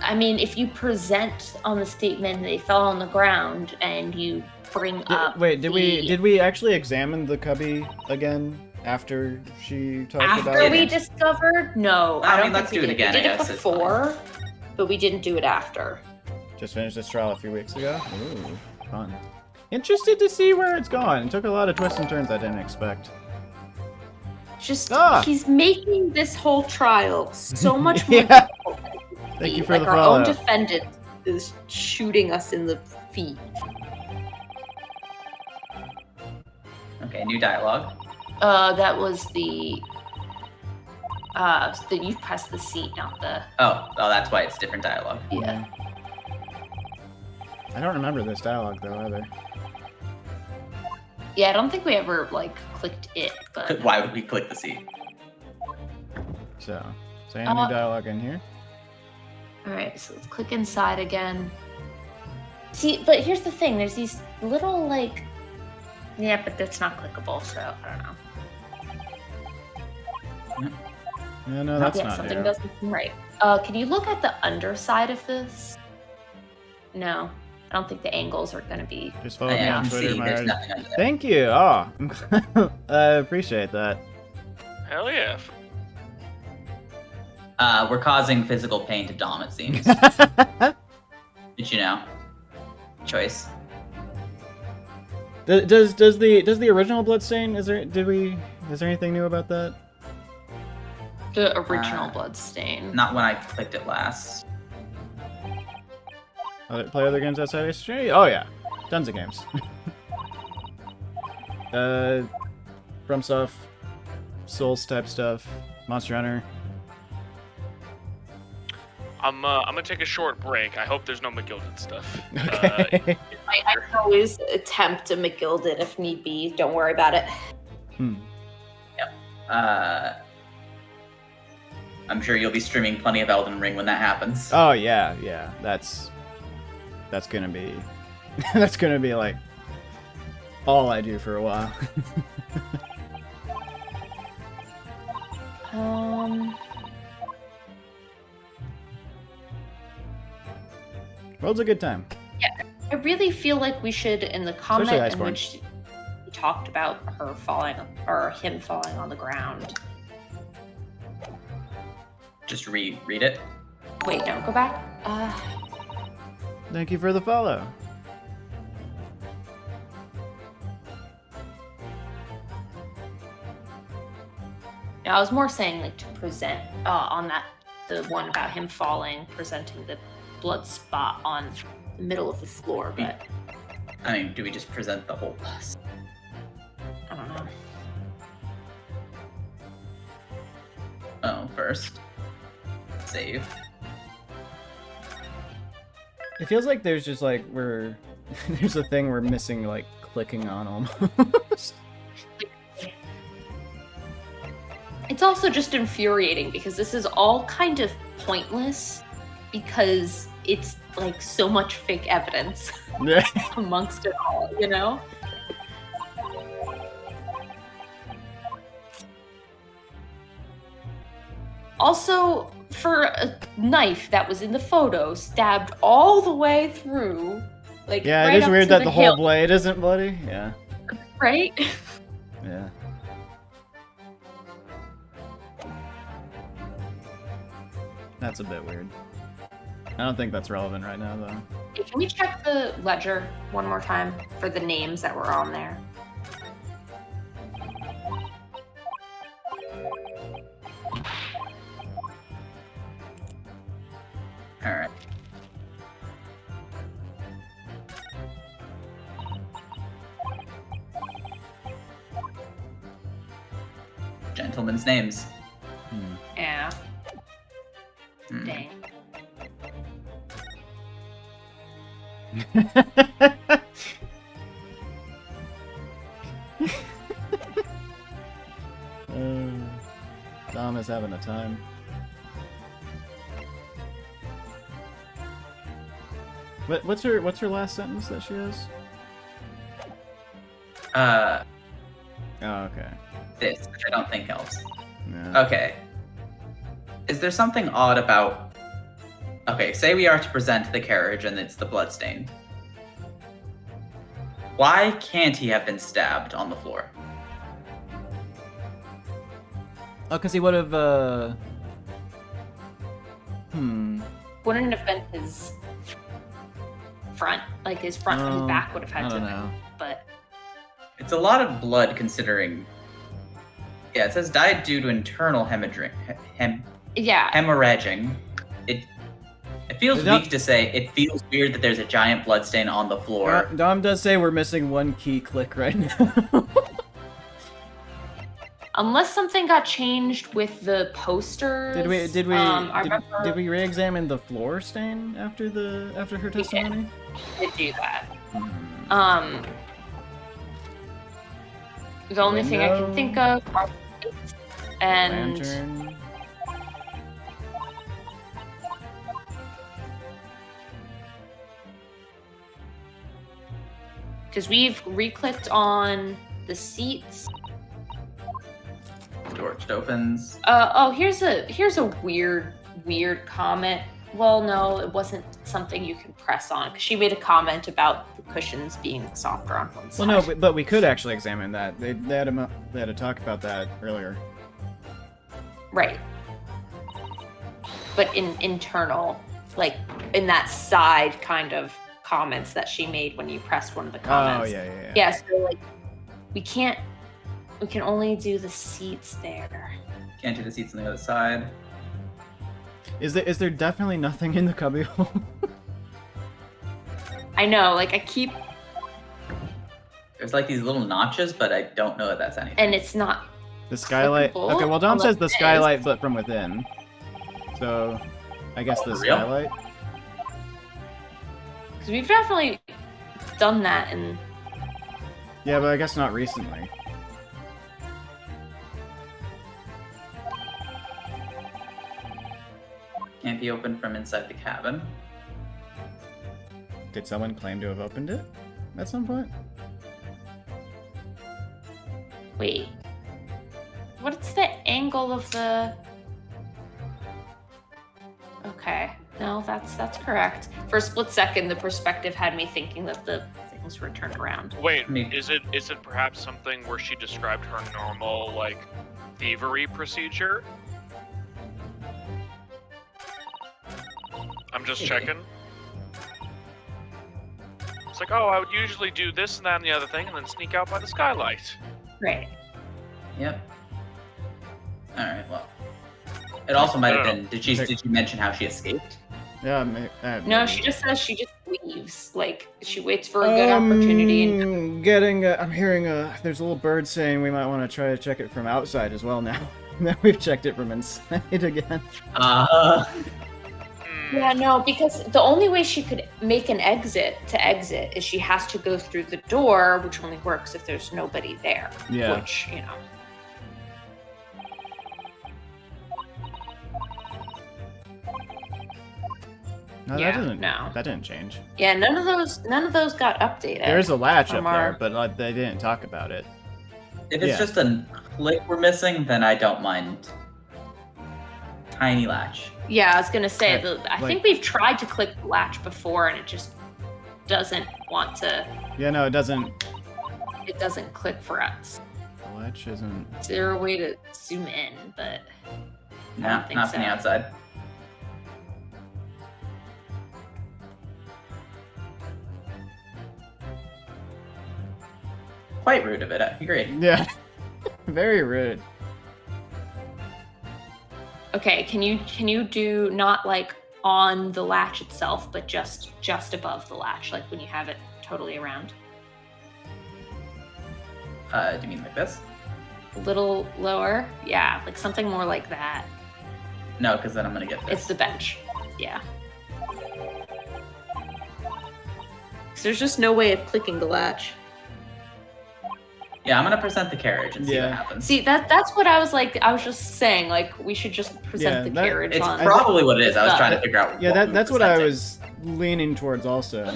I mean, if you present on the statement they fell on the ground and you bring up. Wait, did we actually examine the cubby again after she talked about After it? we discovered? No, I I don't mean, let's think do we it did. again, We I did it guess, it's fine. before, but we didn't do it after. Just finished this trial a few weeks ago. Ooh, fun. Interested to see where it's gone. It took a lot of twists and turns I didn't expect. Just He's making this whole trial so much more Yeah. difficult. Thank you for like the our follow. own defendant is shooting us in the feet. Okay, new dialogue. That was the that you press the seat, not the. Oh, that's why it's different dialogue. Yeah. I don't remember this dialogue though either. Yeah, I don't think we ever like clicked it, but Why would we click the seat? So, is there any new dialogue in here? all right. So let's click inside again. See, but here's the thing: there's these little like. Yeah, but that's not clickable, so I don't know. Yeah, no, that's yeah, not something new. doesn't seem right. Can you look at the underside of this? No, I don't think the angles are gonna be. Just follow me I on can Twitter. see my there's art- nothing under there. Thank you. Oh, I appreciate that. Hell yeah. We're causing physical pain to Dom, it seems. Did you know? Choice. Does the original bloodstain? Is there anything new about that? The original bloodstain. Not when I clicked it last. Play other games outside of Street? Oh yeah, tons of games. From stuff, Souls type stuff, Monster Hunter. I'm gonna take a short break. I hope there's no McGilded stuff. Okay. I can always attempt a McGilded if need be. Don't worry about it. I'm sure you'll be streaming plenty of Elden Ring when that happens. Oh yeah. That's gonna be that's gonna be like all I do for a while. World's a good time. I really feel like we should, in the comment Especially in Iceborne. which we talked about her falling or him falling on the ground. Just read it. Wait, no, go back. Thank you for the follow. I was more saying like to present on that the one about him falling, presenting the blood spot on the middle of the floor, but I mean, do we just present the whole bus? I don't know. Oh, first. Save. It feels like there's just like there's a thing we're missing, like clicking on almost. It's also just infuriating because this is all kind of pointless because it's like so much fake evidence Yeah. amongst it all, you know? Also, for a knife that was in the photo stabbed all the way through, like Yeah, right it is up weird to that the the whole hilt, blade isn't bloody. Yeah. right? Yeah. That's a bit weird. I don't think that's relevant right now, though. Hey, can we check the ledger one more time for the names that were on there? Alright. Gentlemen's names. Yeah. Hmm. Dang. time. What's her last sentence that she has? Oh, okay. This, which I don't think helps. Yeah. Okay. Is there something odd about... Okay, say we are to present the carriage and it's the bloodstain. Why can't he have been stabbed on the floor? Oh, because he would have, Wouldn't have been his front, like his front and his back would have had I to don't have know. been, but It's a lot of blood considering... Yeah, it says died due to internal yeah. hemorrhaging. It feels Dom- weak to say. It feels weird that there's a giant bloodstain on the floor. Dom does say we're missing one key click right now. Unless something got changed with the posters. Did we I remember did we re-examine the floor stain after her testimony? we did do that. Hmm. The only thing I can Window. think of are lights and Lantern. because we've re-clicked on the seats. The door just opens. Here's a weird comment. Well, no, it wasn't something you can press on because she made a comment about the cushions being softer on one side. Well, no, but we could actually examine that. They had a talk about that earlier. Right. But in internal, like in that side kind of comments that she made when you pressed one of the comments. Oh yeah. Yeah, so like we can only do the seats there. Can't do the seats on the other side. Is there definitely nothing in the cubbyhole? I know, like I keep There's like these little notches, but I don't know if that's anything. and it's not The skylight. Clickable? Okay, well Dom Oh, says the it is. skylight, but from within. So, I guess the For real? skylight. because we've definitely done that and Yeah, but I guess not recently. Can't be opened from inside the cabin. Did someone claim to have opened it at some point? wait. What's the angle of the Okay. No, that's correct. For a split second the perspective had me thinking that the things were turned around. Wait, Me. is it perhaps something where she described her normal like thievery procedure? I'm just Maybe. checking. It's like, oh, I would usually do this and that and the other thing, and then sneak out by the skylight. Right. Yep. All right. Well, it also might have No. been. Did you mention how she escaped? Yeah, No, maybe. she just says she just leaves. Like she waits for a good opportunity and I'm hearing there's a little bird saying we might want to try to check it from outside as well now. Now we've checked it from inside again. yeah, no, because the only way she could make an exit is she has to go through the door, which only works if there's nobody there. Yeah. Which, you know. No, Yeah, that didn't change. Yeah, none of those got updated. There's a latch up from there, our- but they didn't talk about it. If it's Yeah. just a click we're missing, then I don't mind. Tiny latch. Yeah, I was gonna say Right, I like- think we've tried to click the latch before and it just doesn't want to Yeah, no, it doesn't. it doesn't click for us. The latch isn't. Is there a way to zoom in, but No, don't think not from the so. outside. Quite rude of it. I agree. Yeah. Very rude. okay, can you do not like on the latch itself, but just above the latch, like when you have it totally around? Do you mean like this? A little lower? Yeah, like something more like that. No, because then I'm gonna get this. It's the bench. Yeah. 'Cause there's just no way of clicking the latch. Yeah, I'm gonna present the carriage and see what Yeah. happens. See, that's what I was like. I was just saying, like, we should just present Yeah, the that- carriage It's on. probably what it is. I was the- trying to figure out. Yeah, what we were that's what I presenting. was leaning towards also.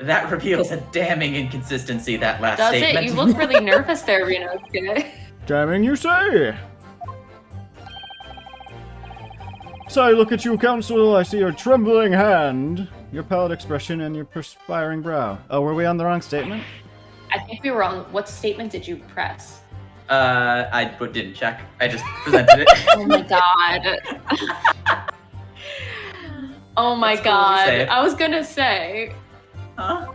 That reveals a damning inconsistency. That last Does statement. it? You look really nervous there, Ryunosuke. Damning, you say? So I look at you, Council, I see your trembling hand, your pallid expression, and your perspiring brow. Oh, were we on the wrong statement? I think we were on. What statement did you press? I didn't check. I just presented it. Oh my god. Oh my That's cool, we say god. it. I was gonna say. Huh?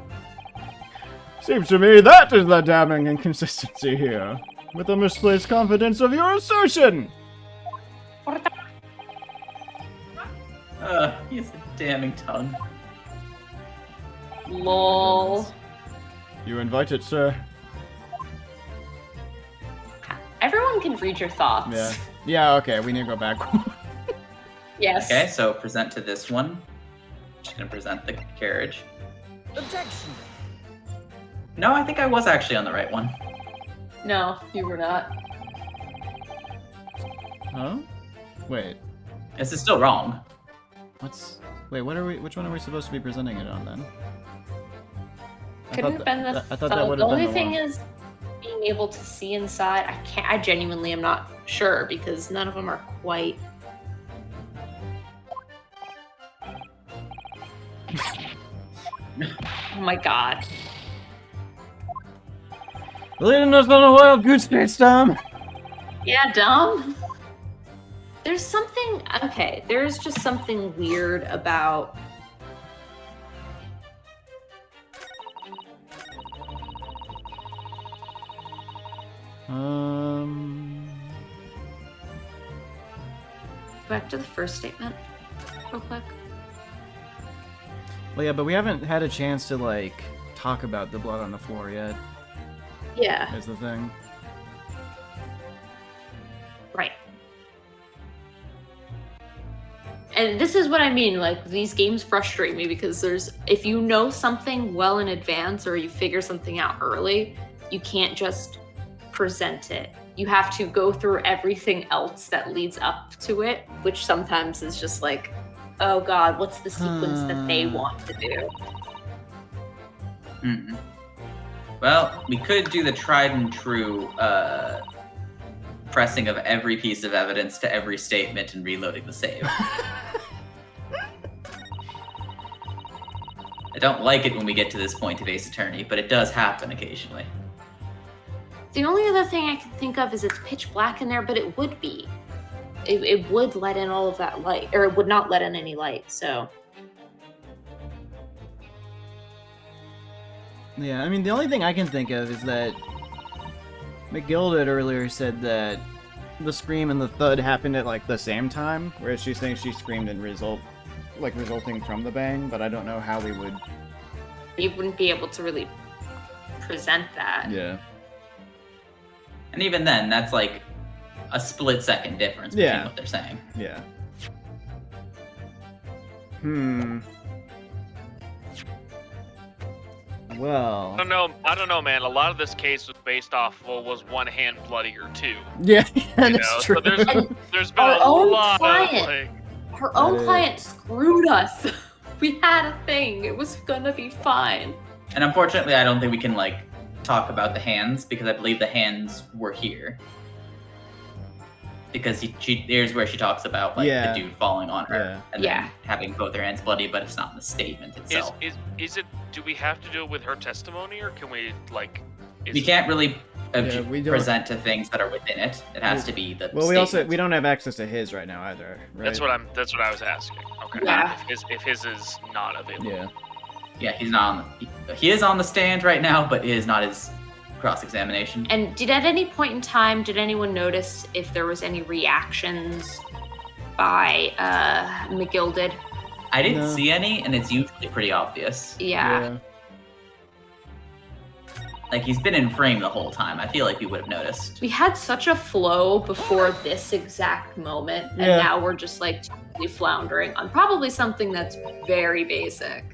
Seems to me that is the damning inconsistency here, with the misplaced confidence of your assertion. He has a damning tongue. Lol. You invite it, sir. Everyone can read your thoughts. Yeah. Yeah, okay, we need to go back. Yes. Okay, so present to this one. Just gonna present the carriage. No, I think I was actually on the right one. No, you were not. Huh? Wait. This is still wrong. Wait, which one are we supposed to be presenting it on then? Couldn't have been the I thought that thug. would The have been only the thing one. is being able to see inside. I genuinely am not sure because none of them are quite. Oh my god. Leading us on a wild goose chase, Tom! Yeah, dumb. There's something. Okay, there's just something weird about. Back to the first statement, real quick. Well, yeah, but we haven't had a chance to, like, talk about the blood on the floor yet, Yeah. is the thing. Right. And this is what I mean, like, these games frustrate me because if you know something well in advance or you figure something out early, you can't just present it. You have to go through everything else that leads up to it, which sometimes is just like, oh god, what's the sequence that they want to do? Mm-mm. Well, we could do the tried and true pressing of every piece of evidence to every statement and reloading the save. I don't like it when we get to this point of Ace Attorney, but it does happen occasionally. The only other thing I can think of is it's pitch black in there, but it would be. It would let in all of that light, or it would not let in any light, so. Yeah, I mean, the only thing I can think of is that McGilded earlier said that the scream and the thud happened at, like, the same time, whereas she's saying she screamed and resulting from the bang, but I don't know how we would... You wouldn't be able to really present that. Yeah. And even then, that's like a split-second difference between Yeah. what they're saying. Yeah. Well... I don't know, man. A lot of this case was based off, well, was one hand bloody or two? Yeah, You that's know? true. So there's been Our a own lot client. of, like... Her own is- client screwed us. We had a thing. It was gonna be fine. And unfortunately, I don't think we can, like, talk about the hands, because I believe the hands were here. Because here's where she talks about, like, Yeah. the dude falling on her. Yeah. And Yeah. then having both their hands bloody, but it's not in the statement itself. Is it, do we have to do it with her testimony, or can we, like... We can't really we don't- present to things that are within it. It has to be the Well, statement. we don't have access to his right now either, right? That's what I was asking. Okay. Yeah. If his is not available. Yeah. Yeah, he's not on he is on the stand right now, but it is not his cross-examination. And at any point in time, did anyone notice if there was any reactions by McGilded? I didn't No. see any, and it's usually pretty obvious. Yeah. Like, he's been in frame the whole time. I feel like we would have noticed. We had such a flow before this exact moment, and Yeah. now we're just like totally floundering on probably something that's very basic.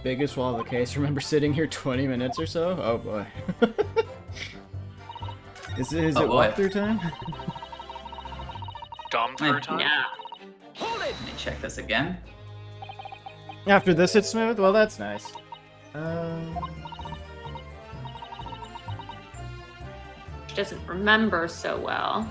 biggest wall of the case. Remember sitting here 20 minutes or so? Oh boy. Is it Oh, boy. walkthrough time? Dumb through time. Yeah. Let me check this again. After this, it's smooth? Well, that's nice. She doesn't remember so well.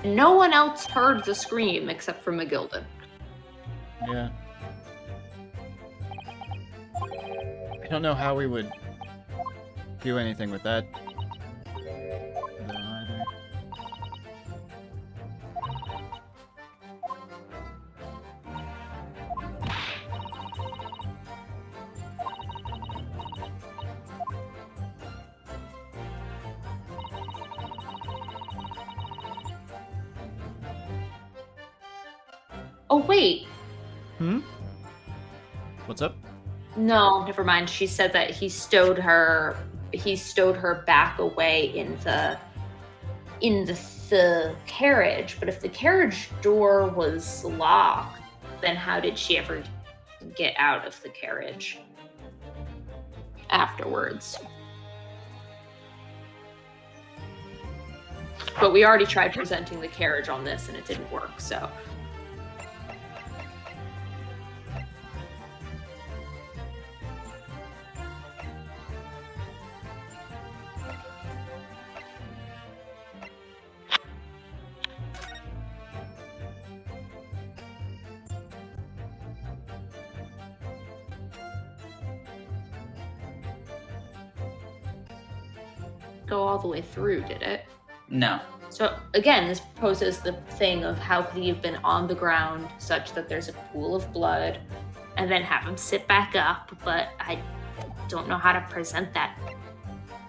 No one else heard the scream except for McGilden. Yeah. I don't know how we would do anything with that. though, either. Oh, wait. What's up? No, never mind. She said that he stowed her back away in the carriage. But if the carriage door was locked, then how did she ever get out of the carriage afterwards? But we already tried presenting the carriage on this and it didn't work, so. Go all the way through, did it? No. So again, this poses the thing of how could he have been on the ground such that there's a pool of blood and then have him sit back up, but I don't know how to present that.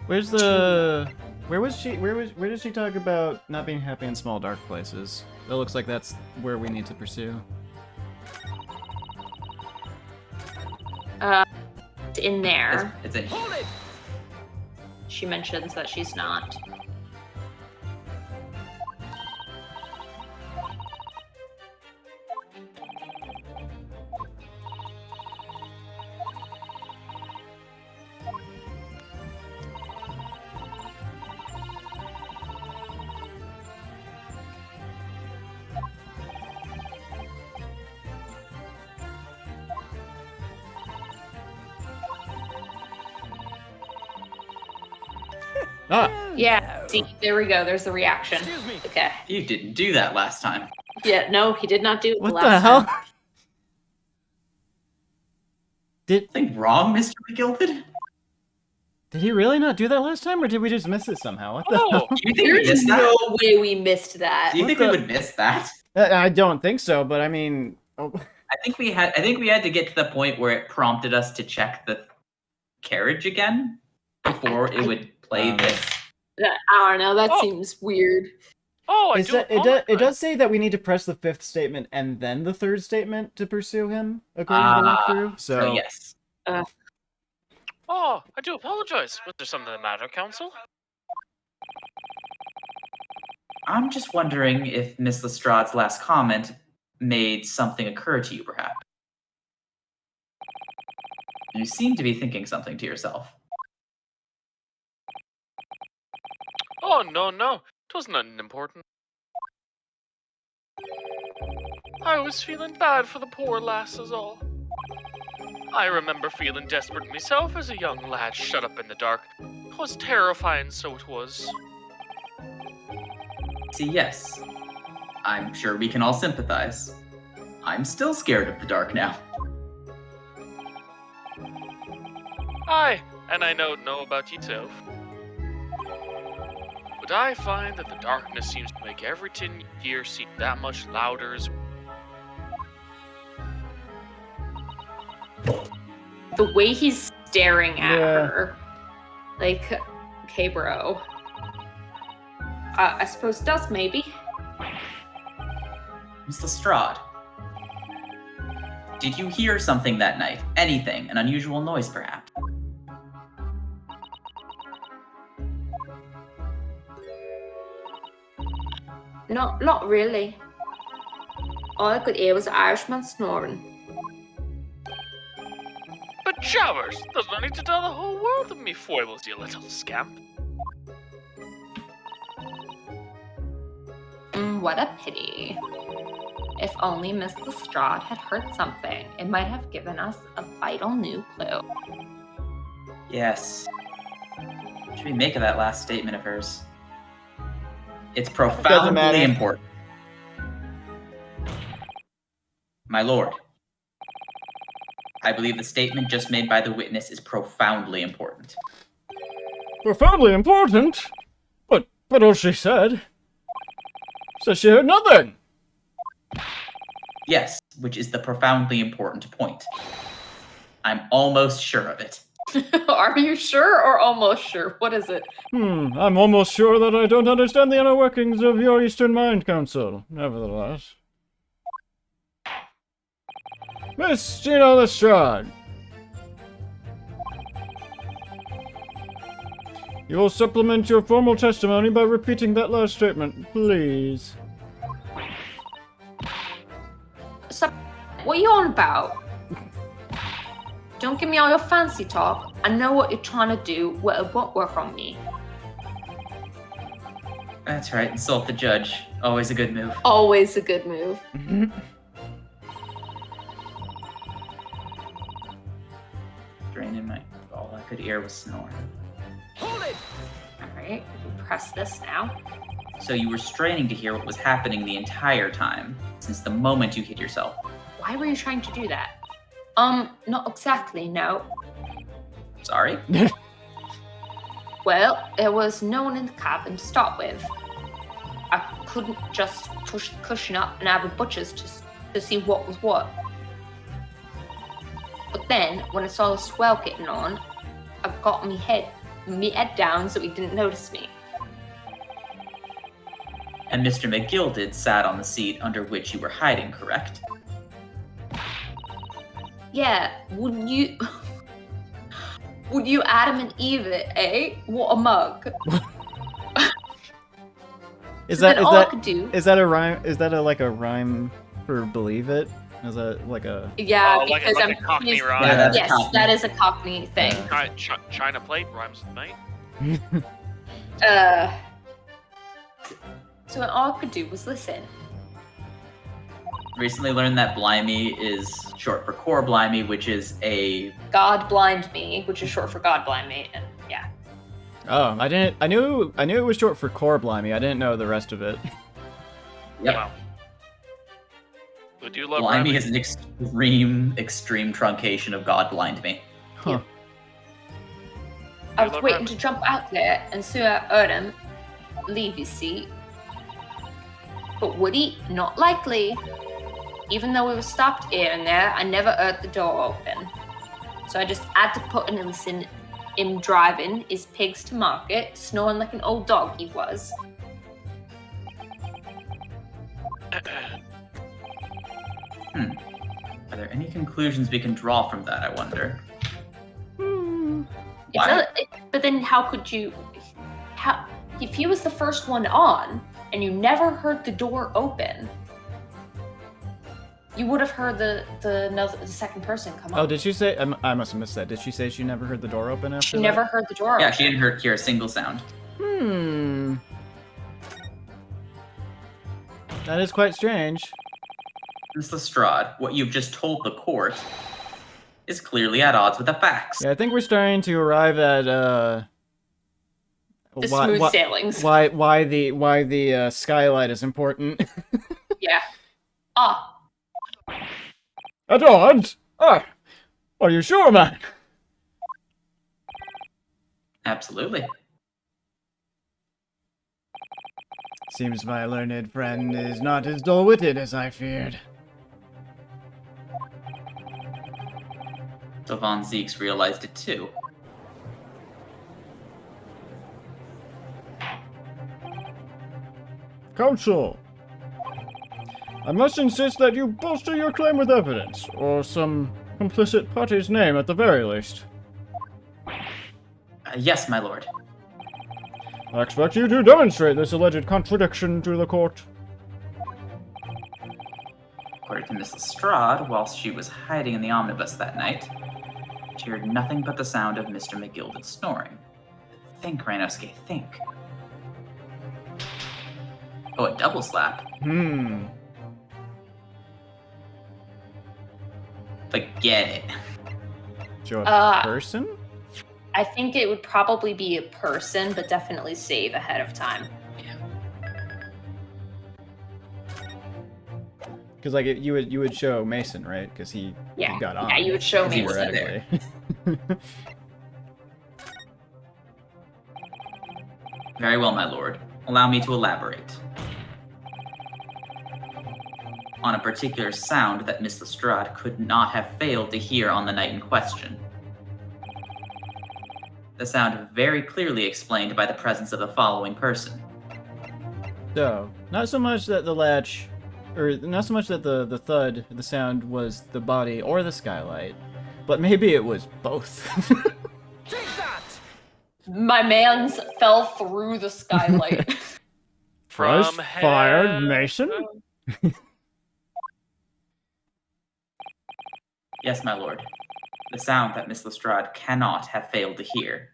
Where's the... Where did she talk about not being happy in small dark places? It looks like that's where we need to pursue. It's in there. It's in. She mentions that she's not. Ah! Yeah, see, there we go. There's the reaction. Excuse me. Okay. You didn't do that last time. Yeah, no, he did not do it What the the last hell? time. Something wrong, Mr. McGilded? Did he really not do that last time, or did we just miss it somehow? What the Oh, hell? Do you think we There's missed no that? way we missed that. Do you What think the- we would miss that? I don't think so, but I mean... Oh. I think we had to get to the point where it prompted us to check the carriage again before it would play this. I don't know. That Oh. seems weird. oh, I It, do. sa- it does say that we need to press the 5th statement and then the 3rd statement to pursue him, according to the walkthrough. So yes. Oh, I do apologize. Was there something the matter, Council? I'm just wondering if Miss Lestrade's last comment made something occur to you, perhaps. You seem to be thinking something to yourself. Oh, no. It was nothing important. I was feeling bad for the poor lass is all. I remember feeling desperate myself as a young lad shut up in the dark. 'Twas terrifying, so it was. See, yes. I'm sure we can all sympathize. I'm still scared of the dark now. Aye, and I know about yourself. But I find that the darkness seems to make everything you hear seem that much louder as The way he's staring at Yeah. her. Like, okay, bro. I suppose it does, maybe. Miss Lestrade, did you hear something that night? Anything? An unusual noise, perhaps? No, not really. All I could hear was the Irishman snoring. But Chavers, there's no need to tell the whole world of me foibles, you little scamp. What a pity. If only Miss Lestrade had heard something, it might have given us a vital new clue. Yes. What should we make of that last statement of hers? It's Doesn't profoundly matter. important. My lord, I believe the statement just made by the witness is profoundly important. Profoundly important? But all she said she heard nothing. Yes, which is the profoundly important point. I'm almost sure of it. Are you sure or almost sure? What is it? I'm almost sure that I don't understand the inner workings of your Eastern Mind Council, nevertheless. Miss Gina Lestrade. You will supplement your formal testimony by repeating that last statement, please. So, what are you on about? Don't give me all your fancy talk. I know what you're trying to do, but it won't work on me. That's right, insult the judge. Always a good move. Always a good move. Draining my... all I could hear was snoring. Alright, press this now. So you were straining to hear what was happening the entire time, since the moment you hit yourself. Why were you trying to do that? Not exactly, no. Sorry? Well, there was no one in the cabin to start with. I couldn't just push the cushion up and have a butcher's to see what was what. But then, when I saw the swell getting on, I got my head down so he didn't notice me. And Mr. McGilded sat on the seat under which you were hiding, correct? Yeah, would you Adam and Eve it, eh? What a mug. Is So that then is all I that could do- is that a rhyme? Is that like a rhyme for believe it? Is that like a? Yeah, Oh, like because a I'm Cockney he's- rhyme. Yeah, that's yes, Cockney. that is a Cockney thing. China plate rhymes with night. So all I could do was listen. Recently learned that Blimey is short for core Blimey, which is a... God blind me, which is short for God blind me, and yeah. Oh, I didn't. I knew it was short for core blimey. I didn't know the rest of it. Yep. Wow. We do love Blimey rhyming. is an extreme truncation of God blind me. Huh. I You was love waiting rhyming. to jump out there and soon I heard him leave his seat. But would he? Not likely. Even though we were stopped here and there, I never heard the door open. So I just had to put an listen him driving his pigs to market, snoring like an old dog he was. Are there any conclusions we can draw from that, I wonder? But then how could you... if he was the first one on, and you never heard the door open, you would have heard the second person come Oh, on. did she say? I must have missed that. Did she say she never heard the door open after She that? never heard the door Yeah, open. she didn't hear a single sound. That is quite strange. Miss Lestrade, what you've just told the court is clearly at odds with the facts. Yeah, I think we're starting to arrive at The smooth sailings. why the skylight is important. Yeah. Ah, At odds? Ah, are you sure, man? Absolutely. Seems my learned friend is not as dull-witted as I feared. So Von Zeeks realized it too. Counsel, I must insist that you bolster your claim with evidence, or some complicit party's name at the very least. Yes, my lord. I expect you to demonstrate this alleged contradiction to the court. According to Miss Lestrade, whilst she was hiding in the omnibus that night, she heard nothing but the sound of Mr. McGilded snoring. Think, Ranosuke, think. Oh, a double slap? Forget it. Show a person? I think it would probably be a person, but definitely save ahead of time. Because like you would show Mason, right? Because he got on. Yeah, you would show He was Mason. there. Very well, my lord. Allow me to elaborate. On a particular sound that Miss Lestrade could not have failed to hear on the night in question. The sound very clearly explained by the presence of the following person. So, not so much that the latch, or not so much that the thud, the sound was the body or the skylight, but maybe it was both. My man's fell through the skylight. Fresh fired, Mason? Yes, my lord. The sound that Miss Lestrade cannot have failed to hear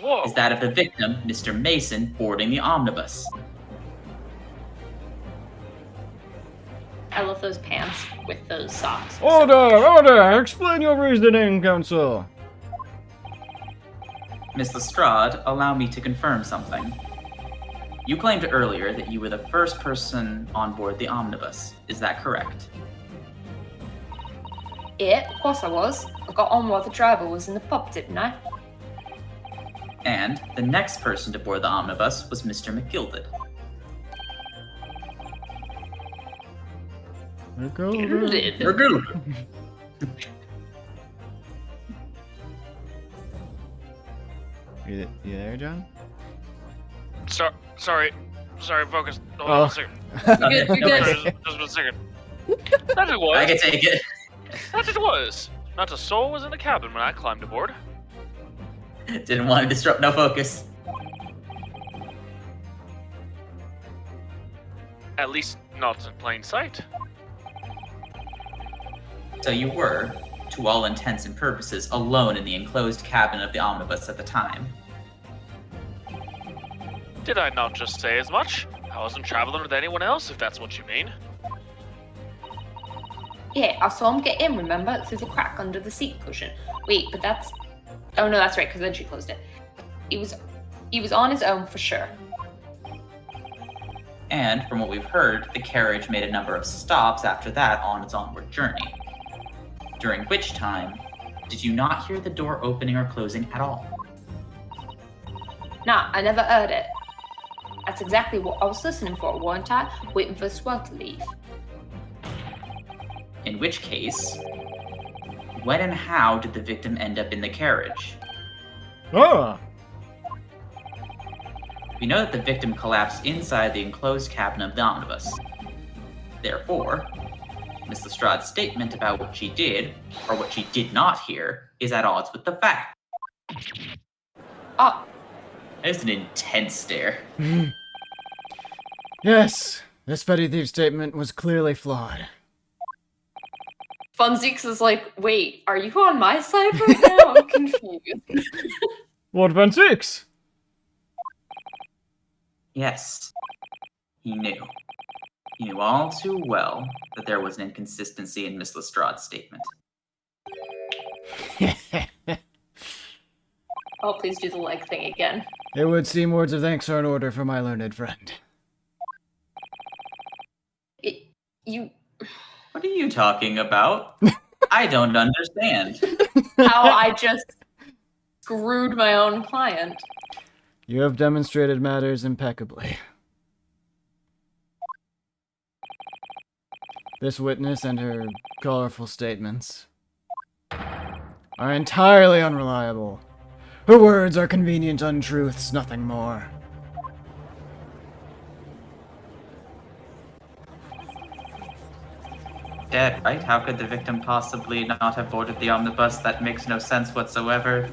Whoa. is that of the victim, Mr. Mason, boarding the omnibus. I love those pants with those socks. Order! Explain your reasoning, counsel. Miss Lestrade, allow me to confirm something. You claimed earlier that you were the first person on board the omnibus. Is that correct? Yeah, of course I was. I got on while the driver was in the pub, didn't I? And the next person to board the omnibus was Mr. McGilded. You there, John? Sorry, focus. Hold on a second. You're good. Just a second. That it was. I can take it. That it was. Not a soul was in the cabin when I climbed aboard. Didn't want to disrupt no focus. At least not in plain sight. So you were, to all intents and purposes, alone in the enclosed cabin of the omnibus at the time. Did I not just say as much? I wasn't traveling with anyone else, if that's what you mean. Yeah, I saw him get in, remember? Through the crack under the seat cushion. Wait, but that's... Oh no, that's right, because then she closed it. He was on his own for sure. And from what we've heard, the carriage made a number of stops after that on its onward journey. During which time, did you not hear the door opening or closing at all? Nah, I never heard it. That's exactly what I was listening for, weren't I? Waiting for Swell to leave. In which case, when and how did the victim end up in the carriage? Ah! We know that the victim collapsed inside the enclosed cabin of the omnibus. Therefore, Miss Lestrade's statement about what she did, or what she did not hear, is at odds with the fact. Oh, It's an intense stare. Yes, this petty thief statement was clearly flawed. Funzeeks is like, wait, are you on my side right now? I'm confused. What about 6? Yes, he knew. He knew all too well that there was an inconsistency in Miss Lestrade's statement. Oh, please do the leg thing again. It would seem words of thanks are in order for my learned friend. What are you talking about? I don't understand. How I just screwed my own client. You have demonstrated matters impeccably. This witness and her colorful statements are entirely unreliable. Her words are convenient untruths, nothing more. Dead, right? How could the victim possibly not have boarded the omnibus? That makes no sense whatsoever.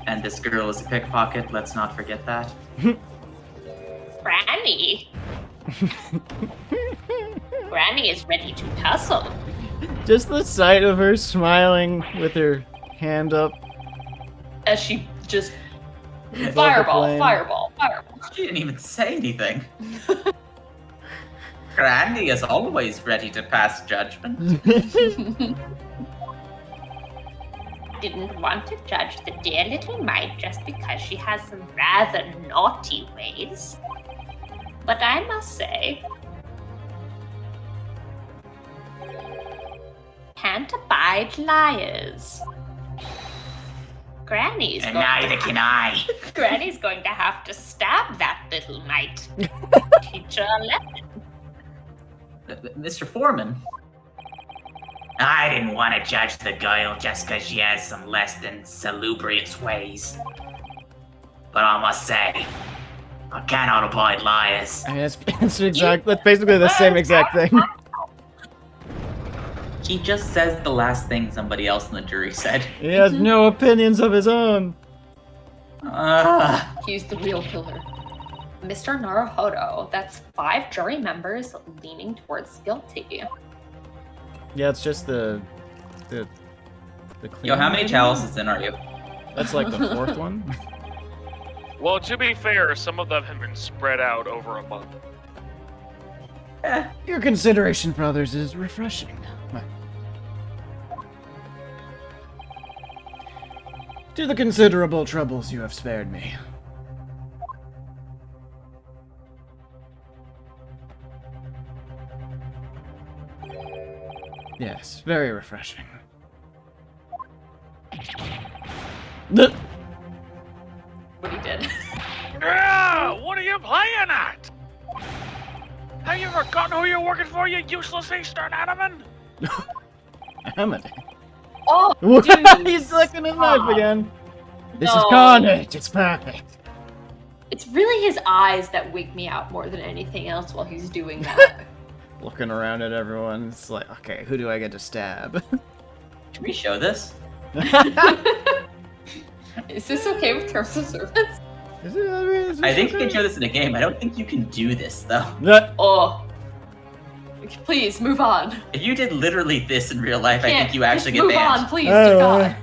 And this girl is a pickpocket, let's not forget that. Franny. Granny is ready to tussle. Just the sight of her smiling with her hand up. As she just the fireball, flame. fireball, fireball. She didn't even say anything. Granny is always ready to pass judgment. Didn't want to judge the dear little mite just because she has some rather naughty ways. But I must say, can't abide liars. Granny's And going neither to can I. Granny's going to have to stab that little mite. Teach her a lesson. Mr. Foreman, I didn't want to judge the girl just because she has some less than salubrious ways. But I must say, I cannot abide liars. I mean, that's basically the same exact thing. he just says the last thing somebody else in the jury said. He has no opinions of his own. He's the real killer. Mr. Naruhodo, that's 5 jury members leaning towards guilty. Yeah, it's just the Yo, how many clean chalices in are you? That's like the 4th one. Well, to be fair, some of them have been spread out over a month. Your consideration for others is refreshing. To the considerable troubles you have spared me. Yes, very refreshing. What he did. Yeah, what are you playing at? Have you forgotten who you're working for, you useless Eastern Animan? Amity. Oh, He's licking his knife again. This is No. carnage. It's perfect. It's really his eyes that wig me out more than anything else while he's doing that. Looking around at everyone, it's like, okay, who do I get to stab? Can we show this? Is this okay with terms of service? I think you can show this in a game. I don't think you can do this, though. Oh. Please, move on. If you did literally this in real life, I think you actually get move banned. on, please, dear God.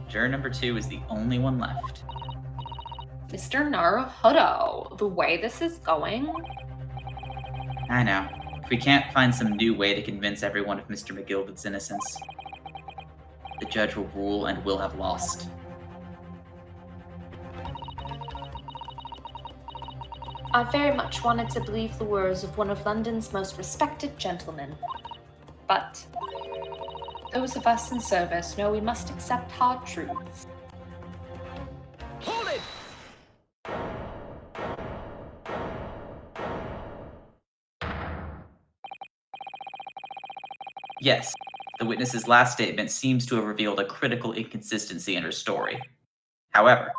Juror number 2 is the only one left. Mr. Naruhodo, the way this is going, I know. If we can't find some new way to convince everyone of Mr. McGilded's innocence, the judge will rule and will have lost. I very much wanted to believe the words of one of London's most respected gentlemen. But those of us in service know we must accept hard truths. Hold it! Yes, the witness's last statement seems to have revealed a critical inconsistency in her story. However,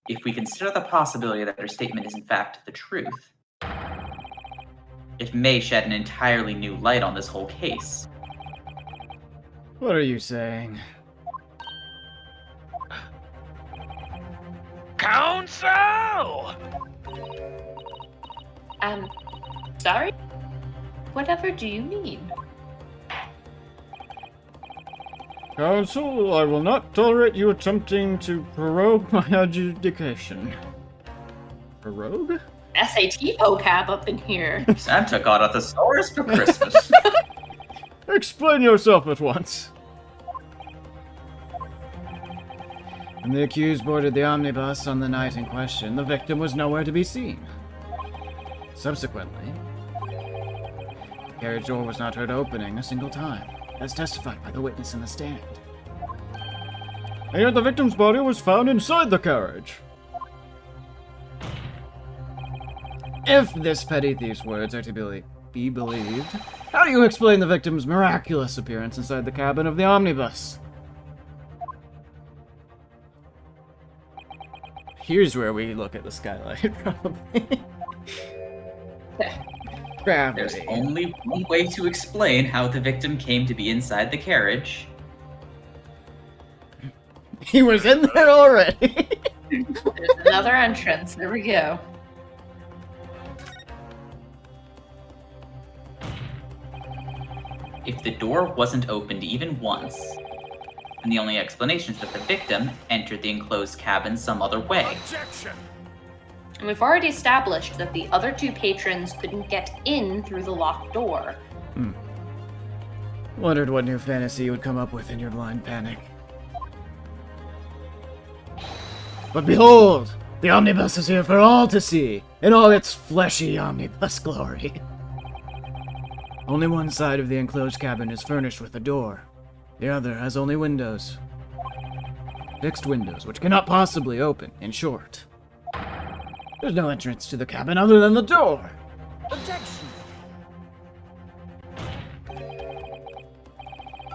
if we consider the possibility that her statement is in fact the truth, it may shed an entirely new light on this whole case. What are you saying? Counsel! Sorry? Whatever do you mean? Counsel, I will not tolerate you attempting to prorogue my adjudication. Prorogue? SAT vocab up in here. Santa got a thesaurus for Christmas. Explain yourself at once. When the accused boarded the omnibus on the night in question, the victim was nowhere to be seen. Subsequently, the carriage door was not heard opening a single time, as testified by the witness in the stand. And yet the victim's body was found inside the carriage. If this petty thief's words are to be believed, how do you explain the victim's miraculous appearance inside the cabin of the omnibus? Here's where we look at the skylight, probably. Gravity. There's only one way to explain how the victim came to be inside the carriage. He was in there already. There's another entrance. There we go. If the door wasn't opened even once, then the only explanation is that the victim entered the enclosed cabin some other way. And we've already established that the other two patrons couldn't get in through the locked door. Wondered what new fantasy you would come up with in your blind panic. But behold! The omnibus is here for all to see, in all its fleshy omnibus glory. Only one side of the enclosed cabin is furnished with a door. The other has only windows. Fixed windows, which cannot possibly open, in short. There's no entrance to the cabin other than the door. Objection!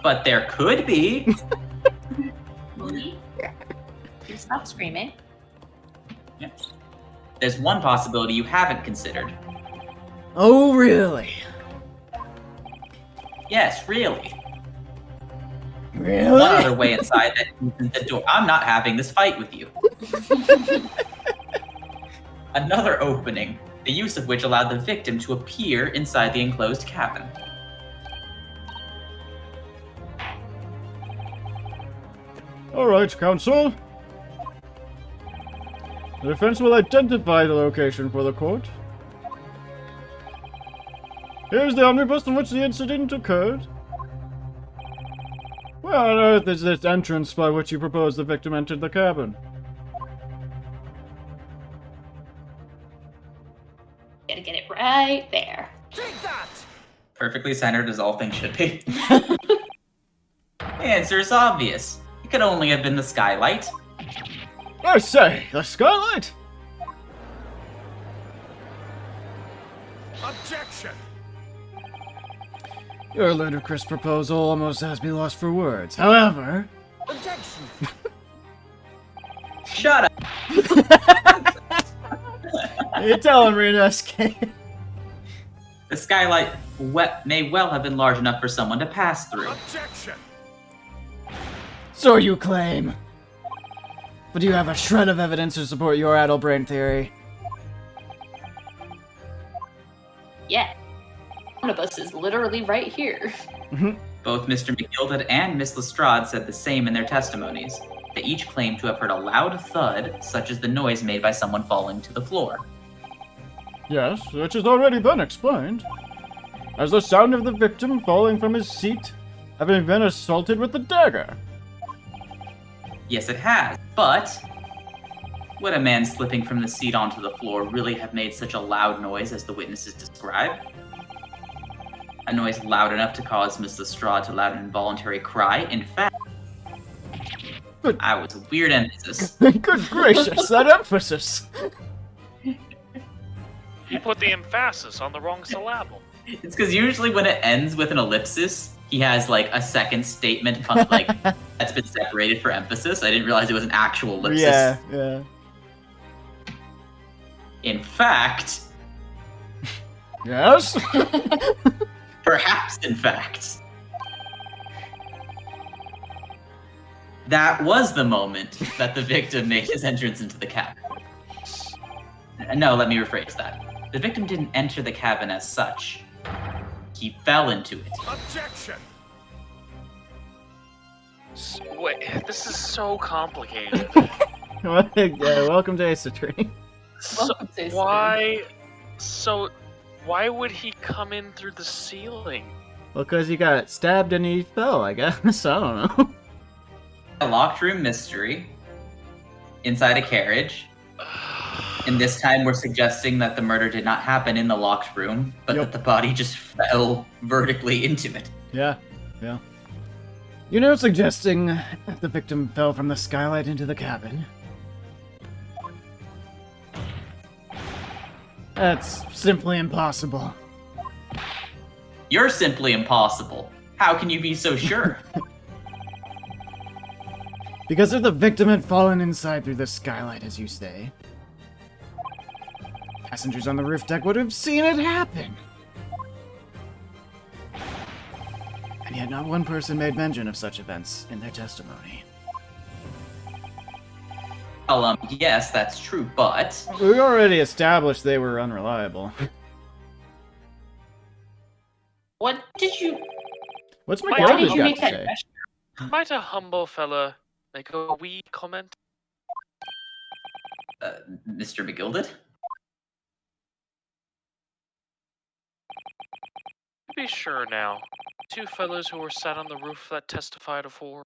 But there could be. You stop screaming. Yeah. There's one possibility you haven't considered. Oh, really? Yes, really. Really? One other way inside that isn't the door. I'm not having this fight with you. Another opening, the use of which allowed the victim to appear inside the enclosed cabin. Alright, counsel. The defense will identify the location for the court. Here's the omnibus in which the incident occurred. Where on earth is this entrance by which you propose the victim entered the cabin? Gotta get it right there. Take that! Perfectly centered as all things should be. The answer is obvious. It could only have been the skylight. I say, the skylight! Objection! Your ludicrous proposal almost has me lost for words. However... Objection! Shut up. You telling me, Renesque? The skylight may well have been large enough for someone to pass through. Objection! So you claim. But do you have a shred of evidence to support your addle-brain theory? Yeah. One of us is literally right here. Both Mr. McGilded and Miss Lestrade said the same in their testimonies. They each claimed to have heard a loud thud, such as the noise made by someone falling to the floor. Yes, which has already been explained. As the sound of the victim falling from his seat, having been assaulted with a dagger. Yes, it has, but would a man slipping from the seat onto the floor really have made such a loud noise as the witnesses describe? A noise loud enough to cause Miss Lestrade to let an involuntary cry? In fact, Good. I was a weird emphasis. Good gracious, that emphasis! You put the emphasis on the wrong syllable. It's because usually when it ends with an ellipsis, he has like a second statement like that's been separated for emphasis. I didn't realize it was an actual ellipsis. Yeah. In fact, Yes? perhaps in fact, that was the moment that the victim made his entrance into the cabin. No, let me rephrase that. The victim didn't enter the cabin as such. He fell into it. Objection! Wait, this is so complicated. Yeah, welcome to Ace Attorney. So, why would he come in through the ceiling? Well, because he got stabbed and he fell, I guess. I don't know. A locked room mystery inside a carriage. And this time we're suggesting that the murder did not happen in the locked room, but that the body just fell vertically into it. Yeah. You know, suggesting that the victim fell from the skylight into the cabin. That's simply impossible. You're simply impossible. How can you be so sure? Because if the victim had fallen inside through the skylight, as you say, passengers on the roof deck would have seen it happen. And yet not one person made mention of such events in their testimony. Well, yes, that's true, but We already established they were unreliable. What did you? What's Why Why McGilda's did you got make to that say? gesture? Might a humble fella make a wee comment? Mr. McGilded? To be sure now, two fellows who were sat on the roof that testified afore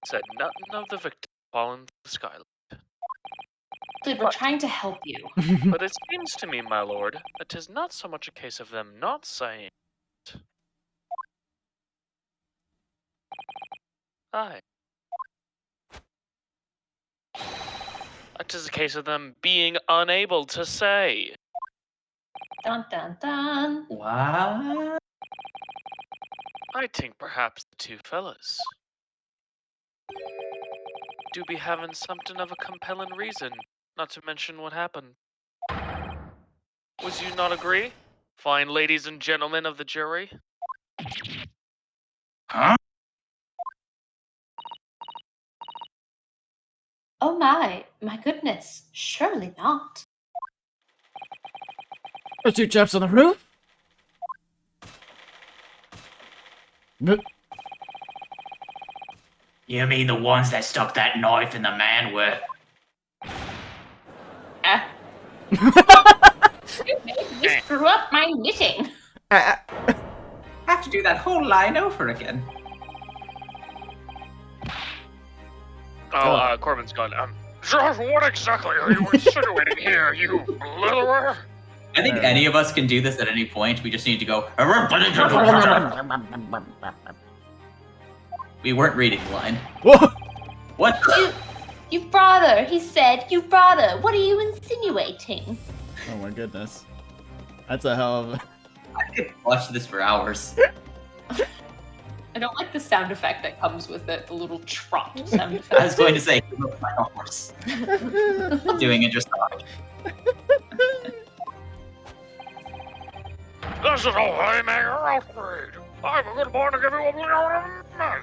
said nothing of the victim falling to the skylight. Dude, we're trying to help you. But it seems to me, my lord, that 'tis not so much a case of them not saying it. Aye. That is a case of them being unable to say. Dun dun dun. What? I think perhaps the two fellas do be having something of a compelling reason, not to mention what happened. Was you not agree, fine ladies and gentlemen of the jury? Huh? Oh my goodness, surely not. The two chaps on the roof? Nope. You mean the ones that stuck that knife in the man were? You screw up my knitting. Have to do that whole line over again. Corbin's gone. Josh, what exactly are you insinuating here, you blitherer? I think any of us can do this at any point. We just need to go. We weren't reading the line. What? You brother, he said. You brother. What are you insinuating? Oh my goodness. That's a hell of a... I could watch this for hours. I don't like the sound effect that comes with it, the little trot sound I effect. was going to say, he looks like a horse. Doing it just fine. This is a haymaker outrage. I'm a good boy to give you a man.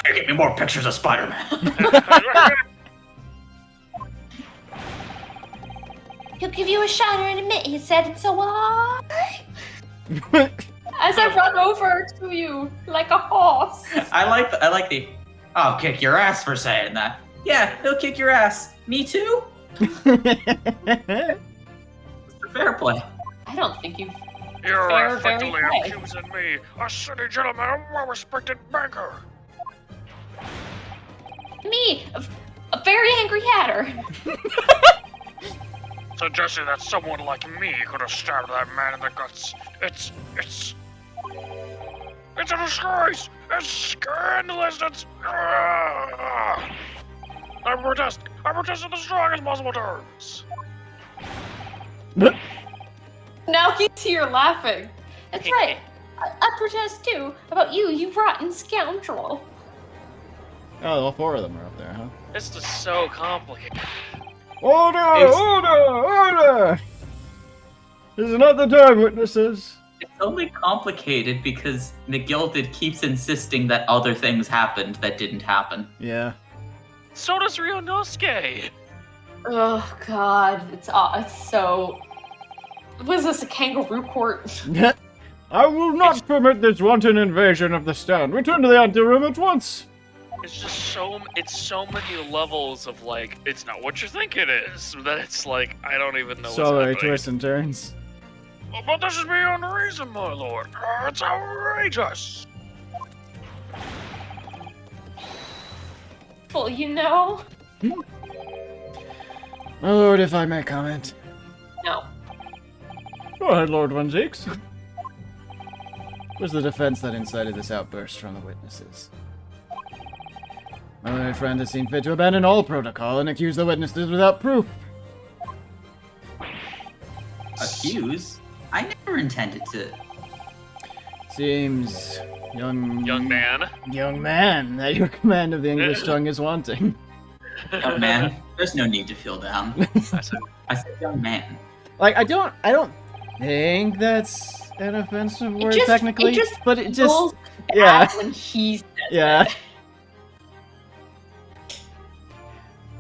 Get me more pictures of Spider-Man. He'll give you a shot or an admit, he said, and so will I. As I run over to you like a horse. I like the. I'll kick your ass for saying that. Yeah, he'll kick your ass. Me too. Fair play. I don't think you've. You're Fair, effectively very play. accusing me, a city gentleman, a well-respected banker. Me, a very angry hatter. Suggesting that someone like me could have stabbed that man in the guts. It's a disgrace! It's scandalous! I protest in the strongest possible terms! Now he's here laughing. That's right. I protest too about you, you rotten scoundrel. Oh, all four of them are up there, huh? It's just so complicated. Order! Order! This is not the time, witnesses. It's only complicated because McGilded keeps insisting that other things happened that didn't happen. Yeah. So does Ryunosuke! Oh god, it's so. Was this a kangaroo court? I will not permit this wanton invasion of the stand. Return to the anteroom at once. It's just so many levels of like, it's not what you think it is. That it's like, I don't even know So many what's happening. twists and turns. But this is beyond reason, my lord. It's outrageous. Well, you know. My lord, if I may comment. No. Go ahead, Lord Van Zeeks. It was the defense that incited this outburst from the witnesses. My learned friend has seen fit to abandon all protocol and accuse the witnesses without proof. Accuse? I never intended to. Seems young man, that your command of the English tongue is wanting. Young man, there's no need to feel down. I said young man. Like I don't think that's an offensive word just- technically, it just but it just feels yeah. bad when he says Yeah. it.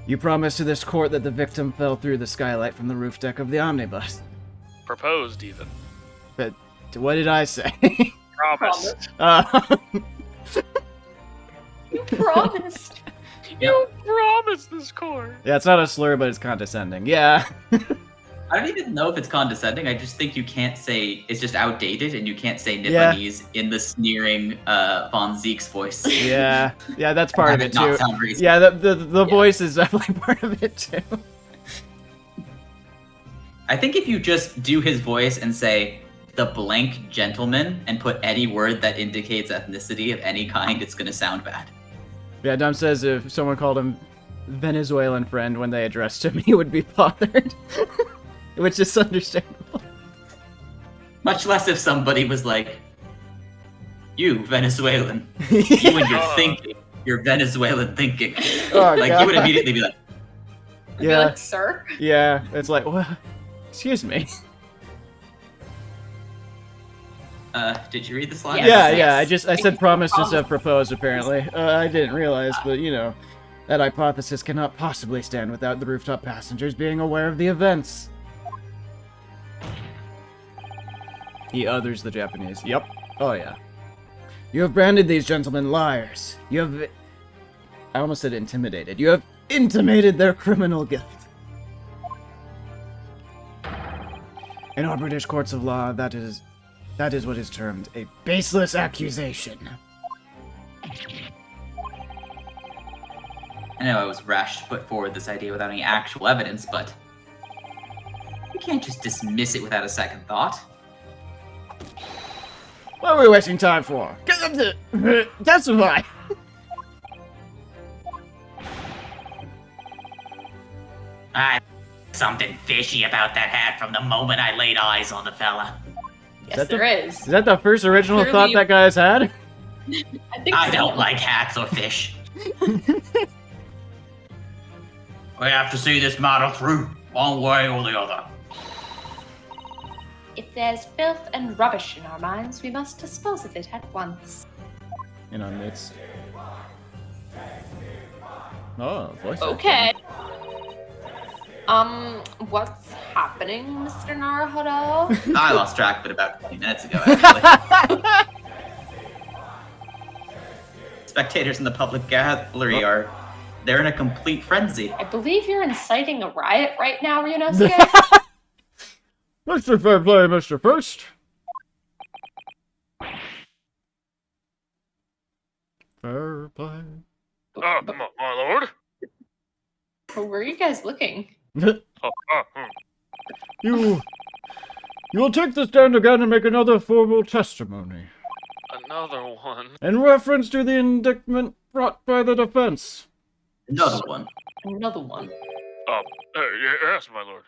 You promised to this court that the victim fell through the skylight from the roof deck of the omnibus. Proposed, even. But what did I say? Promised. You promised. You promised this court. Yeah, it's not a slur, but it's condescending. Yeah. I don't even know if it's condescending. I just think you can't say it's just outdated, and you can't say Nipponese in the sneering Von Zeke's voice. Yeah, that's part of it not too. sound racist. Yeah, the voice is definitely part of it too. I think if you just do his voice and say the blank gentleman and put any word that indicates ethnicity of any kind, it's gonna sound bad. Yeah, Dom says if someone called him Venezuelan friend when they addressed him, he would be bothered. Which is understandable. Much less if somebody was like, you, Venezuelan. You and your thinking. Your Venezuelan thinking. Oh, like, God. you would immediately be like, I'd be Yeah. like, sir? Yeah, it's like, well, excuse me. did you read the slide? Yes. I said promised instead of proposed, apparently. I didn't realize, but you know, that hypothesis cannot possibly stand without the rooftop passengers being aware of the events. He others the Japanese. Yep. Oh, yeah. You have branded these gentlemen liars. You have... I almost said intimidated. You have intimated their criminal guilt. In our British courts of law, that is what is termed a baseless accusation. I know I was rash to put forward this idea without any actual evidence, but you can't just dismiss it without a second thought. What are we wasting time for? Get them to testify! Something fishy about that hat from the moment I laid eyes on the fella. Yes, there is. Is that the first original Clearly thought you- that guy's had? I think I so. don't like hats or fish. We have to see this matter through, one way or the other. If there's filth and rubbish in our minds, we must dispose of it at once. In our midst. Oh, voice. Okay. What's happening, Mr. Naruhodo? I lost track of it about 20 minutes ago, actually. Spectators in the public gallery they're in a complete frenzy. I believe you're inciting a riot right now, Ryunosuke. Mr. Fair Play, Mr. First. Fair play. My lord. Where were you guys looking? You will take the stand again and make another formal testimony. Another one. In reference to the indictment brought by the defense. Another one. Another one. Yes, my lord.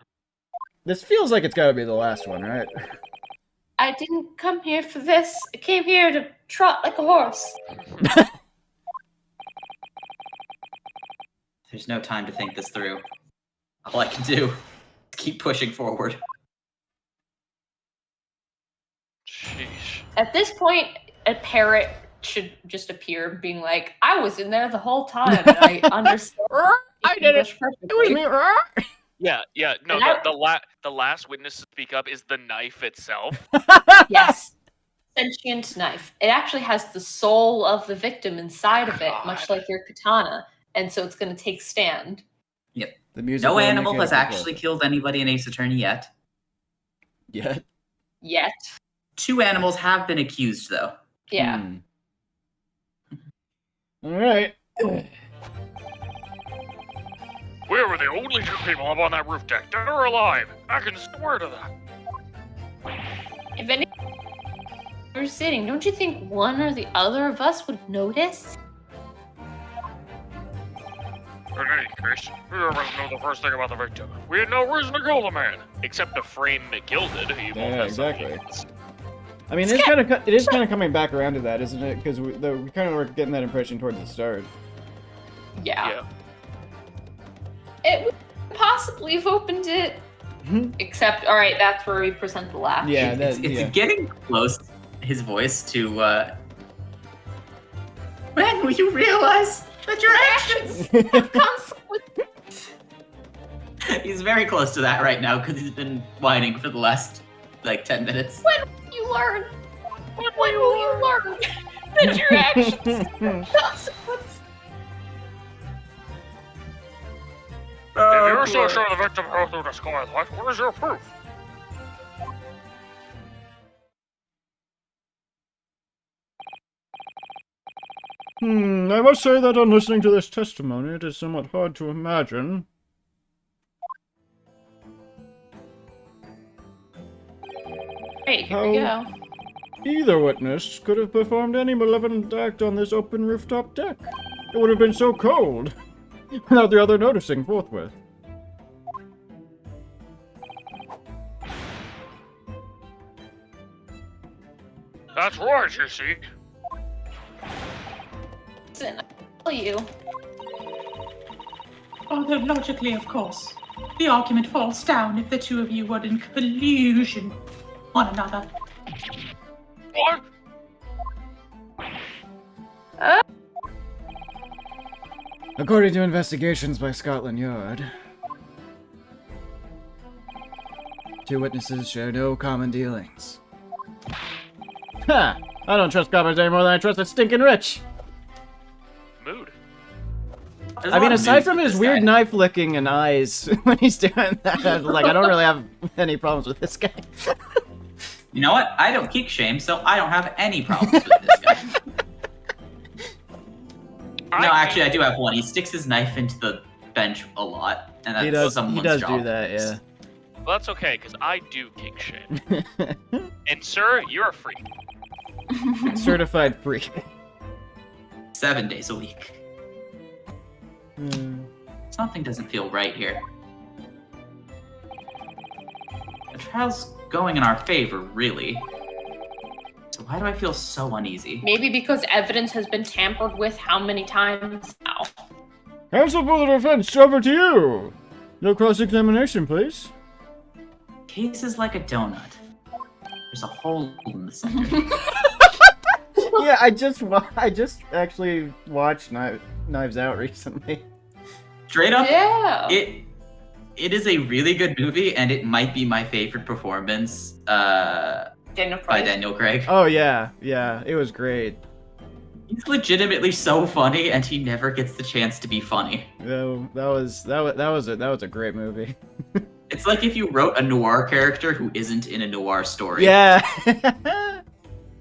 This feels like it's gotta be the last one, right? I didn't come here for this. I came here to trot like a horse. There's no time to think this through. All I can do is keep pushing forward. Sheesh. At this point, a parrot should just appear being like, I was in there the whole time and I understood I did it. English perfectly. Yeah. No, And I- the last witness to speak up is the knife itself. Yes. Sentient knife. It actually has the soul of the victim inside of it, much like your katana. And so it's going to take stand. The music. No animal has actually killed anybody in Ace Attorney yet. Yet. Yet. 2 animals have been accused, though. Yeah. Alright. We were the only 2 people up on that roof deck, dead or alive. I can swear to that. If any were sitting, don't you think one or the other of us would notice? In any case, neither of us know the first thing about the victim. We had no reason to kill the man, except to frame McGilded. He won't Yeah, have some exactly. evidence. I mean, it is kind of coming back around to that, isn't it? Because we kind of were getting that impression towards the start. Yeah. It would possibly have opened it. Except, all right, that's where we present the laugh. Yeah, It's getting close, his voice, to, when will you realize that your actions have consequences? He's very close to that right now because he's been whining for the last, 10 minutes. When will you learn? When will you learn that your actions have consequences? If you're so sure the victim fell through the skylight, where's your proof? I must say that on listening to this testimony, it is somewhat hard to imagine. Hey, here we go. Either witness could have performed any malevolent act on this open rooftop deck. It would have been so cold, without the other noticing forthwith. That's right, you see. Listen, I'll tell you. Although logically, of course, the argument falls down if the two of you were in collusion with one another. What? According to investigations by Scotland Yard, two witnesses share no common dealings. Ha! I don't trust coppers any more than I trust the stinking rich! Mood. There's a I lot mean, of aside moods from with his this weird guy. knife licking and eyes when he's doing that, I don't really have any problems with this guy. You know what? I don't kink shame, so I don't have any problems with this guy. No, actually, I do have one. He sticks his knife into the bench a lot, and that's He does someone's job. do that, yeah. Well, that's okay, because I do kink shame. And sir, you're a freak. Certified freak. 7 days a week. Something doesn't feel right here. The trial's going in our favor, really. So why do I feel so uneasy? Maybe because evidence has been tampered with how many times now? Counsel for the defense, over to you! No cross-examination, please. Case is like a donut. There's a hole in the center. Yeah, I just actually watched Knives Out recently. Straight up, Yeah. it is a really good movie, and it might be my favorite performance Daniel by Craig. Daniel Craig. Oh yeah, it was great. He's legitimately so funny, and he never gets the chance to be funny. That was a great movie. It's like if you wrote a noir character who isn't in a noir story. Yeah.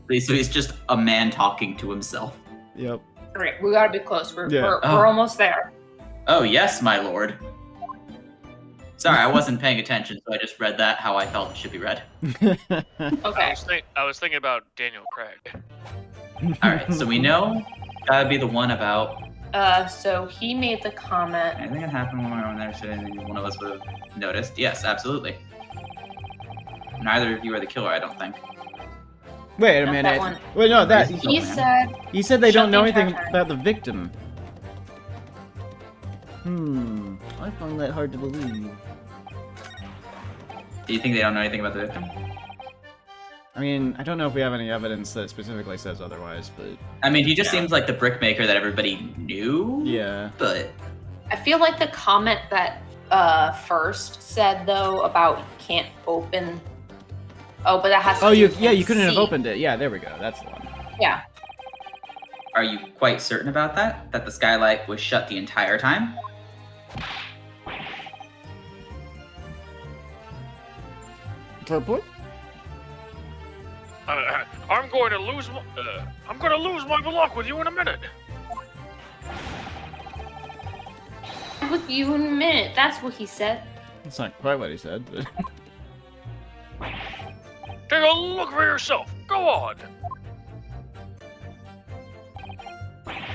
So he's just a man talking to himself. Yep. Great, we gotta be close. We're, Yeah. we're, Oh. we're almost there. Oh, yes, my lord. Sorry, I wasn't paying attention, so I just read that how I felt it should be read. Okay. I was thinking about Daniel Craig. Alright, so we know that'd be the one about So he made the comment. anything that happened when we were on there, so one of us would have noticed. Yes, absolutely. Neither of you are the killer, I don't think. Wait a Not that minute. one. Wait, no, that He said, he said they Shut don't know the entire anything time. about the victim. I find that hard to believe. Do you think they don't know anything about the victim? I mean, I don't know if we have any evidence that specifically says otherwise, but I mean, he just seems like the brickmaker that everybody knew. yeah. But I feel like the comment that first said though about you can't open. Oh, but that has to Oh, do you with yeah, him you couldn't have seeing- opened it. Yeah, there we go. That's the one. Yeah. are you quite certain about that? That the skylight was shut the entire time? Fair I'm going to lose my luck with you in a minute. With you in a minute. That's what he said. That's not quite what he said, but Take a look for yourself. Go on.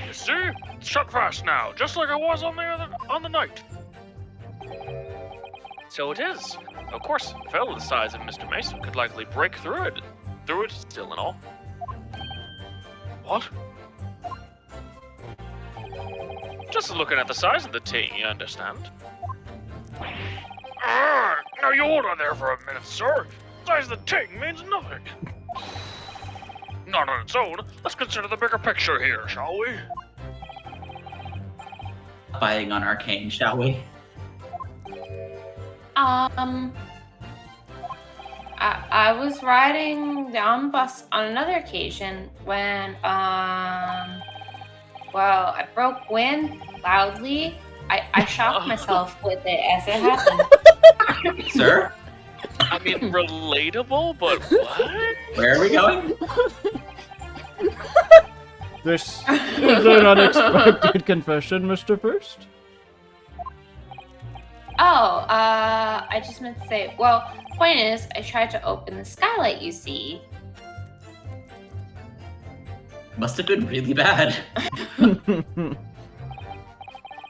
You see? It's shut fast now, just like it was on the night. So it is. Of course, a fellow the size of Mr. Mason could likely break through it still and all. What? Just looking at the size of the ting, you understand? Now you hold on there for a minute, sir. The size of the ting means nothing. Not on its own. Let's consider the bigger picture here, shall we? Biting on Arcane, shall we? I was riding the omnibus on another occasion when, well, I broke wind loudly. I shocked myself with it as it happened. Sir, I mean, relatable, but what? where are we going? This is an unexpected confession, Mr. First. Oh, I just meant to say, well, point is, I tried to open the skylight, you see. Must have been really bad.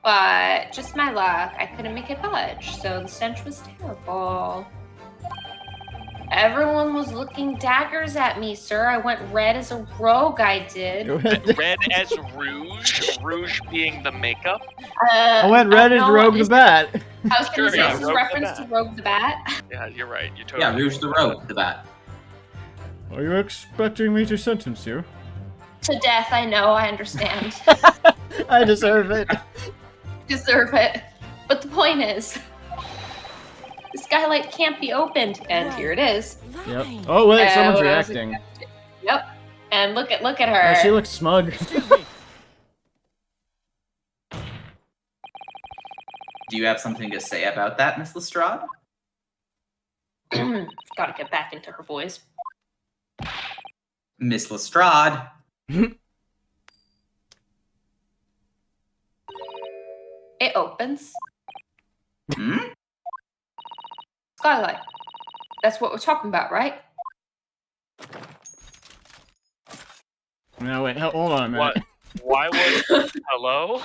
But just my luck, I couldn't make it budge, so the stench was terrible. Everyone was looking daggers at me, sir. I went red as a rogue, I did. Red as rouge, rouge being the makeup. I went red as no, Rogue the Bat. I was going to say, Yeah, this is Rogue the reference to Bat. Rogue the Bat. Yeah, you're right. You totally. Yeah, Rouge the Rogue, the bat. Are you expecting me to sentence you? To death, I know, I understand. I deserve it. Deserve it. But the point is, the skylight can't be opened, and here it is. Yep. Oh wait, someone's what I was reacting. expecting. Yep. And look at Oh, her. she looks smug. Excuse me. Do you have something to say about that, Miss Lestrade? Gotta get back into her voice. Miss Lestrade. It opens. Hmm? Skylight. That's what we're talking about, right? No, wait, hold on a minute. What? Why was hello?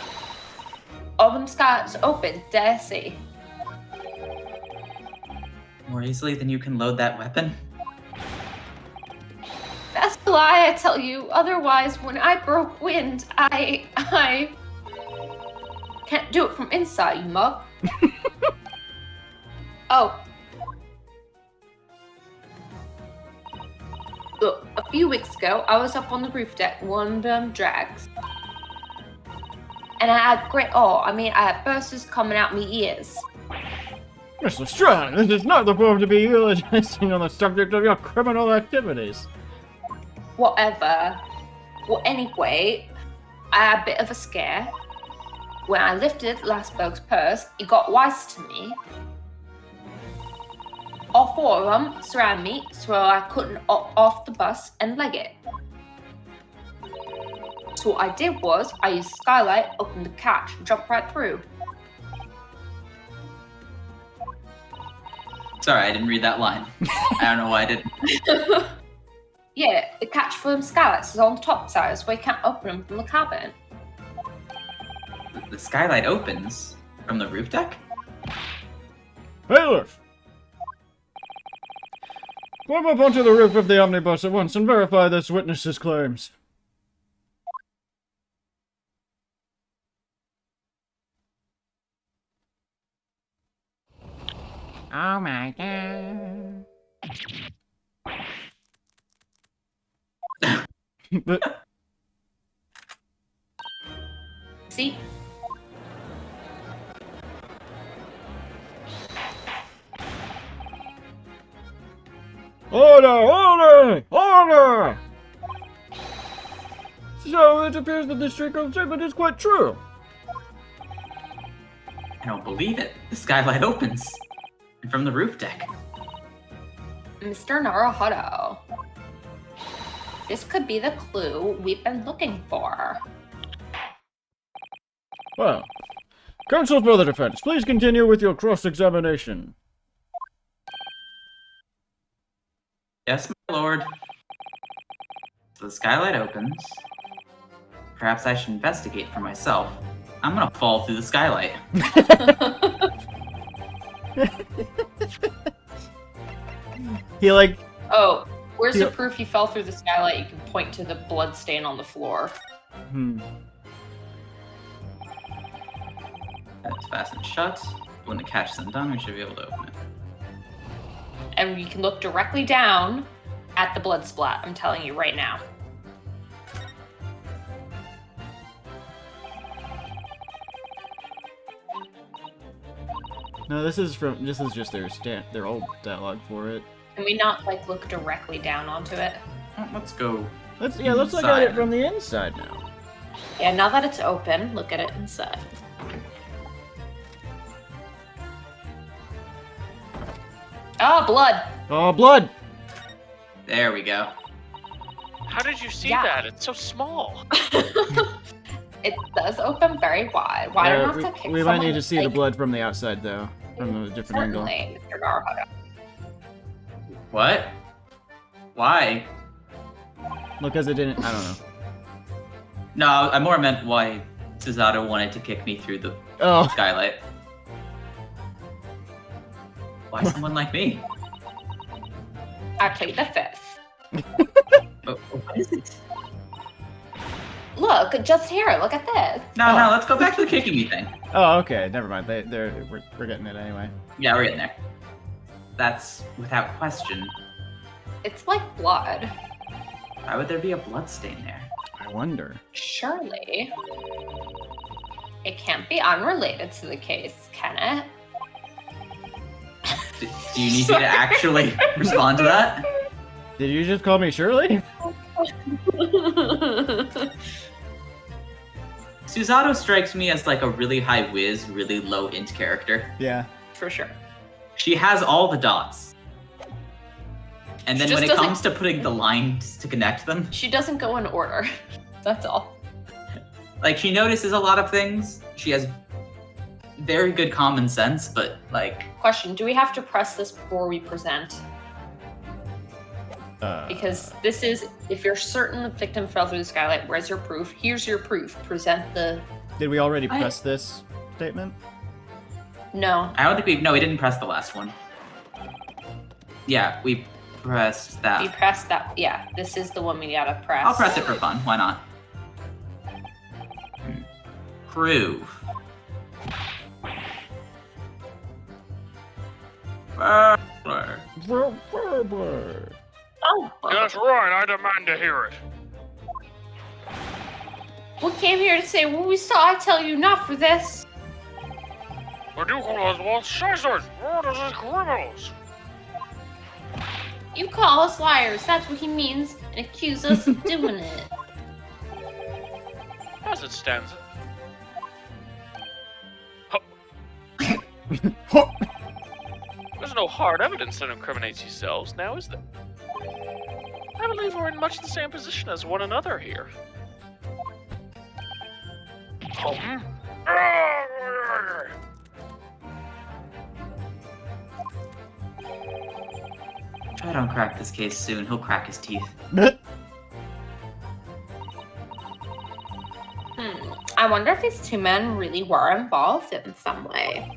All them skylights open, dare say. More easily than you can load that weapon? That's a lie, I tell you. Otherwise, when I broke wind, I can't do it from inside, you mug. Oh. Look, a few weeks ago, I was up on the roof deck, one of them drags. And I had I had bursts coming out my ears. Miss Lestrade, this is not the form to be eulogizing on the subject of your criminal activities. Whatever. Well, anyway, I had a bit of a scare. When I lifted Lasberg's purse, he got wise to me. All four of them surrounded me, so I couldn't off the bus and leg it. So what I did was, I used skylight, opened the catch, and jumped right through. Sorry, I didn't read that line. I don't know why I didn't. Yeah, the catch for them skylights is on the top side, so you can't open them from the cabin. The skylight opens from the roof deck? Bailiff! Climb up onto the roof of the omnibus at once and verify this witness's claims. Oh my god. But See? order! Order! Order! So it appears that this Draco's statement is quite true. I don't believe it. The skylight opens. And from the roof deck. Mr. Naruhodo. This could be the clue we've been looking for. Well, counsel for the defense, please continue with your cross-examination. Yes, my lord. So the skylight opens. Perhaps I should investigate for myself. I'm gonna fall through the skylight. He like Oh, where's Yeah. the proof he fell through the skylight? You can point to the blood stain on the floor. That's fastened shut. When the catch is undone, we should be able to open it. And you can look directly down at the blood splat, I'm telling you right now. No, this is just their old dialogue for it. Can we not like look directly down onto it? Let's go. Let's look at it Inside. from the inside now. Yeah, now that it's open, look at it inside. Oh, blood! Oh, blood! There we go. How did you see Yeah. that? It's so small. It does open very wide. Why Yeah, don't have to kick we might someone, need to see the like, blood from the outside, though. From a different angle. Certainly, Mr. Naruhodo. What? Why? Well, because it didn't... I don't know. No, I more meant why Susato wanted to kick me through the Oh, skylight. Why someone like me? I plead the fifth. What is it? Look, just here, look at this. No, let's go back to the kicking me thing. oh, okay. Never mind. We're getting it anyway. Yeah, we're getting there. That's without question. It's like blood. Why would there be a blood stain there? I wonder. Surely. It can't be unrelated to the case, can it? Do you need me to actually respond to that? Did you just call me Shirley? Susato strikes me as like a really high whiz, really low int character. Yeah. For sure. She has all the dots. And then She when just it doesn't- comes to putting the lines to connect them, She doesn't go in order. That's all. like she notices a lot of things. She has very good common sense, but like Question, do we have to press this before we present? Because this is, if you're certain the victim fell through the skylight, where's your proof? Here's your proof. Present the... Did we already I- press this statement? No. I don't think we didn't press the last one. Yeah, we pressed that. You pressed that. Yeah, this is the one we gotta press. I'll press it for fun. Why not? Proof. Burglar. Oh, That's right, I demand to hear it. we came here to say what we saw. I tell you not for this. What do you call us? Well, scissors! What is this, criminals? You call us liars. That's what he means, and accuse us of doing it. As it stands. There's no hard evidence that incriminates yourselves now, is there? I believe we're in much the same position as one another here. If I don't crack this case soon, he'll crack his teeth. I wonder if these two men really were involved in some way.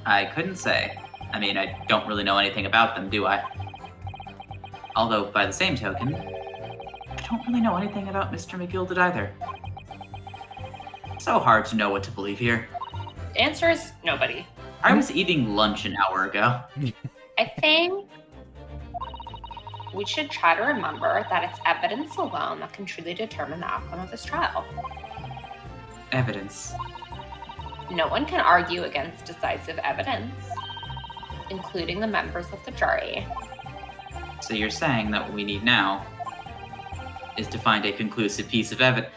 I couldn't say. I mean, I don't really know anything about them, do I? Although, by the same token, I don't really know anything about Mr. McGilded either. So hard to know what to believe here. The answer is nobody. I was eating lunch an hour ago. I think we should try to remember that it's evidence alone that can truly determine the outcome of this trial. Evidence. No one can argue against decisive evidence, including the members of the jury. So you're saying that what we need now is to find a conclusive piece of evidence.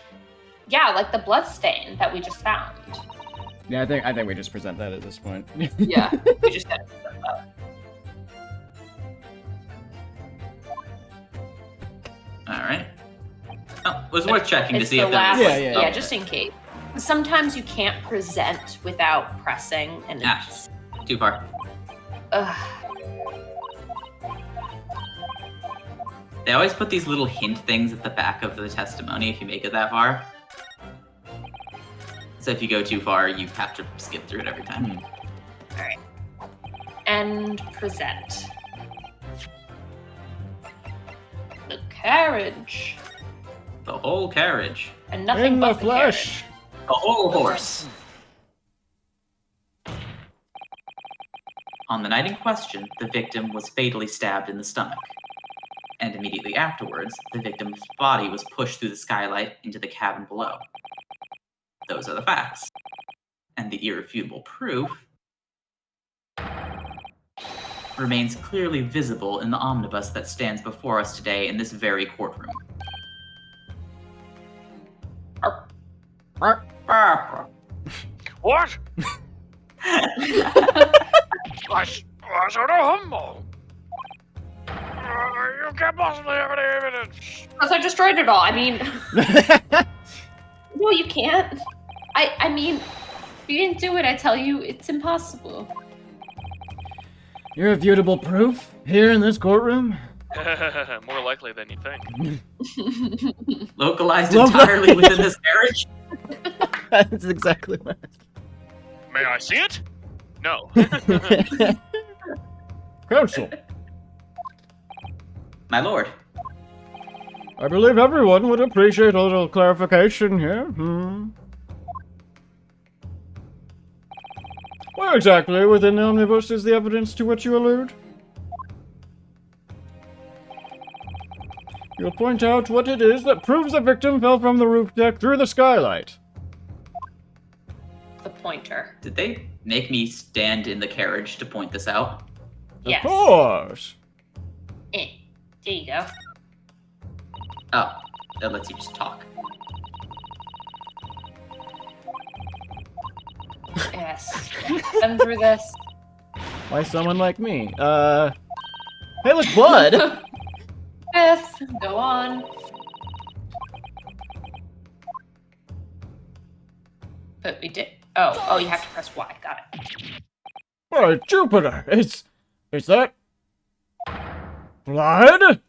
Yeah, like the blood stain that we just found. Yeah, I think we just present that at this point. Yeah, we just had to present that. Alright. Oh, it was worth checking to It's see the if there last, was... Yeah, just in case. Sometimes you can't present without pressing, and it's... Too far. Ugh. They always put these little hint things at the back of the testimony if you make it that far. So if you go too far, you have to skip through it every time. And present. The carriage. The whole carriage. And nothing In but the flesh. The whole horse. On the night in question, the victim was fatally stabbed in the stomach. And immediately afterwards, the victim's body was pushed through the skylight into the cabin below. Those are the facts. And the irrefutable proof remains clearly visible in the omnibus that stands before us today in this very courtroom. What? I said a humble. You can't possibly have any evidence. Because I destroyed it all. I mean, no, you can't. I mean, if you didn't do it, I tell you, it's impossible. Irrefutable proof here in this courtroom? More likely than you think. Localized entirely within this carriage? That's exactly what. May I see it? No. Counsel, My lord. I believe everyone would appreciate a little clarification here. Where exactly within the omnibus is the evidence to which you allude? You'll point out what it is that proves the victim fell from the roof deck through the skylight. The pointer. Did they make me stand in the carriage to point this out? Yes. Of course. There you go. Oh, that lets you just talk. Yes. Been through this. Why someone like me? Hey, look, blood! Yes. Go on. But we did. Oh, you have to press Y. Got it. By Jupiter, is that blood?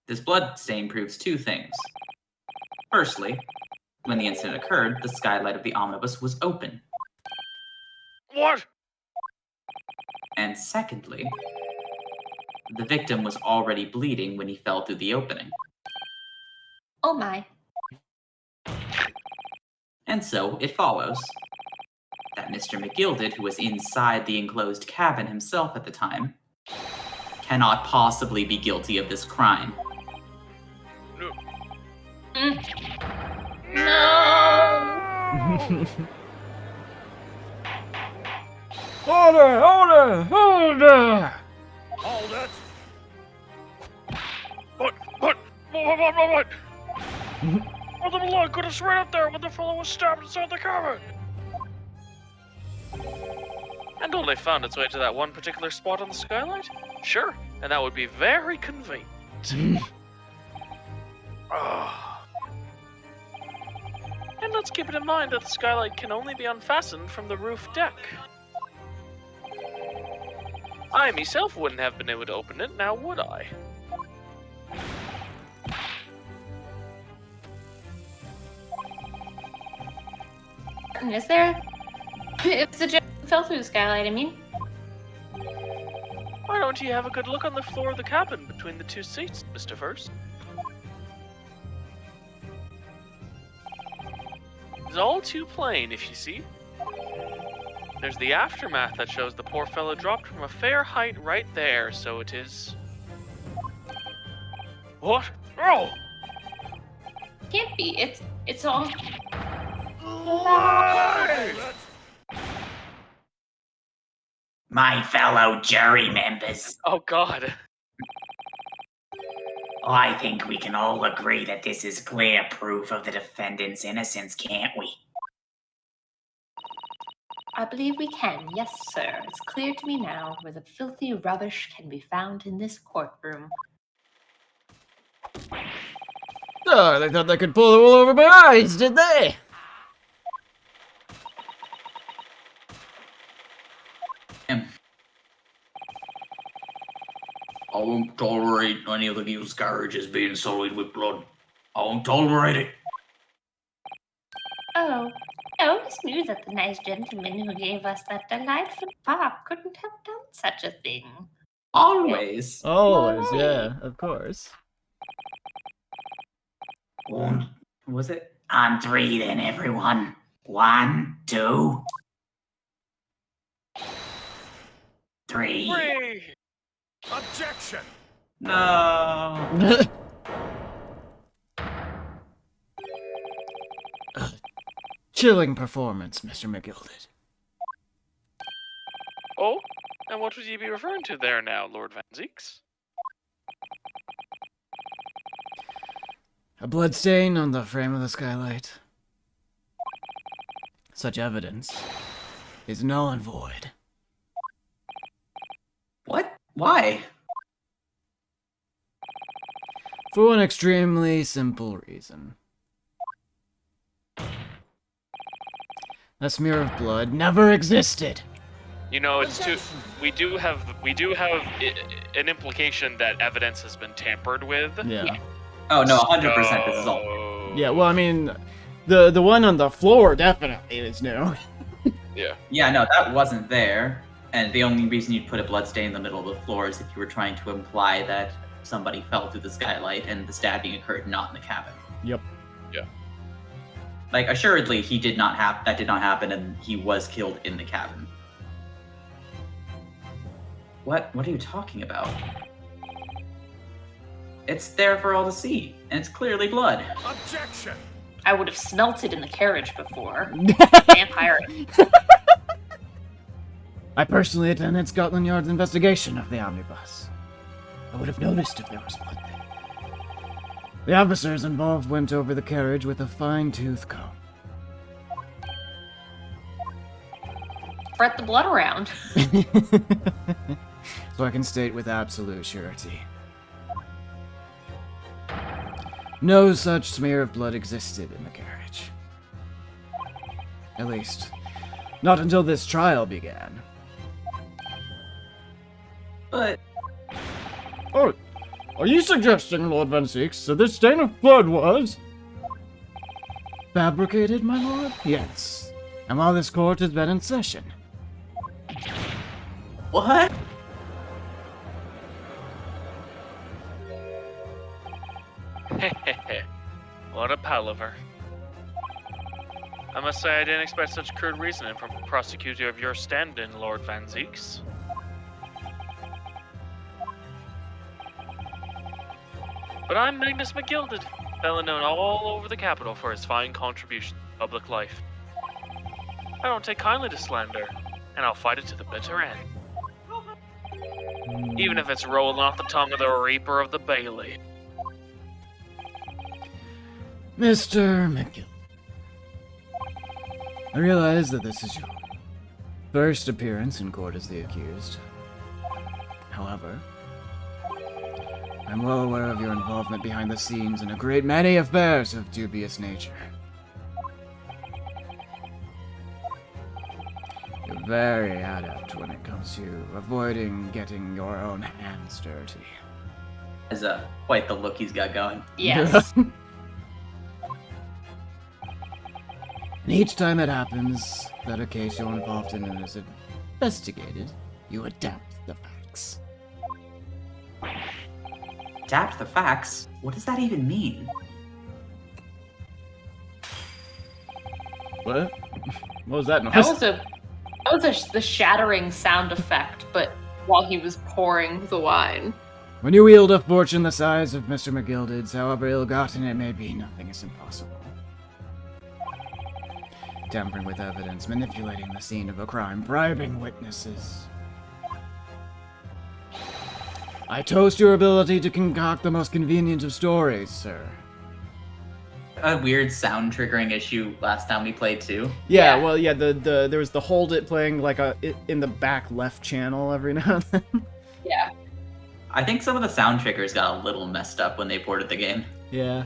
This blood stain proves two things. Firstly, when the incident occurred, the skylight of the omnibus was open. What? And secondly, the victim was already bleeding when he fell through the opening. Oh my. And so, it follows that Mr. McGilded, who was inside the enclosed cabin himself at the time, cannot possibly be guilty of this crime. No! Order! Order! Order! Hold it! What? Oh, the blood could have right up there when the fellow was stabbed inside the cabin. And only found its way to that one particular spot on the skylight? Sure, and that would be very convenient. And let's keep it in mind that the skylight can only be unfastened from the roof deck. I myself wouldn't have been able to open it, now would I? Is there? It's the gem fell through the skylight, I mean. Why don't you have a good look on the floor of the cabin between the two seats, Mr. First? It's all too plain, if you see. There's the aftermath that shows the poor fellow dropped from a fair height right there, so it is... What? Oh! Can't be. It's all. My fellow jury members, Oh god. I think we can all agree that this is clear proof of the defendant's innocence, can't we? I believe we can. Yes, sir. It's clear to me now where the filthy rubbish can be found in this courtroom. Oh, they thought they could pull the wool over my eyes, did they? I won't tolerate any of the used carriages being sullied with blood. I won't tolerate it. Oh, I always knew that the nice gentleman who gave us that delightful pop couldn't have done such a thing. Always. Always, yeah, of course. One. Was it? On three then, everyone. 1, 2, 3. Hooray! Objection! No. chilling performance, Mr. McGilded. Oh, and what would you be referring to there now, Lord Van Zeeks? A bloodstain on the frame of the skylight. Such evidence is null and void. What? Why? For one extremely simple reason. A smear of blood never existed. You know, it's too. We do have an implication that evidence has been tampered with. Yeah. Oh no, 100%. This is all. So- Yeah, well, I mean, the one on the floor definitely is new. Yeah. Yeah, no, that wasn't there. And the only reason you'd put a bloodstain in the middle of the floor is if you were trying to imply that somebody fell through the skylight and the stabbing occurred not in the cabin. Yep. Like, assuredly, that did not happen, and he was killed in the cabin. What are you talking about? It's there for all to see, and it's clearly blood. Objection! I would have smelt it in the carriage before. Vampire. I personally attended Scotland Yard's investigation of the omnibus. I would have noticed if there was blood there. The officers involved went over the carriage with a fine-tooth comb. Spread the blood around. So I can state with absolute surety. No such smear of blood existed in the carriage. At least, not until this trial began. But Oh, are you suggesting, Lord Van Zeeks, that this stain of blood was... Fabricated, my lord? Yes. And while this court has been in session. what? What a palaver. I must say I didn't expect such crude reasoning from a prosecutor of your standing, Lord Van Zeeks. But I'm Magnus McGilded, fellow known all over the capital for his fine contribution to public life. I don't take kindly to slander, and I'll fight it to the bitter end. Even if it's rolling off the tongue of the Reaper of the Bailey. Mr. McGill, I realize that this is your first appearance in court as the accused. However, I'm well aware of your involvement behind the scenes in a great many affairs of dubious nature. You're very adept when it comes to avoiding getting your own hands dirty. Is quite the look he's got going. Yes. And each time it happens that a case you're involved in is investigated, you adapt the facts. Adapt the facts? What does that even mean? What? What was that noise? That was the shattering sound effect, but while he was pouring the wine. When you wield a fortune the size of Mr. McGilded's, however ill-gotten it may be, nothing is impossible. Tampering with evidence, manipulating the scene of a crime, bribing witnesses. I toast your ability to concoct the most convenient of stories, sir. A weird sound triggering issue last time we played too. Yeah, Yeah. well, yeah, there was the Hold It playing like in the back left channel every now and then. Yeah. I think some of the sound triggers got a little messed up when they ported the game. Yeah.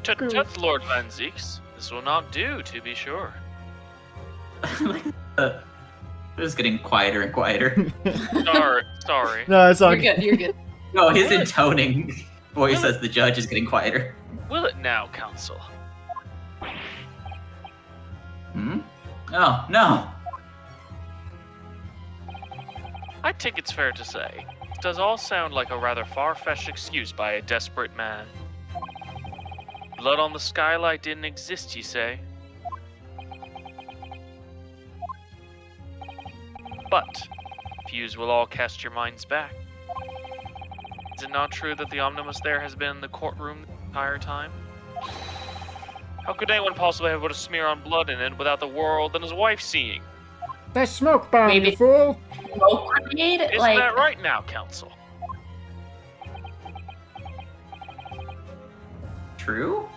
Tut, Lord Van Zeeks. This will not do, to be sure. Like, it was getting quieter and quieter. Sorry. No, it's all You're good, you're good. No, his intoning voice as the judge is getting quieter. Will it now, Counsel? Hmm? Oh, no. I think it's fair to say, it does all sound like a rather far-fetched excuse by a desperate man. Blood on the skylight didn't exist, you say? But, if yous will all cast your minds back, Is it not true that the omnibus there has been in the courtroom the entire time? How could anyone possibly have put a smear on blood in it without the world and his wife seeing? That smoke bomb, Maybe- you fool! Smoke grenade? Isn't Like, that right now, Counsel? True?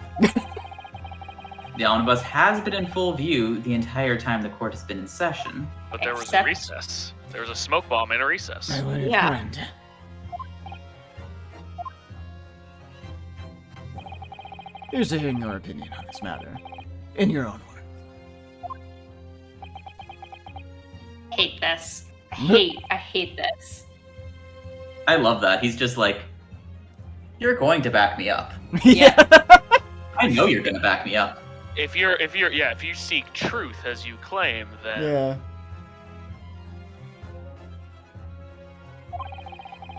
The omnibus has been in full view the entire time the court has been in session. But there was a Except- recess. There was a smoke bomb in a recess. My learned Yeah. friend. Here's hearing your opinion on this matter. In your own words. hate this. I hate this. I love that. He's just like, you're going to back me up. Yeah. I know you're going to back me up. If you seek truth as you claim, then Yeah.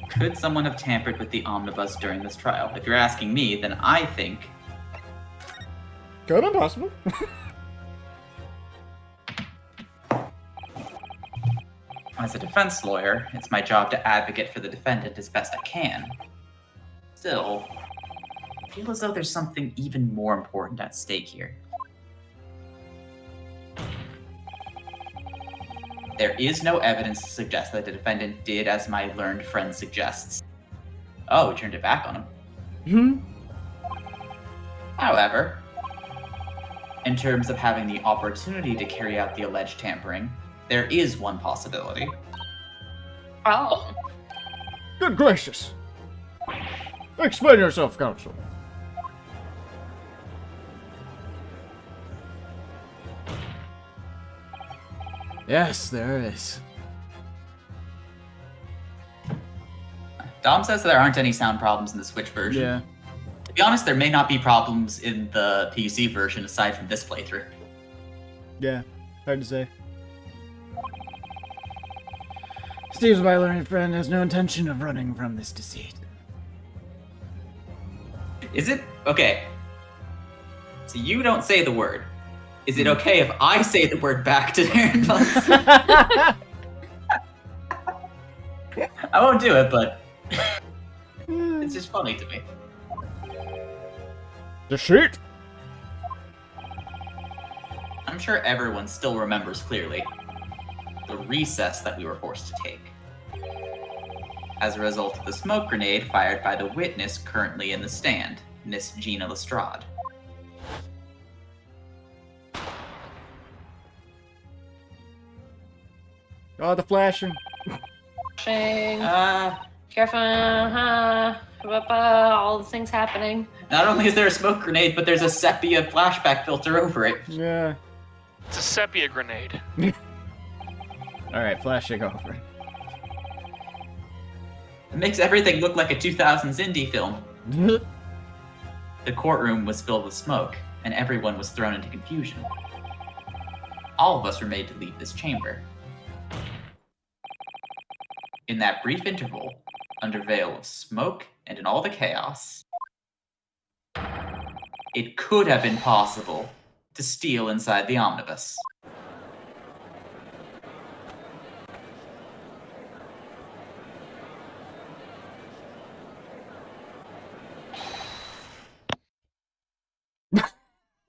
Could someone have tampered with the omnibus during this trial? If you're asking me, then I think Could have been possible. as a defense lawyer, it's my job to advocate for the defendant as best I can. Still, I feel as though there's something even more important at stake here. There is no evidence to suggest that the defendant did as my learned friend suggests. Oh, we turned it back on him. However, in terms of having the opportunity to carry out the alleged tampering, there is one possibility. Oh. Good gracious. Explain yourself, counsel. Yes, there is. Dom says there aren't any sound problems in the Switch version. Yeah. To be honest, there may not be problems in the PC version aside from this playthrough. Yeah. Hard to say. Steve's my learned friend has no intention of running from this deceit. Is it okay? So you don't say the word. Is it okay if I say the word back to Aaron? I won't do it, but it's just funny to me. Deceit? I'm sure everyone still remembers clearly the recess that we were forced to take as a result of the smoke grenade fired by the witness currently in the stand, Miss Gina Lestrade. Oh, the flashing. Flashing. Careful. All the things happening. Not only is there a smoke grenade, but there's a sepia flashback filter over it. Yeah. it's a sepia grenade. Alright, flashing over. It makes everything look like a 2000s indie film. The courtroom was filled with smoke, and everyone was thrown into confusion. All of us were made to leave this chamber. In that brief interval, under veil of smoke and in all the chaos, it could have been possible to steal inside the omnibus.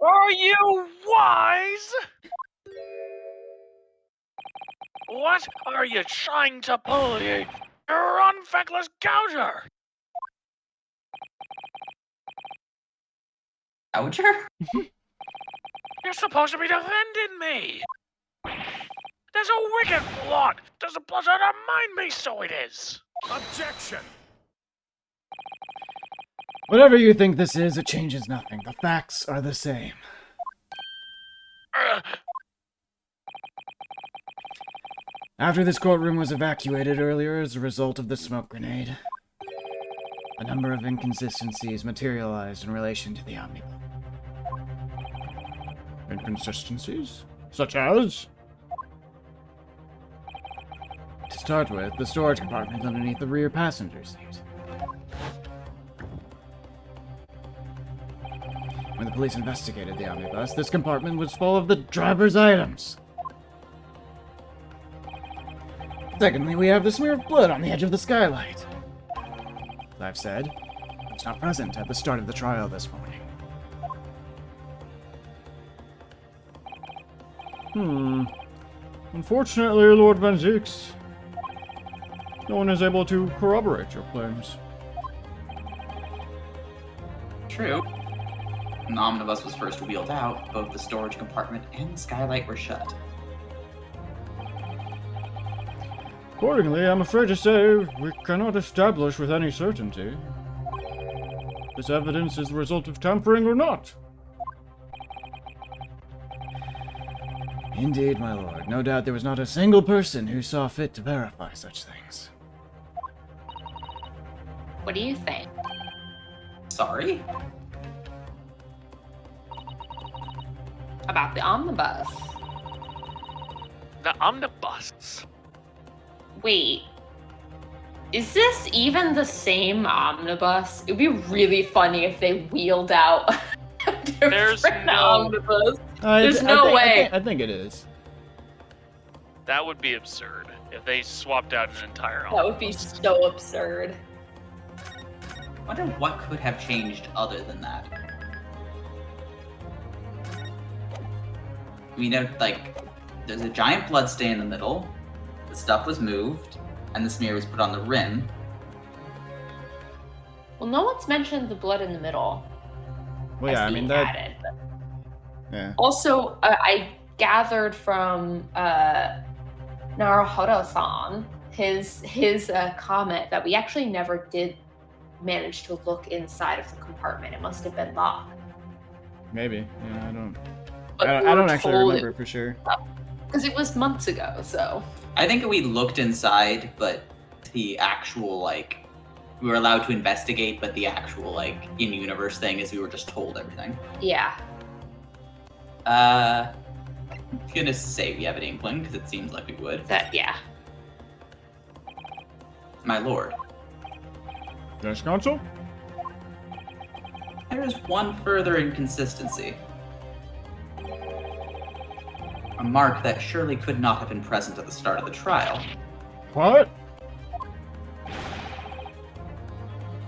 Are you wise? What are you trying to pull, you feckless gouger? Gouger? You're supposed to be defending me. There's a wicked plot. There's a plot to undermine me, so it is. Objection! Whatever you think this is, it changes nothing. The facts are the same. After this courtroom was evacuated earlier as a result of the smoke grenade, a number of inconsistencies materialized in relation to the omnibus. Inconsistencies? Such as? To start with, the storage compartment underneath the rear passenger seat. When the police investigated the omnibus, this compartment was full of the driver's items. Secondly, we have the smear of blood on the edge of the skylight. I've said. I was not present at the start of the trial this morning. Unfortunately, Lord Van Zieks, no one is able to corroborate your claims. True. When the omnibus was first wheeled out, both the storage compartment and the skylight were shut. Accordingly, I'm afraid to say we cannot establish with any certainty this evidence is the result of tampering or not. Indeed, my lord. No doubt there was not a single person who saw fit to verify such things. What do you think? Sorry? About the omnibus? The omnibus. Wait. Is this even the same omnibus? It'd be really funny if they wheeled out a There's different no- omnibus. There's no way. I think it is. That would be absurd if they swapped out an entire That would be omnibus. so absurd. I wonder what could have changed other than that. We know, like, there's a giant blood stain in the middle, the stuff was moved, and the smear was put on the rim. Well, no one's mentioned the blood in the middle. Well, as yeah, I being mean, that... added. Yeah. Also, I gathered from Naruhodo-san his comment that we actually never did manage to look inside of the compartment. It must have been locked. Maybe. Yeah, I don't... But I we don't were actually told remember for sure. because it was months ago. So I think we looked inside, but the actual, like, we were allowed to investigate, but the actual, like, in-universe thing is we were just told everything. yeah, I'm gonna say we have an inkling, because it seems like we would. yeah. My lord, Yes, Counsel? there is one further inconsistency. A mark that surely could not have been present at the start of the trial. What?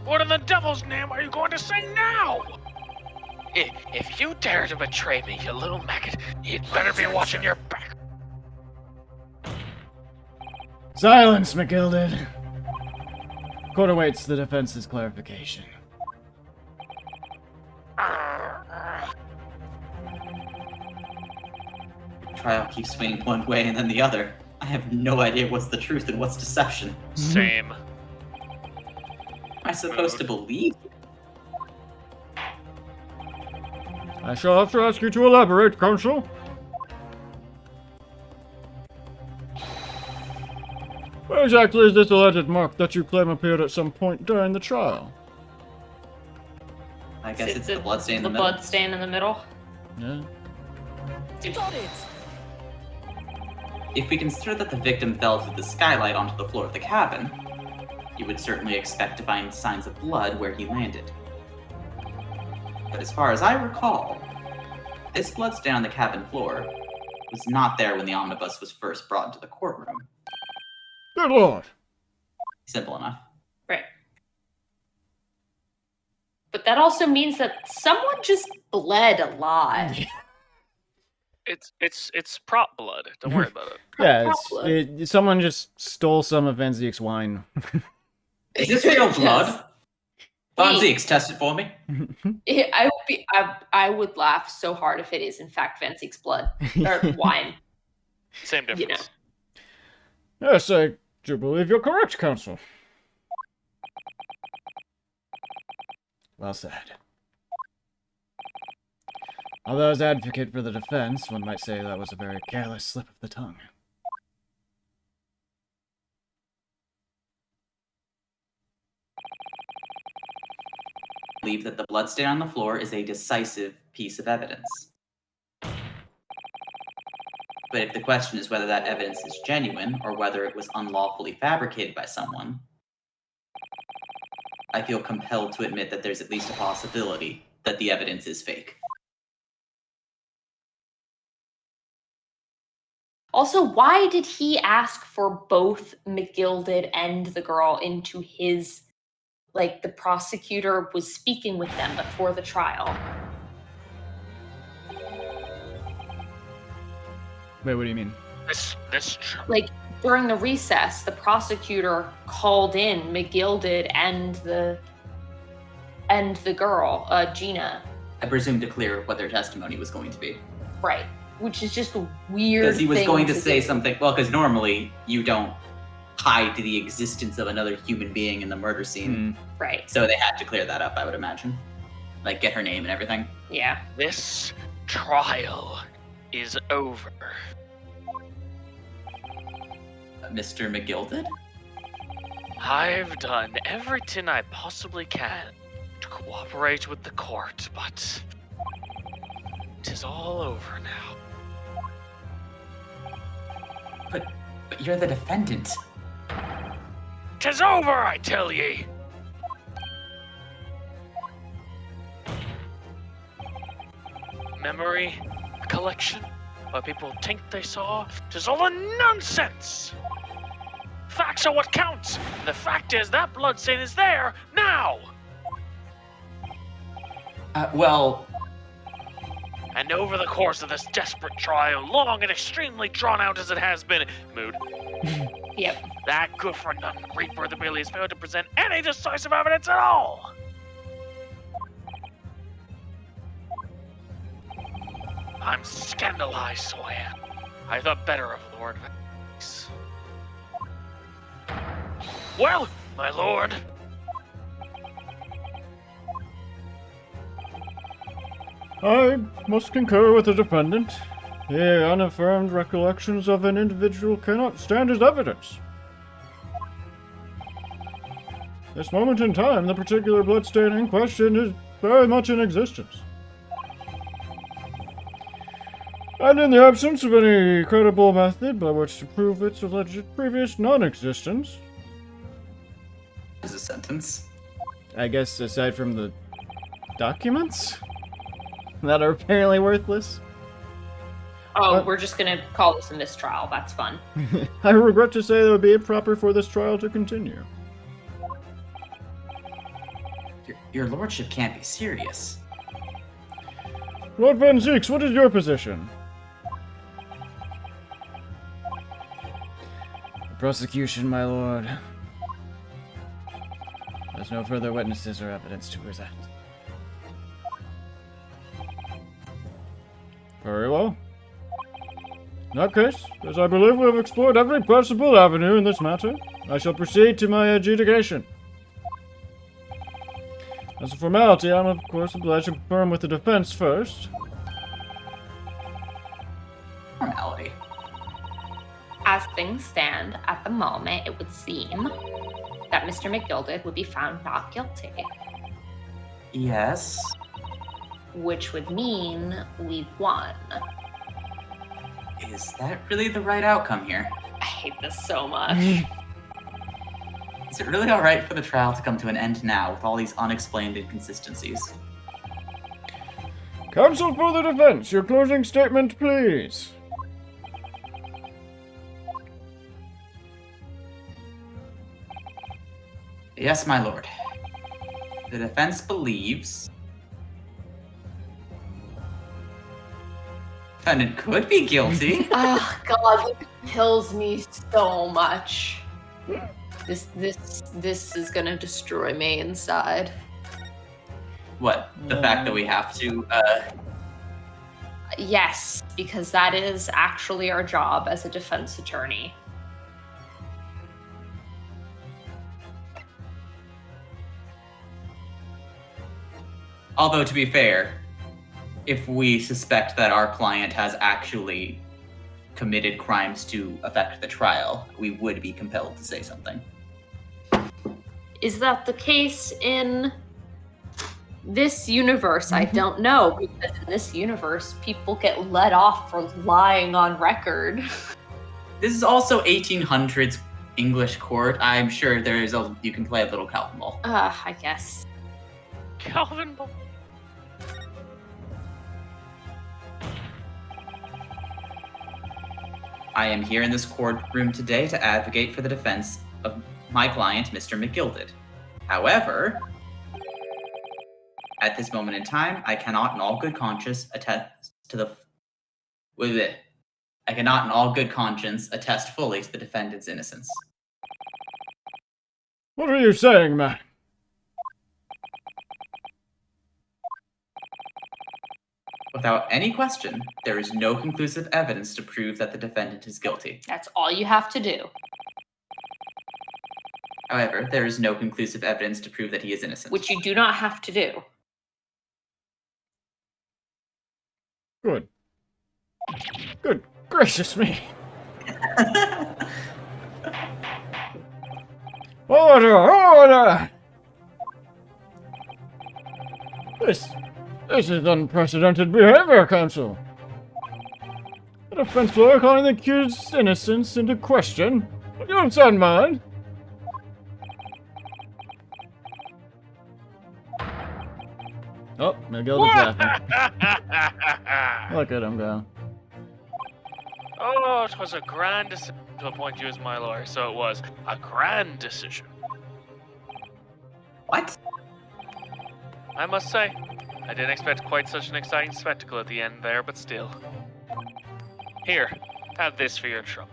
What in the devil's name are you going to say now? If you dare to betray me, you little maggot, you'd better be watching your back. Silence, McGilded. Court awaits the defense's clarification. Trial keeps swinging one way and then the other. I have no idea what's the truth and what's deception. Same. Am I supposed to believe? I shall have to ask you to elaborate, Counsel. Where exactly is this alleged mark that you claim appeared at some point during the trial? I guess Is it's it the bloodstain in the The middle. blood stain in the middle. Yeah. If we consider that the victim fell through the skylight onto the floor of the cabin, you would certainly expect to find signs of blood where he landed. But as far as I recall, this bloodstain on the cabin floor was not there when the omnibus was first brought into the courtroom. Good lord. Simple enough. Right. But that also means that someone just bled a lot. It's prop blood. Don't worry about it. Yeah, Problem. someone just stole some of Van Ziek's wine. Is this real blood? Yes. Von Hey. Zieks, test it for me. I would laugh so hard if it is in fact Van Ziek's blood or wine. Same You difference. know. Yes, I do believe you're correct, Counsel. Well said. Although as advocate for the defense, one might say that was a very careless slip of the tongue. I believe that the bloodstain on the floor is a decisive piece of evidence. But if the question is whether that evidence is genuine or whether it was unlawfully fabricated by someone, I feel compelled to admit that there's at least a possibility that the evidence is fake. Also, why did he ask for both McGilded and the girl into his like the prosecutor was speaking with them before the trial. Wait, what do you mean? Like during the recess, the prosecutor called in McGilded and the girl, Gina. I presume to clear what their testimony was going to be. Right. Which is just a weird Because he was thing going to do. say something. Well, because normally you don't hide the existence of another human being in the murder scene. Right. So they had to clear that up, I would imagine. Like, get her name and everything. Yeah. This trial is over. Mr. McGilded? I've done everything I possibly can to cooperate with the court, but it is all over now. But you're the defendant. 'Tis over, I tell ye! Memory, collection, what people think they saw, 'tis all a nonsense! Facts are what counts, and the fact is that bloodstain is there, now! Well... And over the course of this desperate trial, long and extremely drawn out as it has been, mood, Yep. that good-for-nothing Reaper of the Billy has failed to present any decisive evidence at all! I'm scandalized, so I am. I thought better of Lord Vance. Well, my lord. I must concur with the defendant. The unaffirmed recollections of an individual cannot stand as evidence. This moment in time, the particular bloodstain in question is very much in existence. And in the absence of any credible method by which to prove its alleged previous non-existence... Is a sentence. I guess aside from the documents that are apparently worthless. Oh, we're just gonna call this a mistrial. That's fun. I regret to say that it would be improper for this trial to continue. Your lordship can't be serious. Lord Van Zeeks, what is your position? The prosecution, my lord. There's no further witnesses or evidence to present. Very well. In that case, as I believe we have explored every possible avenue in this matter, I shall proceed to my adjudication. As a formality, I am of course obliged to confirm with the defense first. Formality. As things stand at the moment, it would seem that Mr. McGilded would be found not guilty, Yes. which would mean we won. Is that really the right outcome here? I hate this so much. Is it really alright for the trial to come to an end now with all these unexplained inconsistencies? Counsel for the defense, your closing statement, please. Yes, my lord. The defense believes... defendant could be guilty. Oh God, this kills me so much. This is gonna destroy me inside. What? The fact that we have to, Yes, because that is actually our job as a defense attorney. Although, to be fair, if we suspect that our client has actually committed crimes to affect the trial, we would be compelled to say something. Is that the case in this universe? I don't know, because in this universe, people get let off for lying on record. This is also 1800s English court. I'm sure you can play a little Calvin ball. I guess. Calvin Ball. I am here in this courtroom today to advocate for the defense of my client, Mr. McGilded. However, at this moment in time, I cannot in all good conscience attest to the... I cannot in all good conscience attest fully to the defendant's innocence. What are you saying, man? Without any question, there is no conclusive evidence to prove that the defendant is guilty. That's all you have to do. However, there is no conclusive evidence to prove that he is innocent. Which you do not have to do. Good. Good gracious me. Order! This is unprecedented behavior, Counsel. The defense lawyer calling the accused's innocence into question. You don't sound mad. Oh, McGill is laughing. Look at him go. Oh, it was a grand decision to appoint you as my lawyer, so it was a grand decision. What? I must say, I didn't expect quite such an exciting spectacle at the end there, but still. Here, have this for your trouble.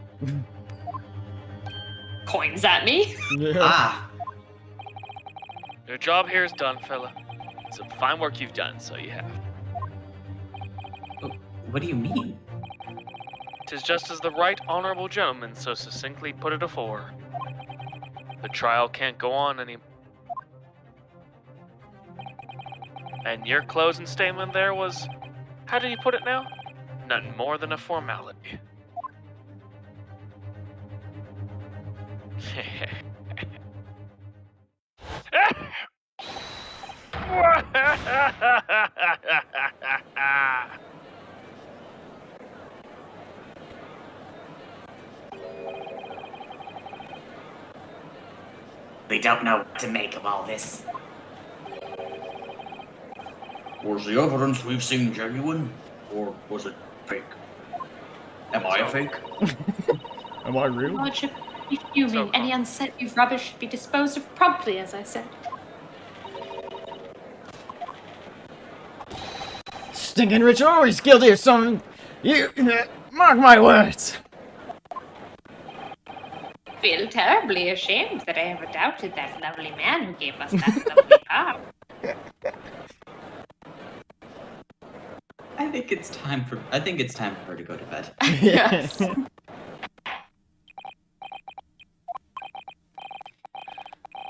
Coins at me. Yeah. Ah, Your job here is done, fella. Some fine work you've done, so you have. what do you mean? 'Tis just as the right honorable gentleman so succinctly put it afore. The trial can't go on anymore. And your closing statement there was, how did you put it now? Nothing more than a formality. They don't know what to make of all this. Was the evidence we've seen genuine, or was it fake? Am I a fake? Am I real? Lordship, be fuming. So Any unsaid rubbish should be disposed of promptly, as I said. Stinking rich are always guilty of something. You mark my words. Feel terribly ashamed that I ever doubted that lovely man who gave us that lovely power. I think it's time for her to go to bed. Yes.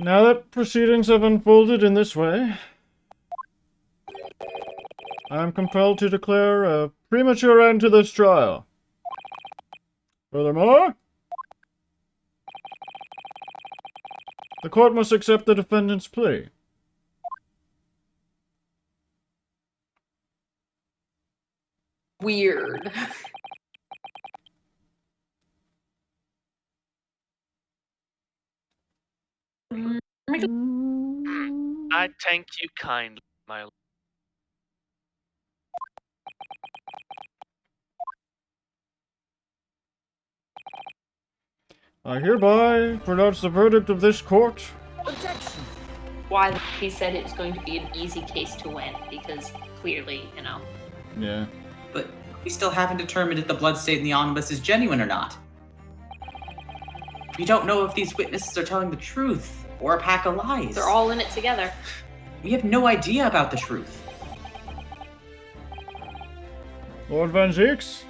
Now that proceedings have unfolded in this way, I am compelled to declare a premature end to this trial. Furthermore, the court must accept the defendant's plea. Weird. I thank you kindly, my lord. I hereby pronounce the verdict of this court. Why he said it was going to be an easy case to win, because clearly, you know. Yeah. But we still haven't determined if the blood stain in the omnibus is genuine or not. We don't know if these witnesses are telling the truth or a pack of lies. They're all in it together. We have no idea about the truth. Lord Van Zieks,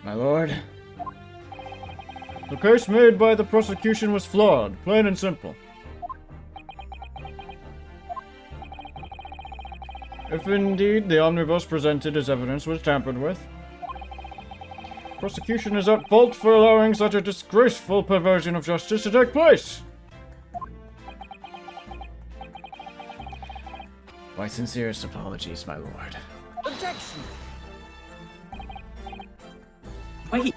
My lord. the case made by the prosecution was flawed, plain and simple. If indeed the omnibus presented as evidence was tampered with, prosecution is at fault for allowing such a disgraceful perversion of justice to take place. My sincerest apologies, my lord. Wait.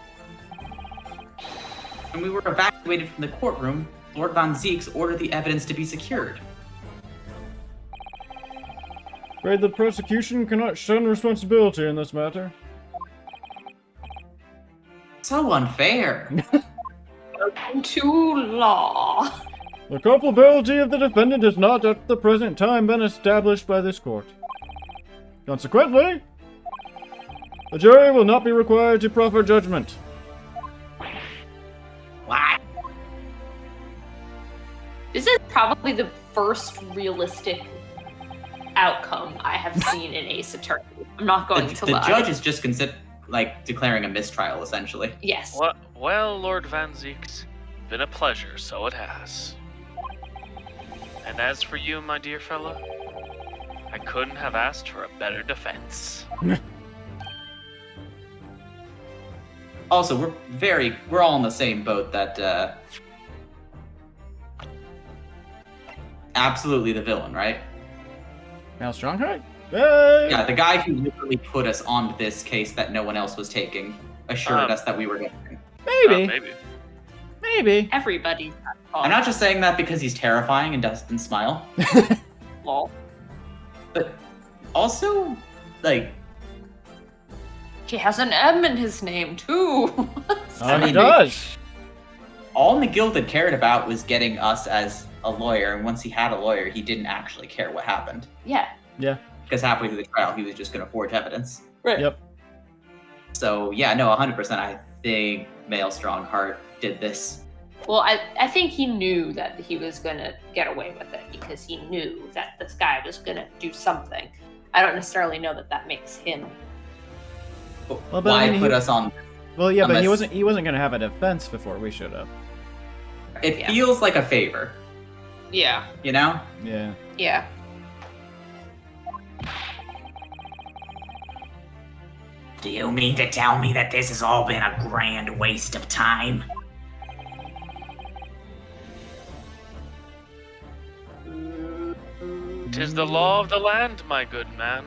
When we were evacuated from the courtroom, Lord Van Zieks ordered the evidence to be secured. Afraid the prosecution cannot shun responsibility in this matter. So unfair. To law. The culpability of the defendant has not at the present time been established by this court. Consequently, the jury will not be required to proffer judgment. What? This is probably the first realistic outcome I have seen in Ace Attorney. I'm not going to The lie. judge is just declaring a mistrial, essentially. Yes. Well, Lord Van Zeeks, been a pleasure, so it has. And as for you, my dear fellow, I couldn't have asked for a better defense. Also, we're all in the same boat that, absolutely the villain, right? Mal Strongheart? Hey! Yeah, the guy who literally put us on this case that no one else was taking assured us that we were getting. Maybe. Maybe. Everybody's at fault. I'm not just saying that because he's terrifying and doesn't smile, Lol. but also, like, He has an M in his name, too. Oh, he mean, does. all McGilded cared about was getting us as a lawyer, and once he had a lawyer, he didn't actually care what happened. Yeah. Yeah. Because halfway through the trial, he was just going to forge evidence. Right. Yep. So, yeah, no, 100%, I think Male Strongheart did this. Well, I think he knew that he was going to get away with it because he knew that this guy was going to do something. I don't necessarily know that that makes him. Well, but Why I mean, put us on? Well, yeah, but unless- he wasn't gonna have a defense before we showed up. It Yeah. feels like a favor, Yeah. you know? Yeah. Yeah. Do you mean to tell me that this has all been a grand waste of time? Tis the law of the land, my good man.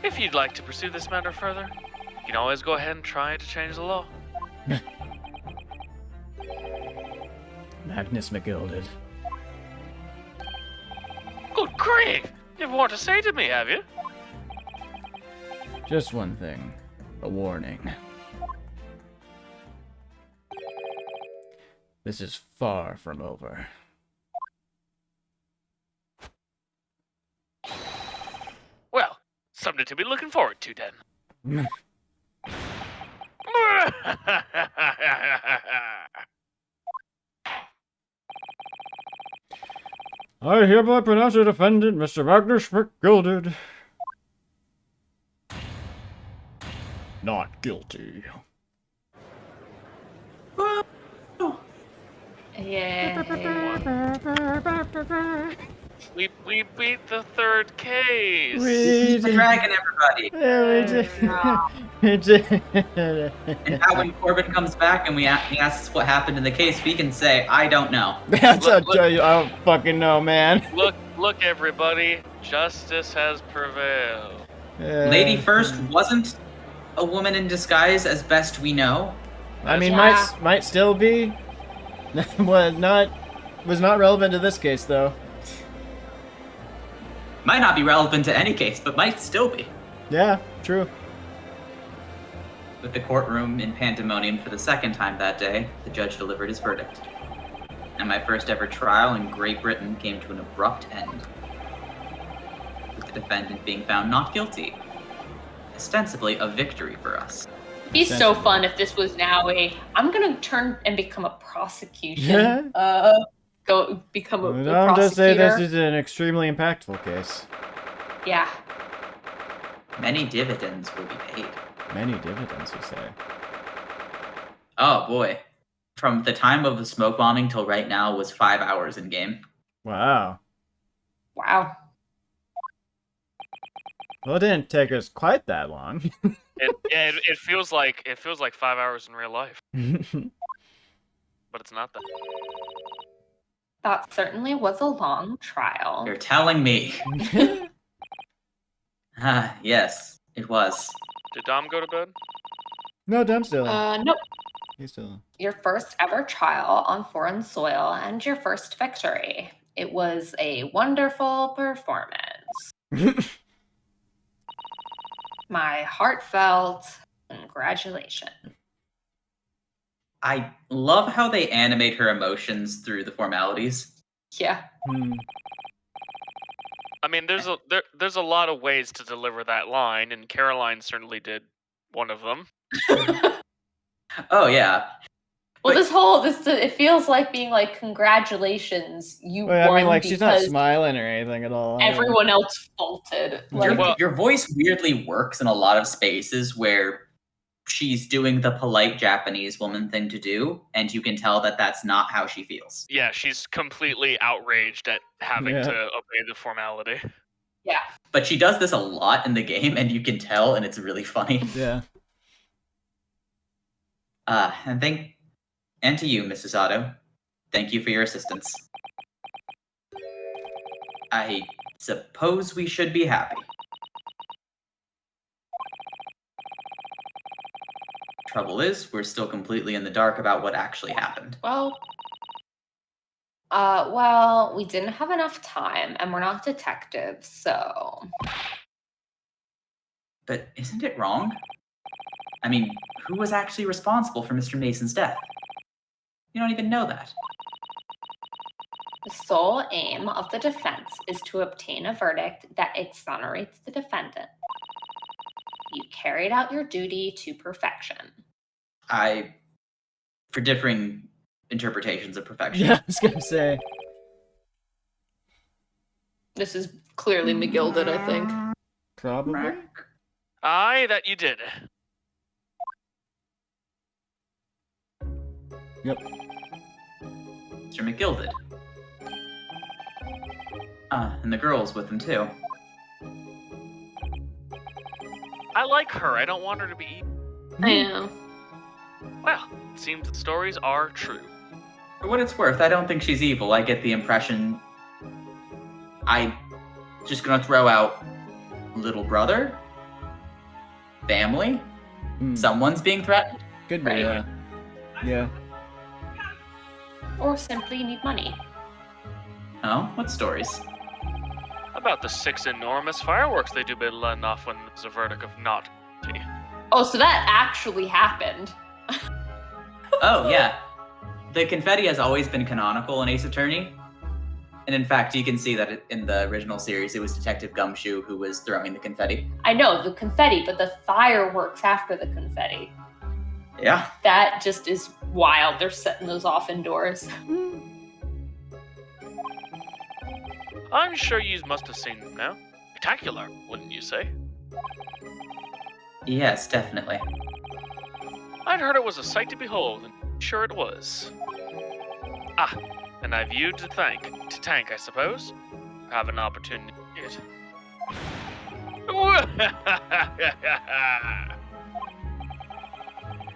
If you'd like to pursue this matter further, you can always go ahead and try to change the law. Magnus McGilded. Good grief! You have more to say to me, have you? Just one thing. A warning. This is far from over. Well, something to be looking forward to then. I hereby pronounce the defendant, Mr. Magnus McGilded, not guilty. Yeah. We beat the third case. We The dragon, everybody. Yeah, we did. And now when Corbin comes back and he asks what happened in the case, we can say, I don't know. That's Look, I don't fucking know, man. Look, everybody. Justice has prevailed. Lady First wasn't a woman in disguise, as best we know. I mean, Yeah. might still be. was not relevant to this case, though. Might not be relevant to any case, but might still be. Yeah, true. With the courtroom in pandemonium for the second time that day, the judge delivered his verdict. And my first ever trial in Great Britain came to an abrupt end, with the defendant being found not guilty. Ostensibly a victory for us. It'd be so fun if this was now I'm gonna turn and become a prosecution. Yeah. Go become a I'm prosecutor. just say this is an extremely impactful case. Yeah. Many dividends will be paid. Many dividends, you say. Oh boy. From the time of the smoke bombing till right now was 5 hours in game. Wow. Wow. Well, it didn't take us quite that long. It feels like 5 hours in real life, but it's not that. That certainly was a long trial. You're telling me. Ah, yes, it was. Did Dom go to bed? No, Dom's still. Nope. He's still. Your first ever trial on foreign soil and your first victory. It was a wonderful performance. My heartfelt congratulations. I love how they animate her emotions through the formalities. Yeah. I mean, there's a lot of ways to deliver that line, and Caroline certainly did one of them. Oh yeah. Well, But- it feels like being like, congratulations, you Well, won I mean, like, she's not because smiling or anything at all. either. everyone else faulted. Your, Like, your voice weirdly works in a lot of spaces where she's doing the polite Japanese woman thing to do, and you can tell that that's not how she feels. Yeah, she's completely outraged at having Yeah. to obey the formality. yeah. But she does this a lot in the game, and you can tell, and it's really funny. Yeah. And to you, Mrs. Otto. Thank you for your assistance. I suppose we should be happy. Trouble is, we're still completely in the dark about what actually happened. Well, we didn't have enough time, and we're not detectives, so. But isn't it wrong? I mean, who was actually responsible for Mr. Mason's death? You don't even know that. The sole aim of the defense is to obtain a verdict that exonerates the defendant. You carried out your duty to perfection. For differing interpretations of perfection. Yeah, I was gonna say. This is clearly McGilded, I think. Probably. Aye, that you did. Yep. Mr. McGilded. And the girl's with him too. I like her. I don't want her to be evil. I know. Well, it seems the stories are true. For what it's worth, I don't think she's evil. I get the impression... I'm just gonna throw out little brother, family, someone's being threatened. Could be, Right. yeah. Yeah. Or simply need money. Oh, what stories? About the 6 enormous fireworks they do be letting off when there's a verdict of not guilty. Oh, so that actually happened. Oh, yeah. The confetti has always been canonical in Ace Attorney. And in fact, you can see that in the original series, it was Detective Gumshoe who was throwing the confetti. I know, the confetti, but the fireworks after the confetti. Yeah. That just is wild. They're setting those off indoors. I'm sure you must have seen them now. Spectacular, wouldn't you say? Yes, definitely. I'd heard it was a sight to behold, and sure it was. Ah, and I've you to thank. To thank, I suppose. For having an opportunity to get.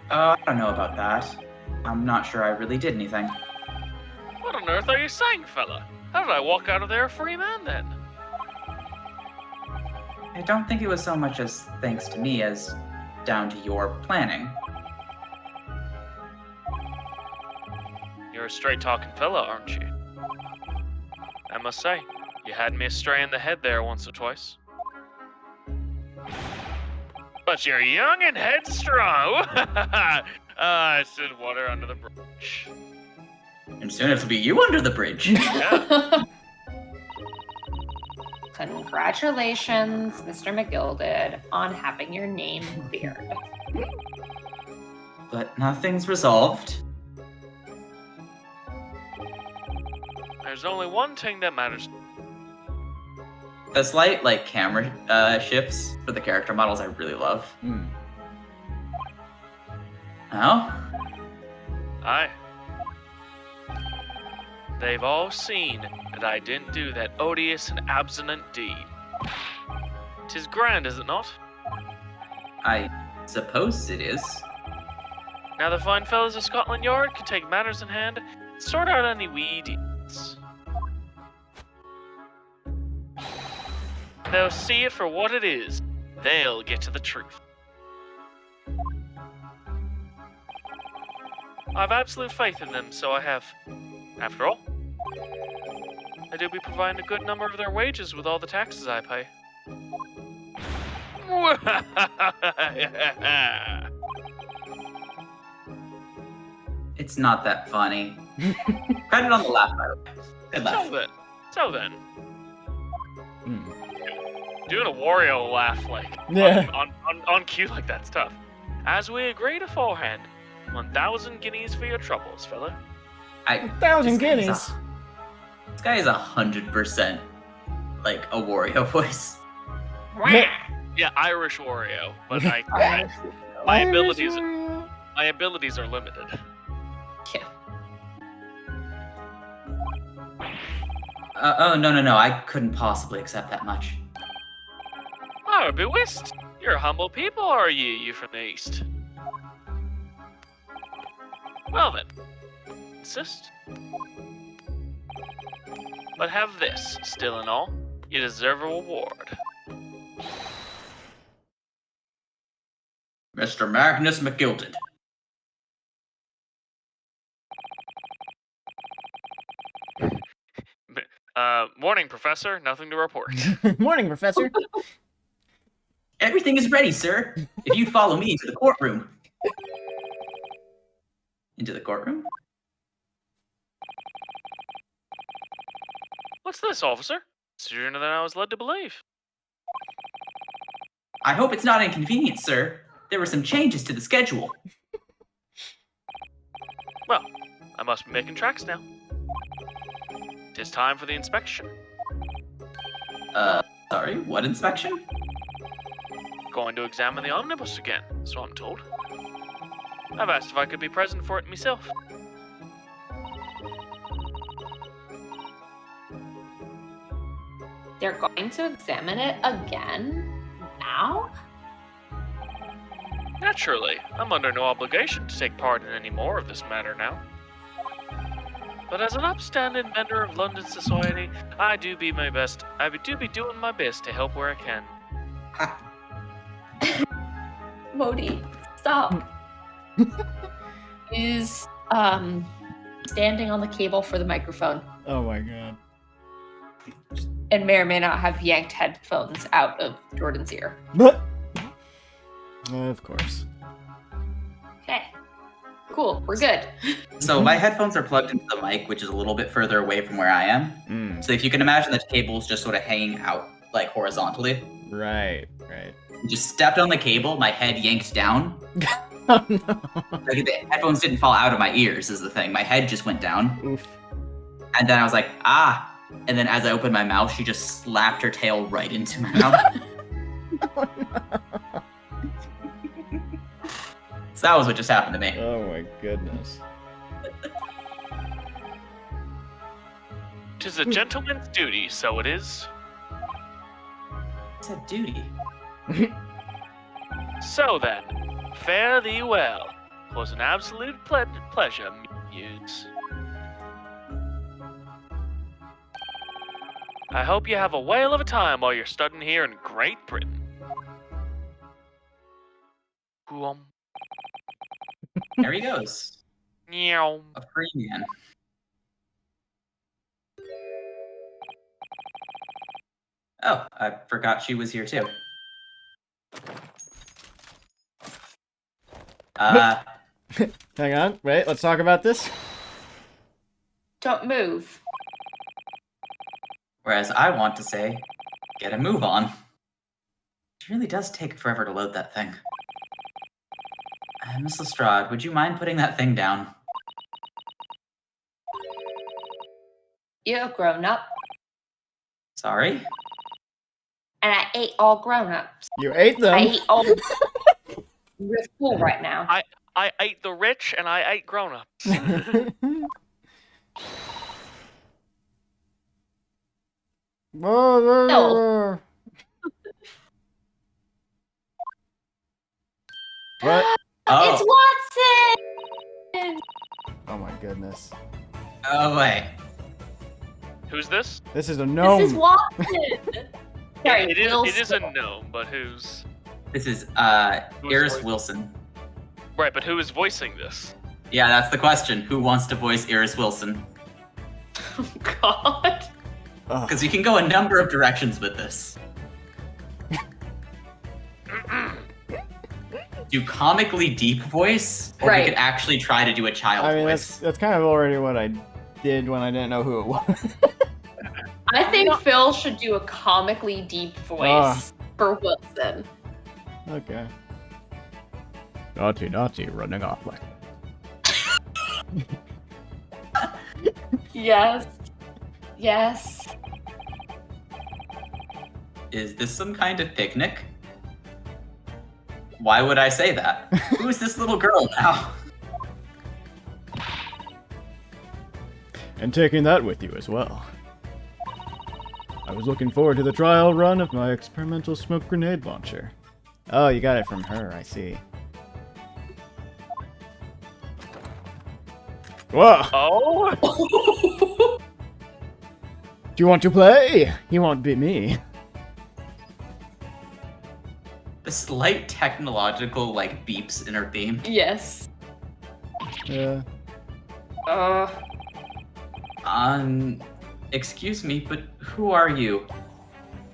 I don't know about that. I'm not sure I really did anything. What on earth are you saying, fella? How did I walk out of there a free man, then? I don't think it was so much as thanks to me as down to your planning. You're a straight-talking fella, aren't you? I must say, you had me astray in the head there once or twice. But you're young and headstrong! I stood water under the bridge. And soon it'll be you under the bridge. Yeah. Congratulations, Mr. McGilded, on having your name cleared. But nothing's resolved. There's only one thing that matters. The slight, camera shifts for the character models I really love. Oh? Aye. They've all seen that I didn't do that odious and abstinent deed. 'Tis grand, is it not? I suppose it is. Now the fine fellows of Scotland Yard can take matters in hand, sort out any wee deeds. They'll see it for what it is. They'll get to the truth. I've absolute faith in them, so I have. After all, I do be providing a good number of their wages with all the taxes I pay. It's not that funny. Credit on the laugh, by the way. Good laugh. So then, Hmm. doing a Wario laugh like Yeah. on cue like that's tough. As we agreed aforehand, 1,000 guineas for your troubles, fella. 1,000 guineas. This guy is 100% like a Wario voice. Yeah, Irish Wario, but my abilities are limited. Yeah. Oh, no, I couldn't possibly accept that much. Oh, bewist! You're humble people, are ye? You from the east? Well then, insist. But have this, still and all, you deserve a reward. Mr. Magnus McGilded. Morning, Professor. Nothing to report. Morning, Professor. Everything is ready, sir. If you'd follow me into the courtroom. Into the courtroom? What's this, officer? Sooner than I was led to believe. I hope it's not inconvenient, sir. There were some changes to the schedule. Well, I must be making tracks now. 'Tis time for the inspection. Sorry, what inspection? Going to examine the omnibus again, so I'm told. I've asked if I could be present for it myself. They're going to examine it again? Now? Naturally, I'm under no obligation to take part in any more of this matter now. But as an upstanding member of London society, I do be doing my best to help where I can. Modi, stop. Is standing on the cable for the microphone Oh my god. and may or may not have yanked headphones out of Jordan's ear. Of course. Okay. Cool, we're good. So my headphones are plugged into the mic, which is a little bit further away from where I am. Mm. So if you can imagine the cable's just sort of hanging out, like horizontally. Right. Just stepped on the cable, my head yanked down. Oh no. Like, the headphones didn't fall out of my ears is the thing. My head just went down. Oof. And then I was like, ah. And then as I opened my mouth, she just slapped her tail right into my mouth. So that was what just happened to me. Oh my goodness. 'Tis a gentleman's duty, so it is. It's a duty. So then, fare thee well. 'Twas an absolute pleasure, muse. I hope you have a whale of a time while you're studying here in Great Britain. There he goes. Meow. A free man. Oh, I forgot she was here too. Hang on. Wait, let's talk about this. Don't move. Whereas I want to say, get a move on. It really does take forever to load that thing. Miss Lestrade, would you mind putting that thing down? You're a grown up, Sorry? and I ate all grown ups. You ate them. I ate all. You're cool right now. I ate the rich and I ate grown-ups. No. What? Oh, It's Watson! Oh my goodness. oh wait. Who's this? This is a gnome. This is Watson! Sorry, It is a Wilson. gnome, but who's... This is Who's Iris voice- Wilson. Right, but who is voicing this? Yeah, that's the question. Who wants to voice Iris Wilson? Oh, God. Ugh. Because you can go a number of directions with this. do comically deep voice, or we Right. could actually try to do a child I mean, voice. that's kind of already what I did when I didn't know who it was. I think Phil should do a comically deep voice for Wilson. Okay. Naughty, running off like. Yes. Yes. Is this some kind of picnic? Why would I say that? Who is this little girl now? And taking that with you as well. I was looking forward to the trial run of my experimental smoke grenade launcher. Oh, you got it from her, I see. Whoa! Oh? Do you want to play? You won't beat me. The slight technological, like, beeps in her theme. Yes. Yeah. Excuse me, but who are you?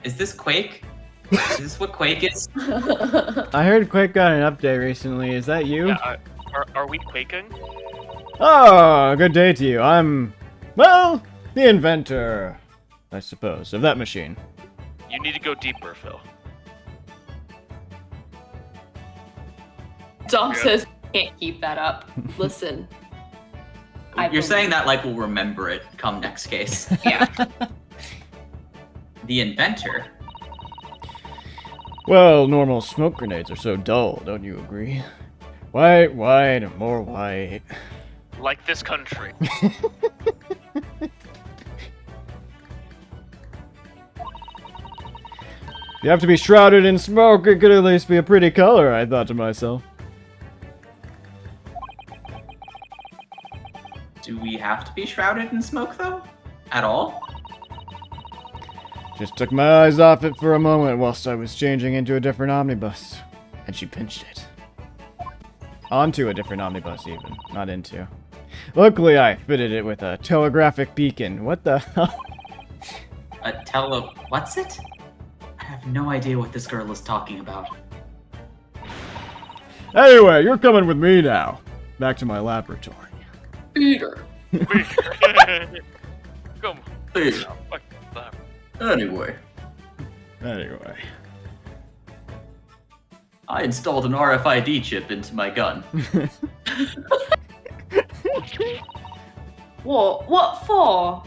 Is this Quake? Is this what Quake is? I heard Quake got an update recently. Is that you? Yeah, are we quaking? Oh, good day to you. I'm, well, the inventor, I suppose, of that machine. You need to go deeper, Phil. Dom Yeah. says can't keep that up. Listen. You're saying that like we'll remember it come next case. Yeah. The inventor? Well, normal smoke grenades are so dull, don't you agree? White, and more white. Like this country. You have to be shrouded in smoke, it could at least be a pretty color, I thought to myself. Do we have to be shrouded in smoke, though? At all? Just took my eyes off it for a moment whilst I was changing into a different omnibus. And she pinched it. Onto a different omnibus, even. Not into. Luckily, I fitted it with a telegraphic beacon. What the hell? What's it? I have no idea what this girl is talking about. Anyway, you're coming with me now. Back to my laboratory. Peter. Come. Hey, Fuck that. anyway, Anyway. I installed an RFID chip into my gun. What for?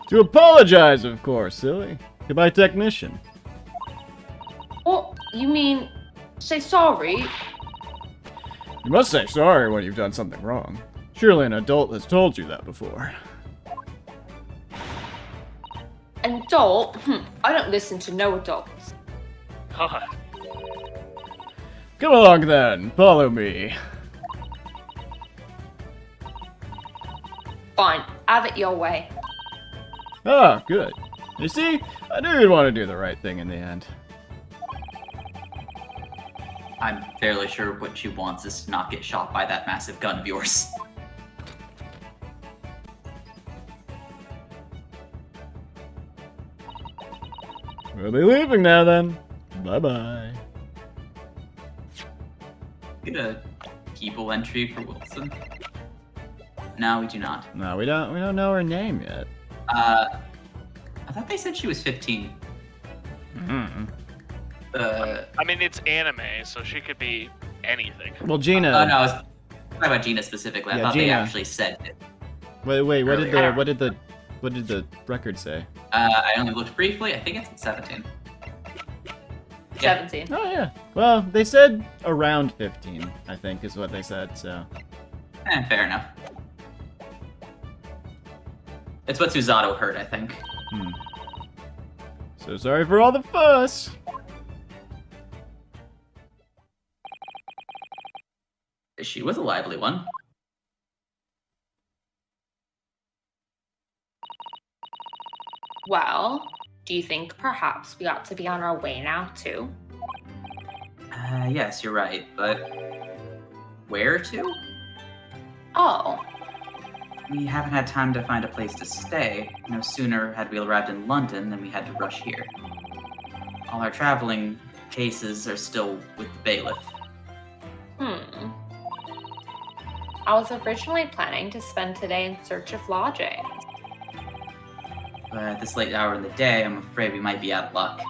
To apologize, of course, silly. Goodbye, technician. What? You mean say sorry? You must say sorry when you've done something wrong. Surely an adult has told you that before. An adult? I don't listen to no adults. God. Come along then, follow me. Fine, have it your way. Ah, good. You see, I knew you'd want to do the right thing in the end. I'm fairly sure what she wants is to not get shot by that massive gun of yours. We'll be leaving now then. Bye-bye. Get a people entry for Wilson. No, we do not. No, we don't know her name yet. I thought they said she was 15. Mm-hmm. I mean, it's anime, so she could be anything. Well, Gina. Oh no, I was talking about Gina specifically. I Yeah, thought they Gina. actually said it. Wait, what did earlier. what did the record say? I only looked briefly. I think it's at 17. Yeah. 17. Oh yeah. Well, they said around 15, I think, is what they said. So. Fair enough. It's what Suzato heard, I think. So sorry for all the fuss. She was a lively one. Well, do you think perhaps we ought to be on our way now, too? Yes, you're right, but where to? Oh, We haven't had time to find a place to stay. No sooner had we arrived in London than we had to rush here. All our traveling cases are still with the bailiff. I was originally planning to spend today in search of lodgings. But at this late hour in the day, I'm afraid we might be out of luck.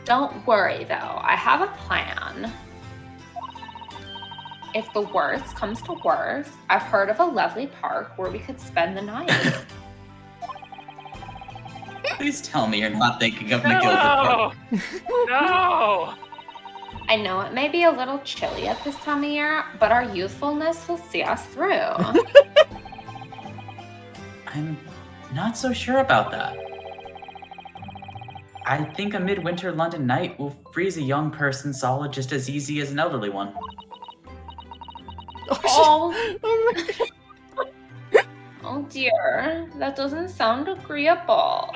Don't worry, though. I have a plan. If the worst comes to worst, I've heard of a lovely park where we could spend the night. Please tell me you're not thinking of McGilded Park. No! I know it may be a little chilly at this time of year, but our youthfulness will see us through. I'm not so sure about that. I think a midwinter London night will freeze a young person solid just as easy as an elderly one. Oh. Oh dear, that doesn't sound agreeable.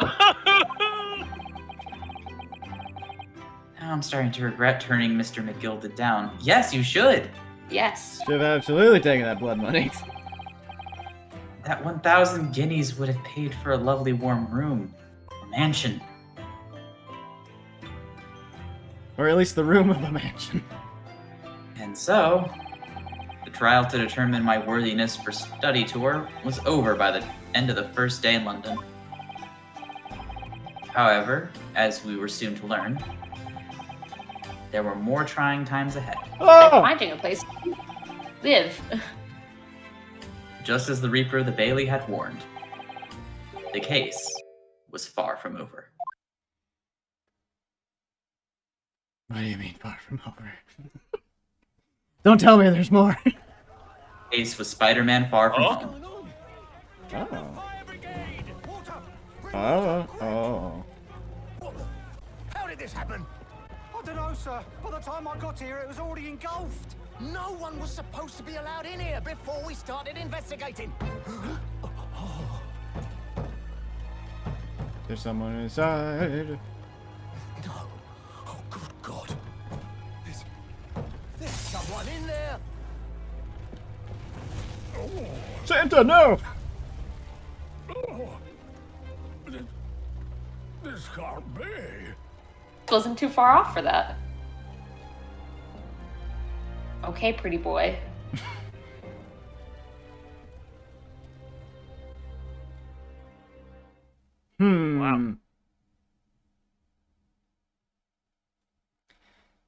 Now I'm starting to regret turning Mr. McGilded down. Yes, you should! Yes. Should have absolutely taken that blood money. That 1,000 guineas would have paid for a lovely warm room. A mansion. Or at least the room of the mansion. And so, the trial to determine my worthiness for study tour was over by the end of the first day in London. However, as we were soon to learn, there were more trying times ahead. I'm finding a place to live. Just as the Reaper the Bailey had warned, the case was far from over. What do you mean far from over? Don't tell me there's more. Case was Spider-Man Far From Home. Oh. How did this happen? I don't know, sir. By the time I got here, it was already engulfed. No one was supposed to be allowed in here before we started investigating. There's someone inside. No. Oh, good God. There's someone in there. Santa, no! This can't be. Wasn't too far off for that. Okay, pretty boy. Wow.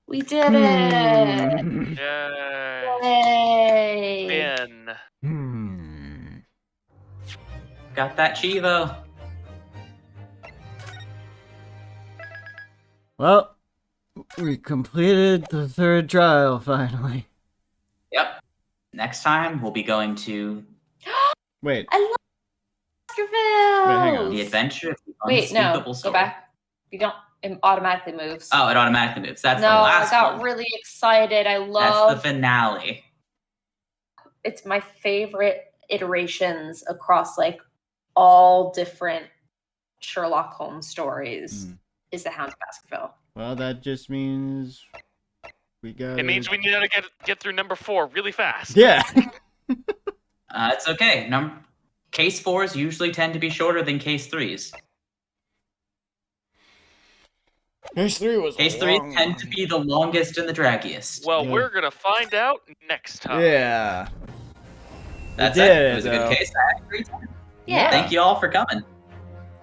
We did it! Yay! Yay! Finn. Got that Chivo. Well, we completed the third trial finally. Yep. Next time, we'll be going to Wait. I love Baskerville! Wait, hang on. the adventure of the Wait, no. unspeakable Go story. back. You don't. It automatically moves. Oh, it automatically moves. That's no, the last I got one. really excited. I That's love the finale. it's my favorite iterations across like all different Sherlock Holmes stories is the Hound of Baskerville. Well, that just means we got. It means we need to get through number 4 really fast. Yeah. It's okay. Case 4s usually tend to be shorter than case 3s. Case 3 was Case 3s tend to be the longest and the draggiest. Well, we're gonna find out next time. Yeah. That's did it. It it, was a though. good case. I had a great time. Yeah. Thank you all for coming.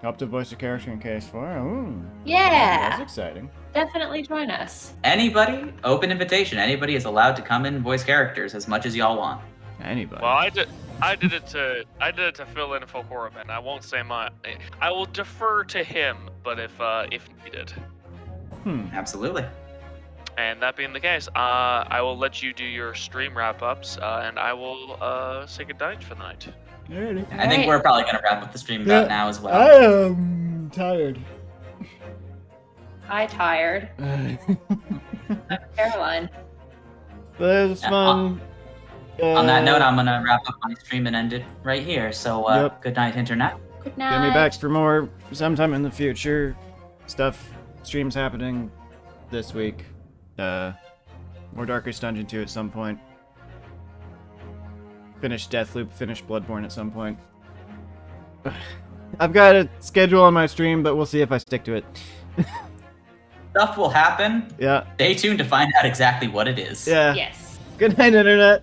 Helped to voice a character in Case 4. Ooh. Yeah. That's exciting. Definitely join us. Anybody, open invitation. Anybody is allowed to come in and voice characters as much as y'all want. Anybody. Well, I did it to fill in for Horriman. I won't say I will defer to him, but if needed. Absolutely. And that being the case, I will let you do your stream wrap-ups, and I will say goodnight for the night. Alrighty. I think we're probably going to wrap up the stream about now as well. I am tired. Hi, tired. Caroline. But it was fun. On that note, I'm going to wrap up my stream and end it right here. So, good night, Internet. Good Get night. me back for more sometime in the future. Streams happening this week. More Darkest Dungeon 2 at some point. Finish Deathloop, finish Bloodborne at some point. I've got a schedule on my stream, but we'll see if I stick to it. Stuff will happen. Yeah. Stay tuned to find out exactly what it is. Yeah. Yes. Good night, Internet.